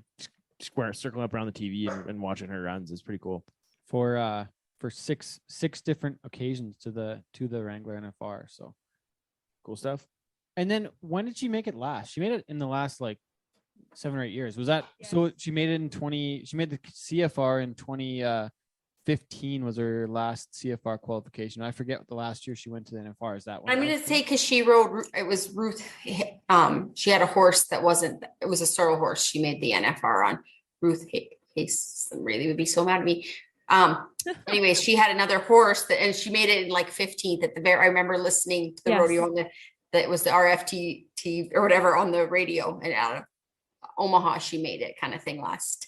circling up around the TV and watching her runs. It's pretty cool. for 6 different occasions to the Wrangler NFR. So Cool stuff. and then when did she make it last? She made it in the last like 7 or 8 years. Was that so? She made it in 20. She made the CFR in 2015 was her last CFR qualification. I forget what the last year she went to the NFR. Is that one? I'm going to say because she rode, it was Ruth. She had a horse that wasn't. It was a sorrel horse. She made the NFR on. Ruth Hayes really would be so mad at me. Anyways, she had another horse and she made it in like 15th at the very. I remember listening to the Yes. rodeo on that was the RFT or whatever on the radio, and out of Omaha she made it kind of thing last.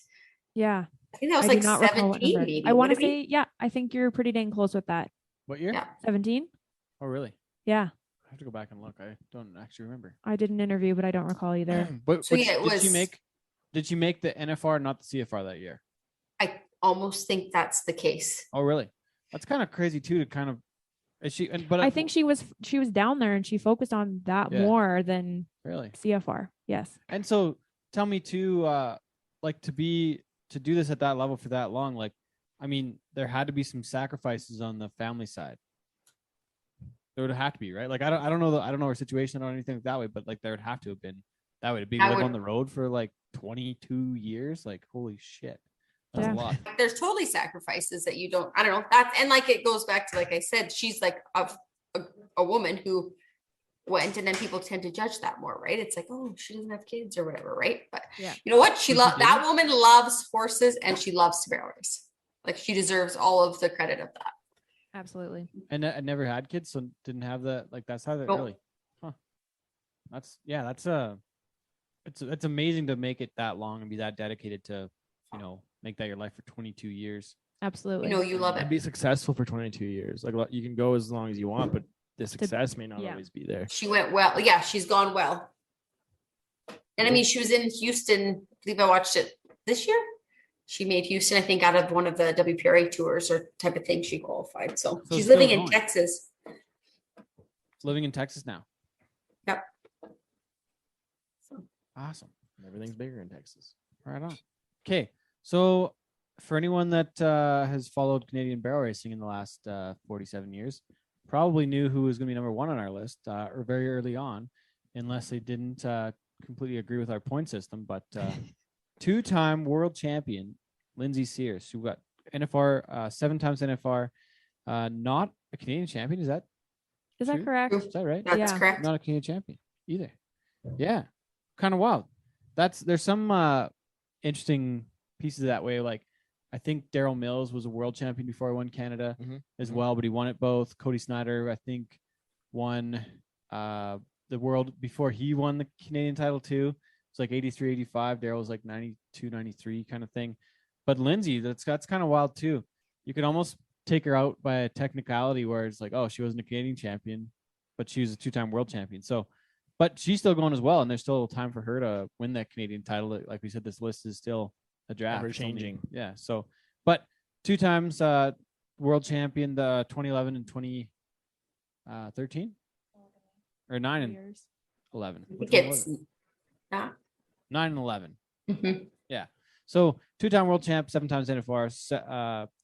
Yeah. I think that was I like do not recall what 17 number. maybe. I want to Would it be? say, yeah, I think you're pretty dang close with that. What year? Yeah. 17? Oh, really? Yeah. I have to go back and look. I don't actually remember. I did an interview, but I don't recall either. But So, yeah, it did she was- make? Did she make the NFR, not the CFR that year? I almost think that's the case. Oh, really? That's kind of crazy too. To kind of, is she? But I think she was down there and she focused on that Yeah. more than really. CFR. Yes. And so, tell me too, like to do this at that level for that long. Like, I mean, there had to be some sacrifices on the family side. There would have to be, right? Like, I don't know her situation or anything that way, but like there would have to have been that way to be I live would- on the road for like 22 years. Like, holy shit, that's Yeah. a lot. There's totally sacrifices that you don't. I don't know. That's and like it goes back to like I said, she's like a woman who went, and then people tend to judge that more, right? It's like, oh, she doesn't have kids or whatever, right? But Yeah. you know what? She But she loves that didn't? woman loves horses and she loves to barrel race. Like she deserves all of the credit of that. Absolutely. And I never had kids, so didn't have that. Like, that's how that Nope. really. Huh. That's it's amazing to make it that long and be that dedicated to, make that your life for 22 years. Absolutely. You know, you love And it. be successful for 22 years. Like you can go as long as you want, but the success may not yeah. always be there. She went well. Yeah, she's gone well. And I mean, she was in Houston. I believe I watched it this year. She made Houston, I think, out of one of the WPRA tours or type of thing. She qualified. So So she's still living in going. Texas. Living in Texas now. Yep. Awesome. Everything's bigger in Texas. Right on. Okay. So for anyone that has followed Canadian barrel racing in the last 47 years, probably knew who was going to be number one on our list or very early on, unless they didn't completely agree with our point system. But two-time world champion Lindsay Sears, who got NFR, 7 times NFR, not a Canadian champion. Is that true? correct? Is that right? That's Yeah. correct. Not a Canadian champion either. Yeah, kind of wild. There's some interesting pieces that way. Like I think Daryl Mills was a world champion before he won Canada as well, but he won it both. Cody Snyder, I think, won the world before he won the Canadian title too. It's like 83, 85. Daryl was like 92, 93 kind of thing. But Lindsay, that's kind of wild too. You could almost take her out by a technicality where it's like, oh, she wasn't a Canadian champion, but she was a 2-time world champion. So, but she's still going as well, and there's still time for her to win that Canadian title. Like we said, this list is still a draft. Ever changing. Yeah. So, but 2 times world champion, the 2011 and 2013 or 9 and 11. I Which think one was it's it? not. 9 and 11. Mhm. Yeah. So 2-time world champ, 7 times NFR,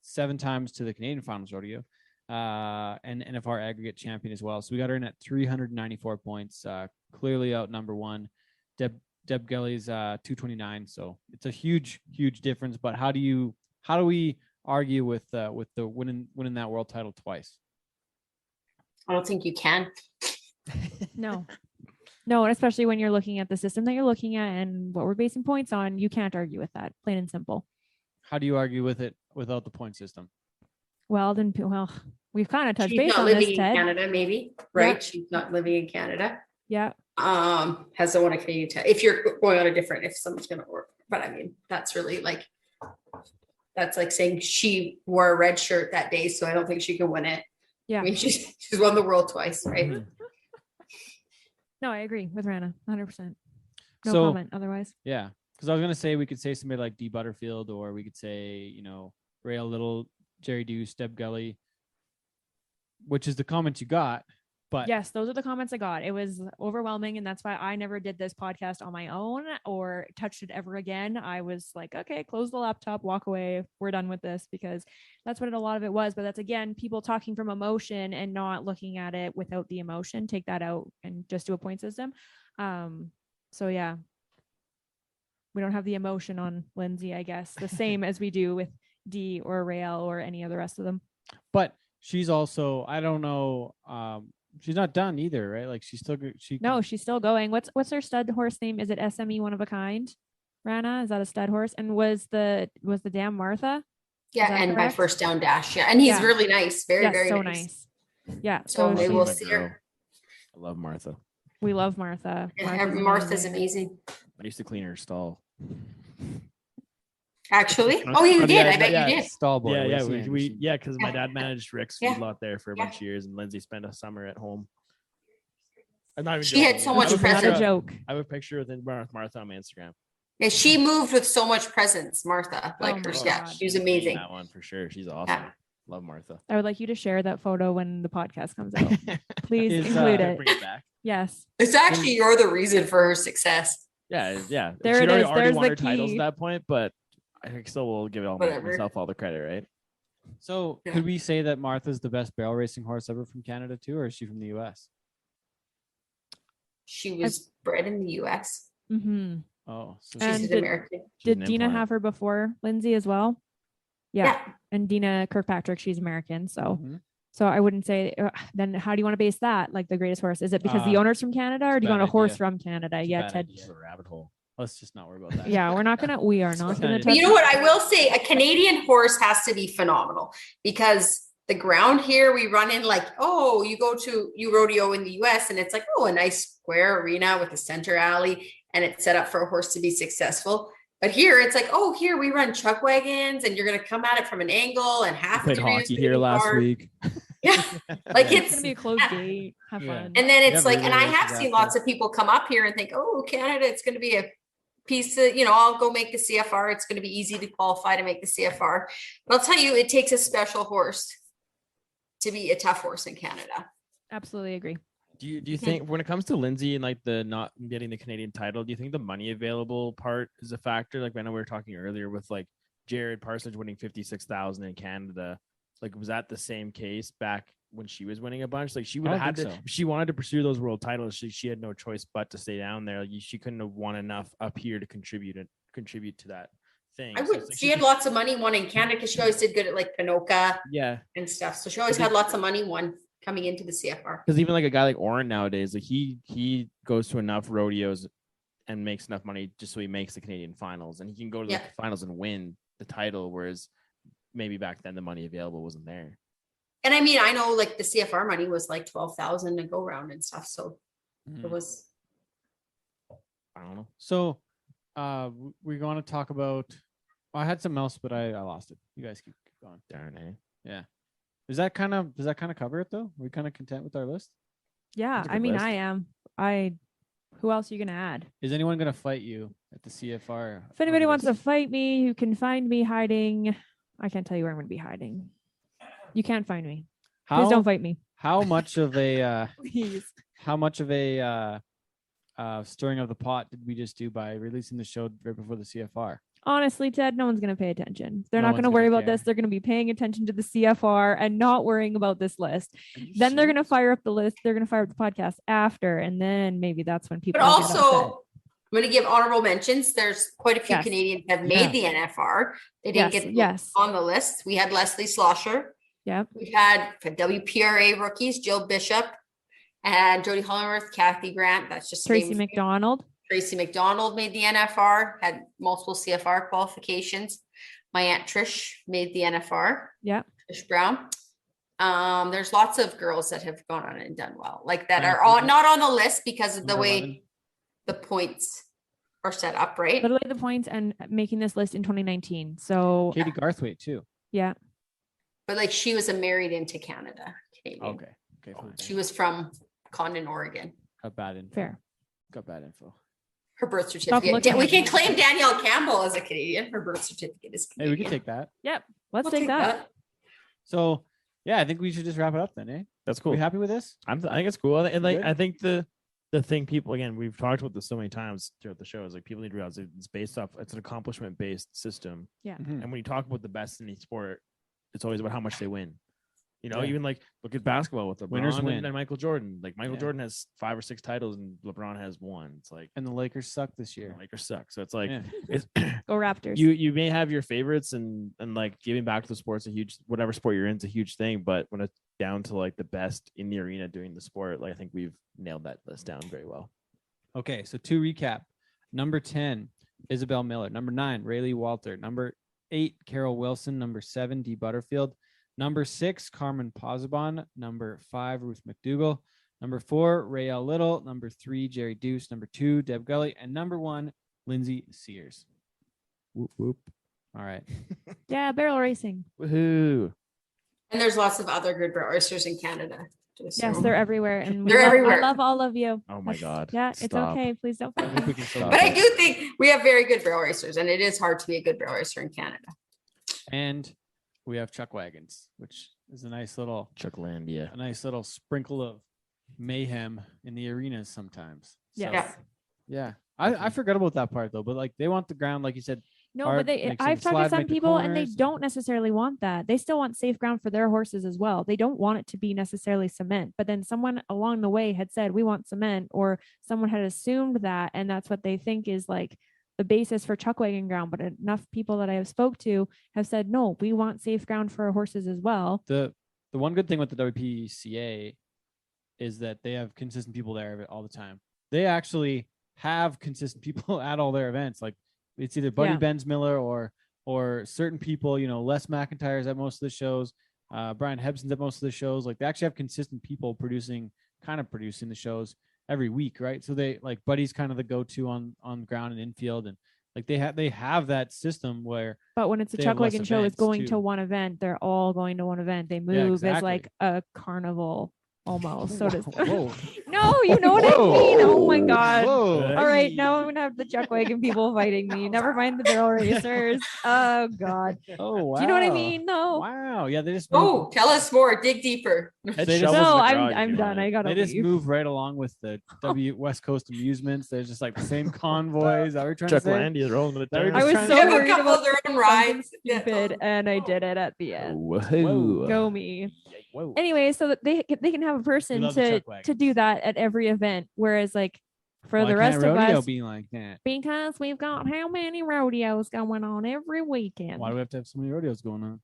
7 times to the Canadian Finals Rodeo, and NFR aggregate champion as well. So we got her in at 394 points. Clearly out number one. Deb Gelly's 229. So it's a huge difference. But how do we argue with the winning that world title twice? I don't think you can. No. No, and especially when you're looking at the system that you're looking at and what we're basing points on, you can't argue with that, plain and simple. How do you argue with it without the point system? Well, we've kind of touched She's base not on living this, in Ted. Canada, maybe, right? She's not living in Canada. Yeah. Hasn't won a Canadian title. If you're going on a different, if someone's gonna work, but I mean, that's really like, that's like saying she wore a red shirt that day, so I don't think she can win it. Yeah. I mean, she's won the world twice, right? Mhm. No, I agree with Rana, 100%. No So- comment otherwise. Yeah, because I was gonna say we could say somebody like D Butterfield, or we could say Rail Little, Jerry Deuce, Deb Gully, which is the comments you got. But Yes, those are the comments I got. It was overwhelming, and that's why I never did this podcast on my own or touched it ever again. I was like, okay, close the laptop, walk away. We're done with this, because that's what a lot of it was. But that's, again, people talking from emotion and not looking at it without the emotion. Take that out and just do a point system. So yeah, we don't have the emotion on Lindsay, I guess, the same as we do with D or Rael or any of the rest of them. but she's also, I don't know, she's not done either, right? Like she's still No, she's still going. What's her stud horse name? Is it SME One of a Kind? Rana, is that a stud horse? And was the dam Martha? Yeah, that and my correct? first down dash. Yeah, and he's Yeah. really nice, very Yes, very so nice. Yeah, So so maybe she- we'll My see girl. her. I love Martha. we love Martha. And Martha's amazing. I used to clean her stall. Actually, oh, you did. I bet you did. Stall boy. Yeah, Wacey we Anderson. because my dad managed Rick's Yeah. feedlot there for a Yeah. bunch of years, and Lindsay spent a summer at home. I'm not even She had joking. so I much have a Not picture- a joke. I have a picture with Martha on my Instagram. Yeah, she moved with so much presence, Martha. Like Oh her, my yeah, God. she was Seen amazing. That one for sure. She's awesome. Yeah. Love Martha. I would like you to share that photo when the podcast comes out. Please Is, include Bring it. it back. Yes. It's actually you're the reason for her success. Yeah. There She'd it is. already There's won the her titles key. at that point, but I still will give Whatever. myself all the credit, right? So Yeah. could we say that Martha's the best barrel racing horse ever from Canada too, or is she from the US? She was bred in the U.S. Mm-hmm. Oh, so And She's did- American. She's Did an Dina implant. have her before Lindsay as well? Yeah. And Dina Kirkpatrick, she's American. So Mhm. so I wouldn't say then how do you want to base that? Like the greatest horse? Is it because the owner's from Canada, or do you bad want a horse idea. from Canada? It's a Yeah, bad Ted. idea. It's a rabbit hole. Let's just not worry about that. Yeah, we are not gonna But But touch you know what? I will say a Canadian horse has to be phenomenal because the ground here we run in like, oh, you go to rodeo in the US and it's like, oh, a nice square arena with a center alley and it's set up for a horse to be successful. But here it's like, oh, here we run chuck wagons and you're gonna come at it from an angle and half Played the arena's hockey gonna here be last hard. week. Yeah. Like It's it's gonna be a closed gate. Have Yeah. fun. and then it's Yeah, like, relay and I have races seen after. lots of people come up here and think, oh, Canada, it's going to be a piece of, I'll go make the CFR. It's going to be easy to qualify to make the CFR. But I'll tell you, it takes a special horse to be a tough horse in Canada. Absolutely agree. Do you think when it comes to Lindsay and like the not getting the Canadian title, do you think the money available part is a factor? Like I know we were talking earlier with like Jared Parsons winning 56,000 in Canada. Like was that the same case back when she was winning a bunch? Like she would I have don't had to, think so. if she wanted to pursue those world titles, she had no choice but to stay down there. Like, she couldn't have won enough up here to contribute to that thing. I So would. it's like She had lots of money won in Canada because she always did good at like Pinoca yeah, and stuff. So she always had lots of money won coming into the CFR. because even like a guy like Oren nowadays, like he goes to enough rodeos and makes enough money just so he makes the Canadian finals, and he can go to Yeah. the finals and win the title. Whereas maybe back then the money available wasn't there. And I mean, I know like the CFR money was like 12,000 to go round and stuff. So it was. I don't know. So, we're going to talk about. I had something else, but I lost it. You guys keep going. Darn it. Yeah. Does that kind of cover it though? Are we kind of content with our list? Yeah, That's a good I mean, list. I am. Who else are you gonna add? Is anyone going to fight you at the CFR? If anybody over wants to this? fight me, you can find me hiding. I can't tell you where I'm gonna be hiding. You can't find me. Please don't fight me. How much of a Please. stirring of the pot did we just do by releasing the show right before the CFR? Honestly, Ted, no one's going to pay attention. They're No not one's going to gonna worry about care. this. They're going to be paying attention to the CFR and not worrying about this list. Then they're going to fire up the list. They're going to fire up the podcast after. And then maybe that's when people But will get upset. also, I'm going to give honorable mentions. There's quite a few Yes. Canadians have made the NFR. They didn't Yes, get yes. on the list. We had Leslie Slosher. Yep. We had for WPRA rookies, Jill Bishop and Jody Hollingworth, Kathy Grant. That's just Tracy names. McDonald. Tracy McDonald made the NFR, had multiple CFR qualifications. My Aunt Trish made the NFR. Yep. Trish Brown. There's lots of girls that have gone on and done well, like that are all not on the list because of the Number way 11. the points are set up, right? Literally the points and making this list in 2019. So Katie Garthwaite too. yeah. But like she was a married into Canada. Canadian. Okay. Okay. She was from Condon, Oregon. Got bad info. Fair. Got bad info. Her birth Stop certificate. looking We at can me. claim Danielle Campbell as a Canadian. Her birth certificate is Hey, Canadian. we can take that. Yep. Let's We'll take that. So, yeah, I think we should just wrap it up then, eh? That's Are cool. we happy with this? I think it's cool. And like Good. I think the thing people, again, we've talked about this so many times throughout the show, is like people need to realize it's based off, it's an accomplishment based system. Mhm. And when you talk about the best in each sport, it's always about how much they win. You know, Yeah. even like look at basketball with LeBron Winners and, win. and Michael Jordan. Like Michael Yeah. Jordan has 5 or 6 titles and LeBron has 1. It's like And the Lakers suck this year. the Lakers suck. So it's like Yeah. it's, Go Raptors. you may have your favorites and like giving back to the sport's a huge, whatever sport you're in, is a huge thing. But when it's down to like the best in the arena doing the sport, like I think we've nailed that list down very well. Okay, so to recap, number 10, Isabelle Miller. Number 9, Raylee Walter. Number 8, Carol Wilson. Number 7, Dee Butterfield. Number 6, Carmen Pozobon. Number 5, Ruth McDougall. Number 4, Raelle Little. Number 3, Jerry Deuce. Number 2, Deb Gully. And number 1, Lindsay Sears. Whoop whoop. All right. Yeah, barrel racing. Woohoo. And there's lots of other good racers in Canada. Just Yes, so- they're everywhere. And They're everywhere. I love all of you. Oh my That's- God. Yeah, it's Stop. okay. Please don't I fight think me. we can still Stop But I it. do think we have very good barrel racers, and it is hard to be a good barrel racer in Canada. And we have Chuck Wagons, which is a nice little Chucklandia. sprinkle of mayhem in the arenas sometimes. So, Yes. yeah. I forgot about that part though, but like they want the ground, like you said. No, hard, but they make some I've talked slide, to some make the people and they corners. don't necessarily want that. They still want safe ground for their horses as well. They don't want it to be necessarily cement. But then someone along the way had said we want cement, or someone had assumed that, and that's what they think is like the basis for chuck wagon ground. But enough people that I have spoke to have said no, we want safe ground for our horses as well. The one good thing with the WPCA is that they have consistent people there all the time. They actually have consistent people at all their events. Like it's either Buddy Yeah. Benz Miller or certain people, you know, Les McIntyre's at most of the shows, Brian Hebson's at most of the shows. Like they actually have consistent people producing the shows every week, right? So they like Buddy's kind of the go-to on ground and infield, and like they have that system where But when it's a They have chuck less wagon show, it's events, going too. to one event. They're all going to one event. They move as exactly. like a carnival almost. So does Whoa. no, you know what I mean. Oh my god. Whoa. All right, now I'm gonna have the chuck wagon people fighting me. Never mind the barrel racers. Oh god. Oh wow. Do you know what I mean? No. Wow. Yeah, they just Oh, tell us more. Dig deeper. Head They just- shovels in No, the I'm garage, I'm you done. know. I gotta they just leave. move right along with the West Coast amusements. They're just like the same convoys. That we're trying to say. Chucklandia rolling with the That we're dirt. I just was trying so to- They have a worried couple about of their own something rides. stupid, and I did it at the end. Woohoo. Go me. Whoa. Anyway, so that they can have a person love the to chuck wagons. to do that at every event, whereas like For Why the rest can't of rodeo us, be like that? because we've got how many rodeos going on every weekend? Why do we have to have so many rodeos going on?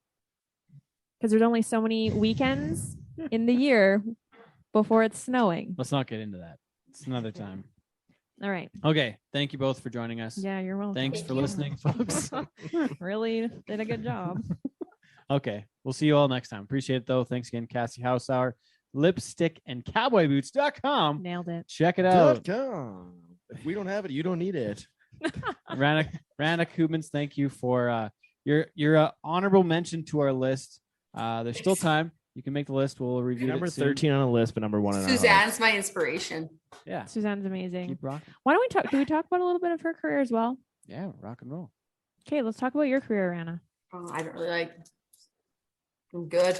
Because there's only so many weekends in the year before it's snowing. Let's not get into that. It's another time. All right. Okay. Thank you both for joining us. Yeah, you're welcome. Thanks for listening, folks. Really did a good job. Okay. We'll see you all next time. Appreciate it, though. Thanks again, Cassie Hausauer. Lipstick and cowboyboots.com. Nailed it. Check it out. .com. If we don't have it, you don't need it. Rana Koopmans, thank you for your honorable mention to our list. There's still time. You can make the list. We'll review Number it soon. 13 on the list, but number 1 in our hearts. Suzanne's my inspiration. Yeah. Suzanne's amazing. Keep rocking. Why don't we talk? Do we talk about a little bit of her career as well? Yeah, rock and roll. Okay, let's talk about your career, Rana. Oh, I don't really like. I'm good.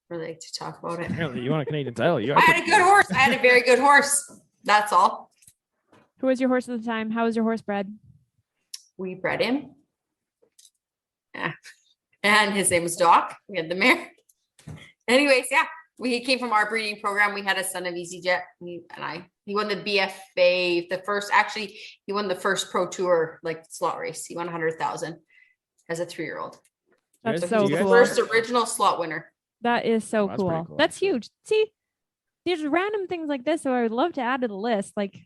Really like to talk about it. Apparently, you want a Canadian title. You I had a good horse. I had a very good horse. That's all. Who was your horse at the time? How was your horse bred? We bred him. Yeah. And his name was Doc. We had the mare. Anyways, yeah. He came from our breeding program. We had a son of EasyJet. He won the BFA, he won the first pro tour, like slot race. He won 100,000 as a 3-year-old. That's guys- so you guys- cool. First original slot winner. That is so That's pretty cool. cool. That's huge. See, there's random things like this, so I would love to add to the list. Like,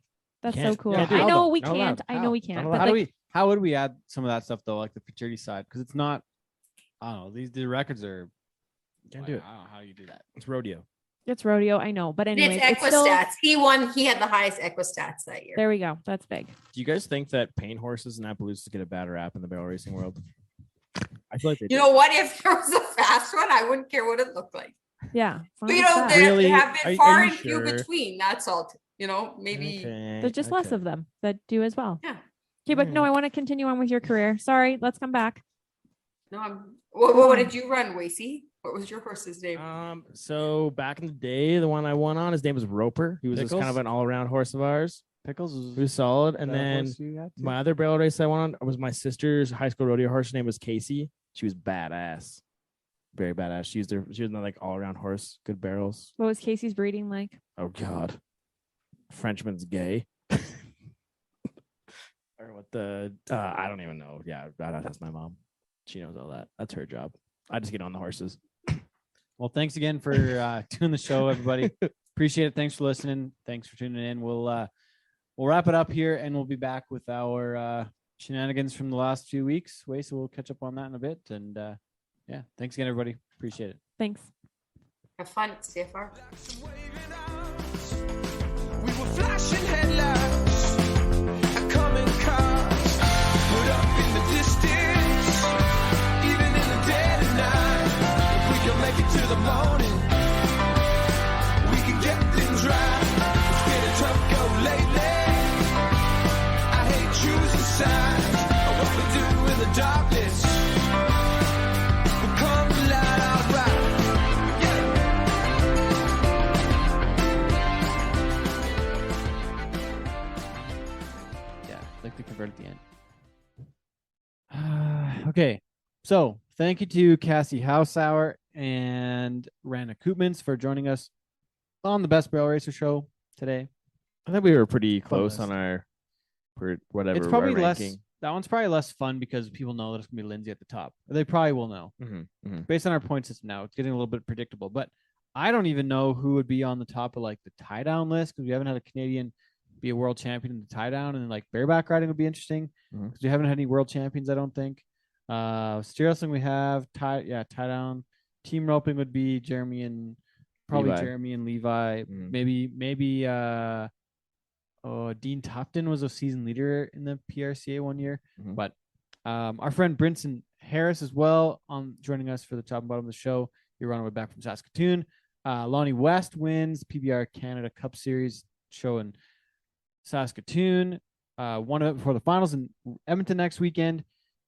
that's so Can't- cool. can't do I it. know we Not allowed. can't. I know we can't. Not But allowed. like, How would we add some of that stuff though, like the futurity side? Because it's not. I don't know. The records are. Can't do it. I don't know how you do that. It's rodeo. it's rodeo. I know, but anyway, It's Equistats. He won. He had the highest Equistats that year. There we go. That's big. Do you guys think that paint horses and Appaloosas get a bad rap in the barrel racing world? I feel like they You know what? If there was a fast one, I wouldn't care what it looked like. Yeah. as long But as you it's know, fast. there Really? have Are been you- far are and you few sure? between. That's all. Maybe. There's just less of them that do as well. Yeah. Okay, but no, I want to continue on with your career. Sorry, let's come back. No, what did you run, Wacey? What was your horse's name? So back in the day, the one I won on, his name was Roper. He was just kind Pickles? of an all-around horse of ours. Pickles was He was solid. And that then horse you had too? my other barrel race I won on was my sister's high school rodeo horse. Her name was Cassie. She was badass. Very badass. She was my like all-around horse, good barrels. What was Casey's breeding like? Oh God. Frenchman's gay. Or what the I don't even know. Yeah, that's my mom. She knows all that. That's her job. I just get on the horses. Well, thanks again for doing the show, everybody. Appreciate it. Thanks for listening. Thanks for tuning in. We'll wrap it up here, and we'll be back with our shenanigans from the last few weeks. So we'll catch up on that in a bit. And yeah, thanks again, everybody. Appreciate it. Thanks. Have fun at CFR. We were flashing headlights, a coming cars, put up in the distance, even in the dead of night. If we can make it to the morning, we can get things right. It's been a tough go lately. I hate choosing sides, but what we do in the darkness will come to light alright. Yeah, like the convert at the end. Okay, so thank you to Cassie Hausauer and Rana Koopmans for joining us on the Best Barrel Racer show today. I think we were pretty close list. on our for whatever. It's probably our less. ranking. That one's probably less fun because people know that it's gonna be Lindsay at the top. They probably will know based on our point system. Now it's getting a little bit predictable, but I don't even know who would be on the top of like the tie down list because we haven't had a Canadian be a world champion in the tie down, and like bareback riding would be interesting because we haven't had any world champions. I don't think. Steer wrestling we have tie down. Team roping would be Jeremy and probably Levi. Jeremy and Levi. Maybe Dean Tufton was a season leader in the PRCA one year, but our friend Brinson Harris as well on joining us for the top and bottom of the show. You're on our way back from Saskatoon. Lonnie West wins PBR Canada Cup Series show in Saskatoon. One of it before the finals in Edmonton next weekend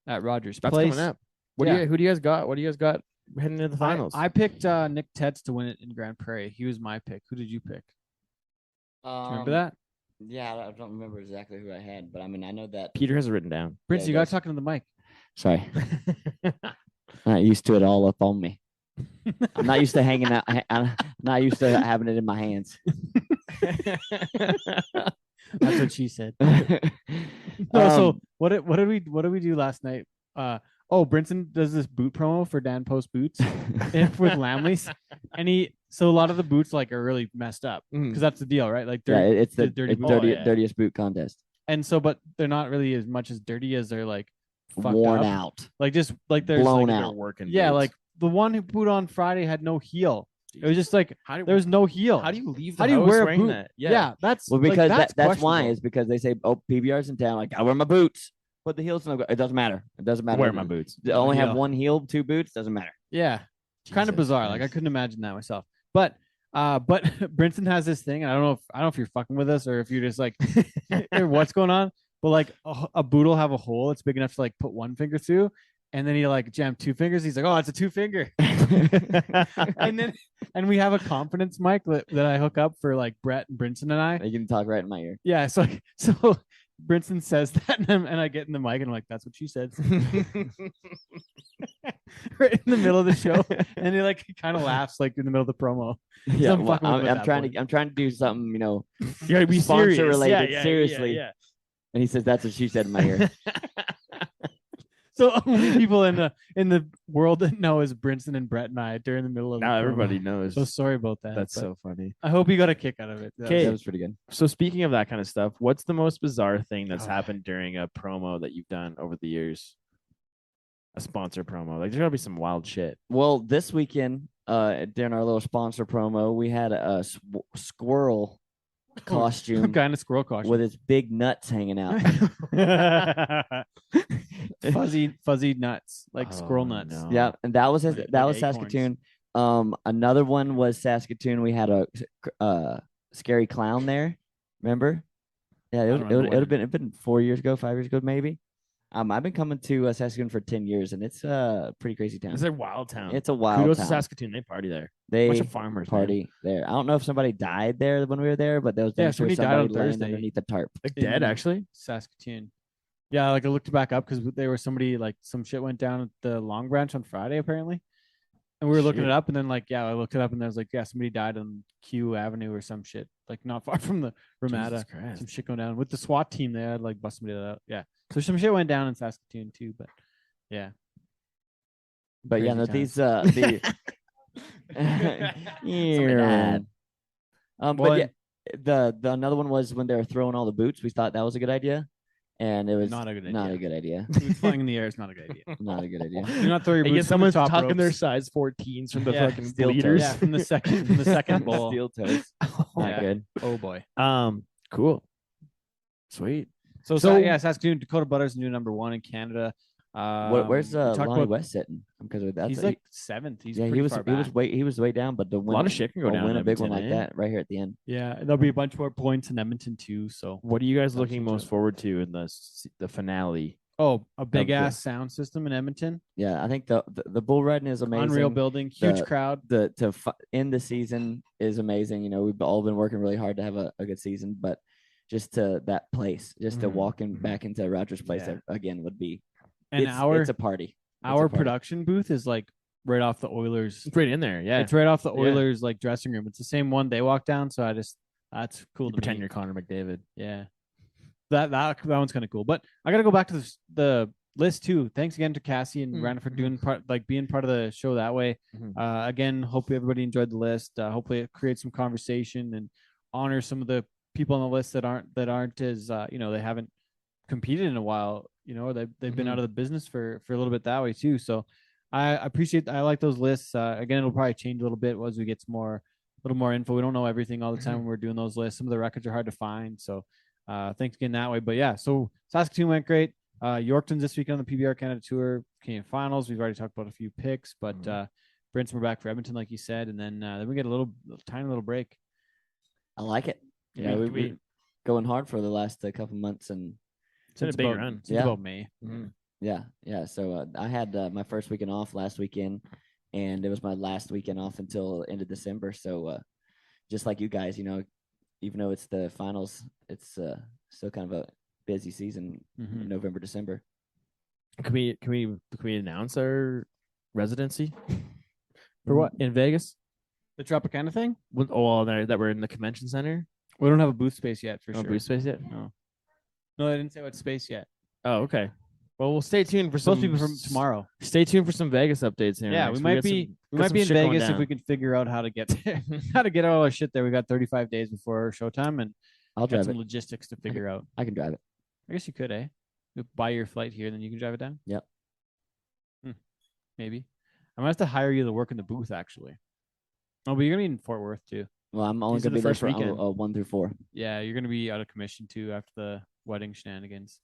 at Rogers That's Place. coming up. Who Who do you guys got? What do you guys got heading into the finals? I picked Nick Tetz to win it in Grand Prairie. He was my pick. Who did you pick? Do you remember that? Yeah, I don't remember exactly who I had, but I mean, I know that. Peter has it written down. Prince, yeah, you got that's- talking to the mic. Sorry, not used to it all up on me. I'm not used to hanging out. I'm not used to having it in my hands. That's what she said. No, so what did we do last night? Brinson does this boot promo for Dan Post Boots with Lamleys, and so a lot of the boots like are really messed up because that's the deal, right? Like it's the dirty boots. dirtiest boot contest. And so, but they're not really as much as dirty as they're like fucked Worn up. out, like just like there's blown like, out. Working. Yeah, boots. like the one who put on Friday had no heel. It was just like there was no heel. How do you leave? The How do you house wear a wearing boot? that? Yeah, that's well because like, that's why questionable. is because they say PBR's in town. Like I wear my boots, put the heels in. It doesn't matter. It doesn't matter. Wear my boots. They only have heel. one heel, 2 boots. Doesn't matter. Yeah, kind of Jesus bizarre. Like I Christ. couldn't imagine that myself. But Brinson has this thing, and I don't know if you're fucking with us or if you're just like what's going on. But like a boot will have a hole that's big enough to like put one finger through, and then he like jammed 2 fingers. He's like, oh, it's a 2 finger. and we have a confidence mic that I hook up for like Brett and Brinson and I. You can talk right in my ear. Yeah, so Brinson says that, and I get in the mic and I'm like, that's what she said. Right in the middle of the show, and he kind of laughs like in the middle of the promo. Yeah, I'm fucking with him at I'm that trying point. to I'm trying to do something, You gotta be sponsor serious. related, Yeah, seriously. yeah. and he says that's what she said in my ear. So only people in the world that know is Brinson and Brett and I during the middle of the Now promo. everybody knows. So sorry about that. That's but so funny. I hope you got a kick out of it. Okay. That was pretty good. So speaking of that kind of stuff, what's the most bizarre thing that's happened during a promo that you've done over the years? A sponsor promo. Like there's gotta be some wild shit. Well, this weekend, during our little sponsor promo, we had a squirrel costume kind of squirrel costume with its big nuts hanging out. fuzzy nuts, like squirrel nuts. no. Yeah, and that was Like acorns. Saskatoon. Another one was Saskatoon. We had a scary clown there. Remember? Yeah, it don't would remember have been 4 years ago, 5 years ago, maybe. I've been coming to Saskatoon for 10 years, and it's a pretty crazy town. It's a wild town. It's a wild Kudos town. to Saskatoon. They party there. They Bunch of farmers man. party there. I don't know if somebody died there when we were there, but there was somebody died on laying Thursday. underneath the tarp. Like dead, actually. Saskatoon. Yeah, like I looked back up because there was somebody like some shit went down at the Long Branch on Friday apparently, and we were looking Shit. it up, and then I looked it up, and there was like somebody died on Q Avenue or some shit, like not far from the Ramada. Jesus Christ. Some shit going down with the SWAT team. They had like bust somebody out. Yeah, so some shit went down in Saskatoon too, but yeah. But yeah, no, Crazy these yeah. But Well, yeah, the another one was when they were throwing all the boots. We thought that was a good idea, and it was Not a good Not idea. a good idea. Boots flying in the air is not a good idea. Not a good idea. Do not throw your And boots yet from the someone's top tucking their ropes. size 14s from the Yeah, fucking steel toes. bleeders. Yeah, from the second bowl. Steel toes. Not Yeah. good. Oh boy. Cool. Sweet. So Saskatoon, Dakota Butters, new number 1 in Canada. Where's we talked Lonnie about- West sitting? Because that's He's like 7th. He's yeah, pretty he was far he was back. way down, but the win, lot of shit can go or down win in a big one like Edmonton, eh? that right here at the end. Yeah, there'll be a bunch more points in Edmonton too. So What are you guys That's looking legit. most forward to in the finale? a big Okay. ass sound system in Edmonton. Yeah, I think the bull riding is amazing. Unreal building, huge The- crowd. End the season is amazing. You know, we've all been working really hard to have a good season, but just to that place, just to Mhm, walk in mhm. back into Rogers Place Yeah. again would be. And it's a party. It's a our party. production booth is like right off the Oilers. It's right in there. Yeah. It's right off the Yeah. Oilers like dressing room. It's the same one they walk down. So that's cool You to pretend me. you're Connor McDavid. Yeah, that one's kind of cool. But I gotta go back to the list too. Thanks again to Cassie and Rana for doing being part of the show that way. Mhm. Again, hope everybody enjoyed the list. Hopefully, it creates some conversation and honor some of the people on the list that aren't as they haven't competed in a while. They've been out of the business for a little bit that way too. So I like those lists. Again, it'll probably change a little bit as we get a little more info. We don't know everything all the time when we're doing those lists. Some of the records are hard to find. So thanks again that way. But yeah, so Saskatoon went great. Yorkton's this week on the PBR Canada Tour, Canadian Finals. We've already talked about a few picks, but Brinson, we're back for Edmonton, like you said, and then we get a tiny little break. I like it. Yeah, we've been going hard for the last couple months, and It's been a big run. Since Yeah. about May. yeah. So I had my first weekend off last weekend, and it was my last weekend off until end of December. So just like you guys, even though it's the finals, it's still kind of a busy season, Mhm. November, December. Can we announce our residency for what in Vegas? The Tropicana thing? That we're in the convention center. We don't have a booth space yet for No sure. booth space yet? No, I didn't say what space yet. Oh, okay. Well, we'll stay tuned for Supposed some to be from tomorrow. Stay tuned for some Vegas updates here. Yeah, next. we might got be some- we got might some be in shit going Vegas if down. we can figure out how to get there, how to get all our shit there. We got 35 days before showtime and I'll got drive some it. logistics to figure out. I can drive it. I guess you could, eh? You buy your flight here, then you can drive it down. Yep. Maybe. I might have to hire you to work in the booth actually. Oh, but you're gonna be in Fort Worth too. Well, I'm only These are gonna the be there first for weekend. 1 through 4. Yeah, you're gonna be out of commission too after the wedding shenanigans.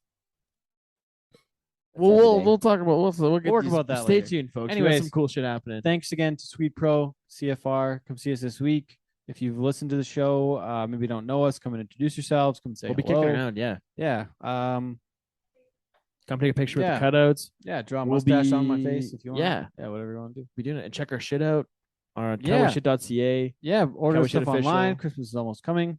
Well, every we'll day. we'll talk about we'll get work these- about that Stay later. tuned, folks. We got Anyways, some cool shit happening. Thanks again to Sweet Pro CFR. Come see us this week. If you've listened to the show, maybe don't know us, come and introduce yourselves. Come and say We'll be hello. kicking around. Yeah. Yeah. Come take a picture Yeah. with the cutouts. Yeah. Draw a We'll mustache on my be- face if you want. yeah. Yeah. Whatever you want to do. Be doing it and check our shit out on Yeah. CowboyShit.ca. Yeah. Order Cowboy stuff Shit official. online. Christmas is almost coming.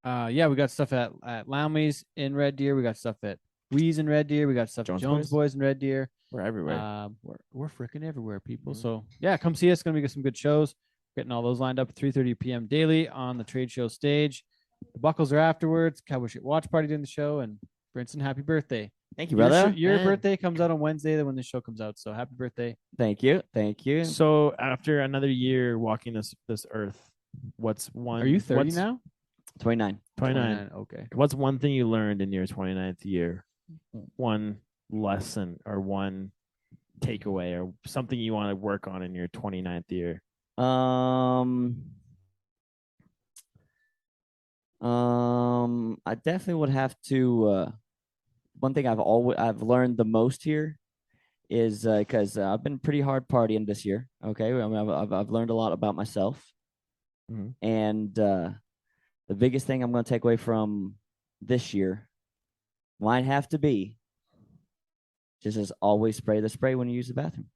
Yeah, we got stuff at Lamley's in Red Deer. We got stuff at Wee's in Red Deer. We got stuff at Jones Jones Boys in Red Deer. We're everywhere. We're freaking everywhere, people. Mhm. So yeah, come see us. Gonna be some good shows. Getting all those lined up at 3:30 p.m. daily on the trade show stage. The buckles are afterwards. Cowboy Shit watch party during the show. And Brinson, happy birthday! Thank you, Your brother. Your Man. birthday comes out on Wednesday when the show comes out. So happy birthday! Thank you. Thank you. So after another year walking this earth, what's one? Are you 30 what's- now? 29. 29. Okay. What's one thing you learned in your 29th year? One lesson or one takeaway or something you want to work on in your 29th year? I definitely would have to. One thing I've learned the most here is because I've been pretty hard partying this year. Okay, I mean, I've learned a lot about myself, Mhm. and the biggest thing I'm going to take away from this year might have to be just as always spray the spray when you use the bathroom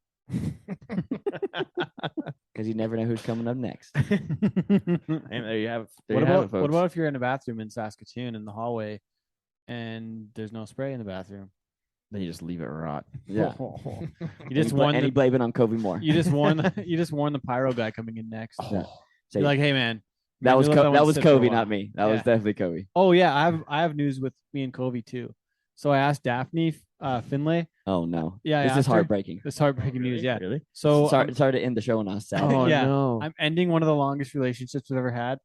because you never know who's coming up next. And there you have it. There What you have about it, what folks. about if you're in a bathroom in Saskatoon in the hallway, and there's no spray in the bathroom? Then you just leave it rot. Yeah, You just warn and he the blame it on Kobe Moore. you just warn the pyro guy coming in next. Yeah. You're like, hey man, that man, was you left that one was sit for a Kobe, while." not me. That was Yeah. definitely Kobe. Oh yeah, I have news with me and Kobe too. So I asked Daphne Finlay. Oh no, Yeah, I this is asked her. heartbreaking. This heartbreaking news. Yeah. Really? So sorry to end the show on us. Sad. Oh Yeah. no. I'm ending one of the longest relationships we've ever had.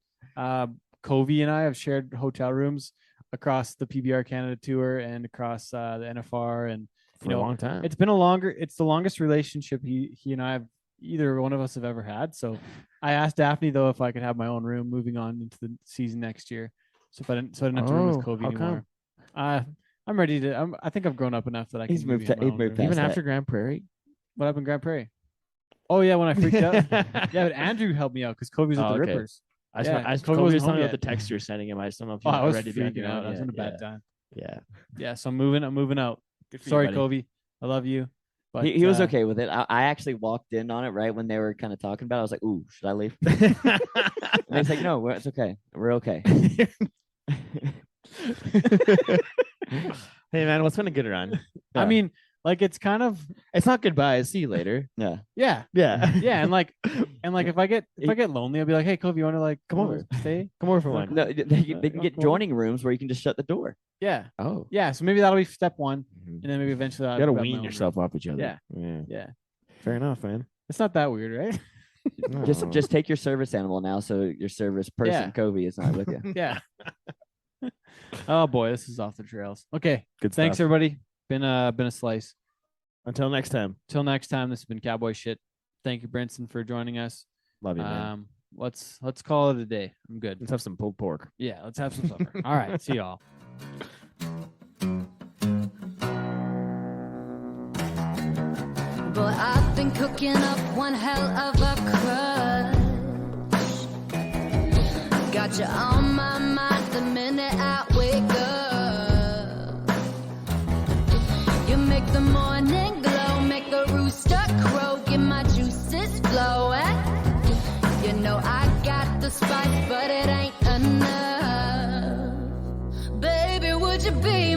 Kobe and I have shared hotel rooms across the PBR Canada tour and across the NFR, and For a long time. it's the longest relationship he and I have either one of us have ever had. So I asked Daphne though if I could have my own room moving on into the season next year. So I didn't have to room Oh, with Kobe how anymore. I'm ready to. I think I've grown up enough that I can. He's maybe moved have to- my he's own moved room. past Even that. after Grand Prairie? What happened in Grand Prairie? Oh yeah, when I freaked out. Yeah, but Andrew helped me out because Kobe was at Oh, the okay. Rippers. I Yeah, just Kobe Kobe wasn't was telling me home about the yet. text you're sending him. I just don't know if Oh, you I was ready to be on freaking your out. own I was yet. having a bad time. Yeah. Yeah, so I'm moving out. Good for you, Sorry, buddy. Kobe. I love you. But He was okay with it. I actually walked in on it right when they were kind of talking about it. I was like, "Ooh, should I leave?" And he's like, "No, it's okay. We're okay." Hey man, what's been a good run? I mean, like it's kind of It's not goodbye. See you later. Yeah. yeah, Yeah. yeah, and like if I get lonely, I'll be like, hey, Kobe, you want to Come over. stay? Come over for one. No, they can get joining rooms where you can just shut the door. Yeah, Oh. yeah. So maybe that'll be step one, Mhm. and then maybe eventually I'll You gotta grab my wean own yourself off each other. Yeah. Yeah. Yeah, Fair enough, man. it's not that weird, right? Just take your service animal now, so your service person Yeah. Kobe is not with you. Yeah. Oh boy, this is off the trails. Okay, Good thanks stuff. everybody. Been a slice. Until next time. Till next time, this has been Cowboy Shit. Thank you, Brinson, for joining us. Love you, man. Let's call it a day. I'm good. Let's have some pulled pork. Yeah, let's have some supper. All right, see y'all. Boy, I've been cooking up one hell of a crush. Got you on my mind the minute I wake up. You make the morning glow, make the rooster crow, get my juices flowing. You know I got the spice, but it ain't enough. Baby, would you be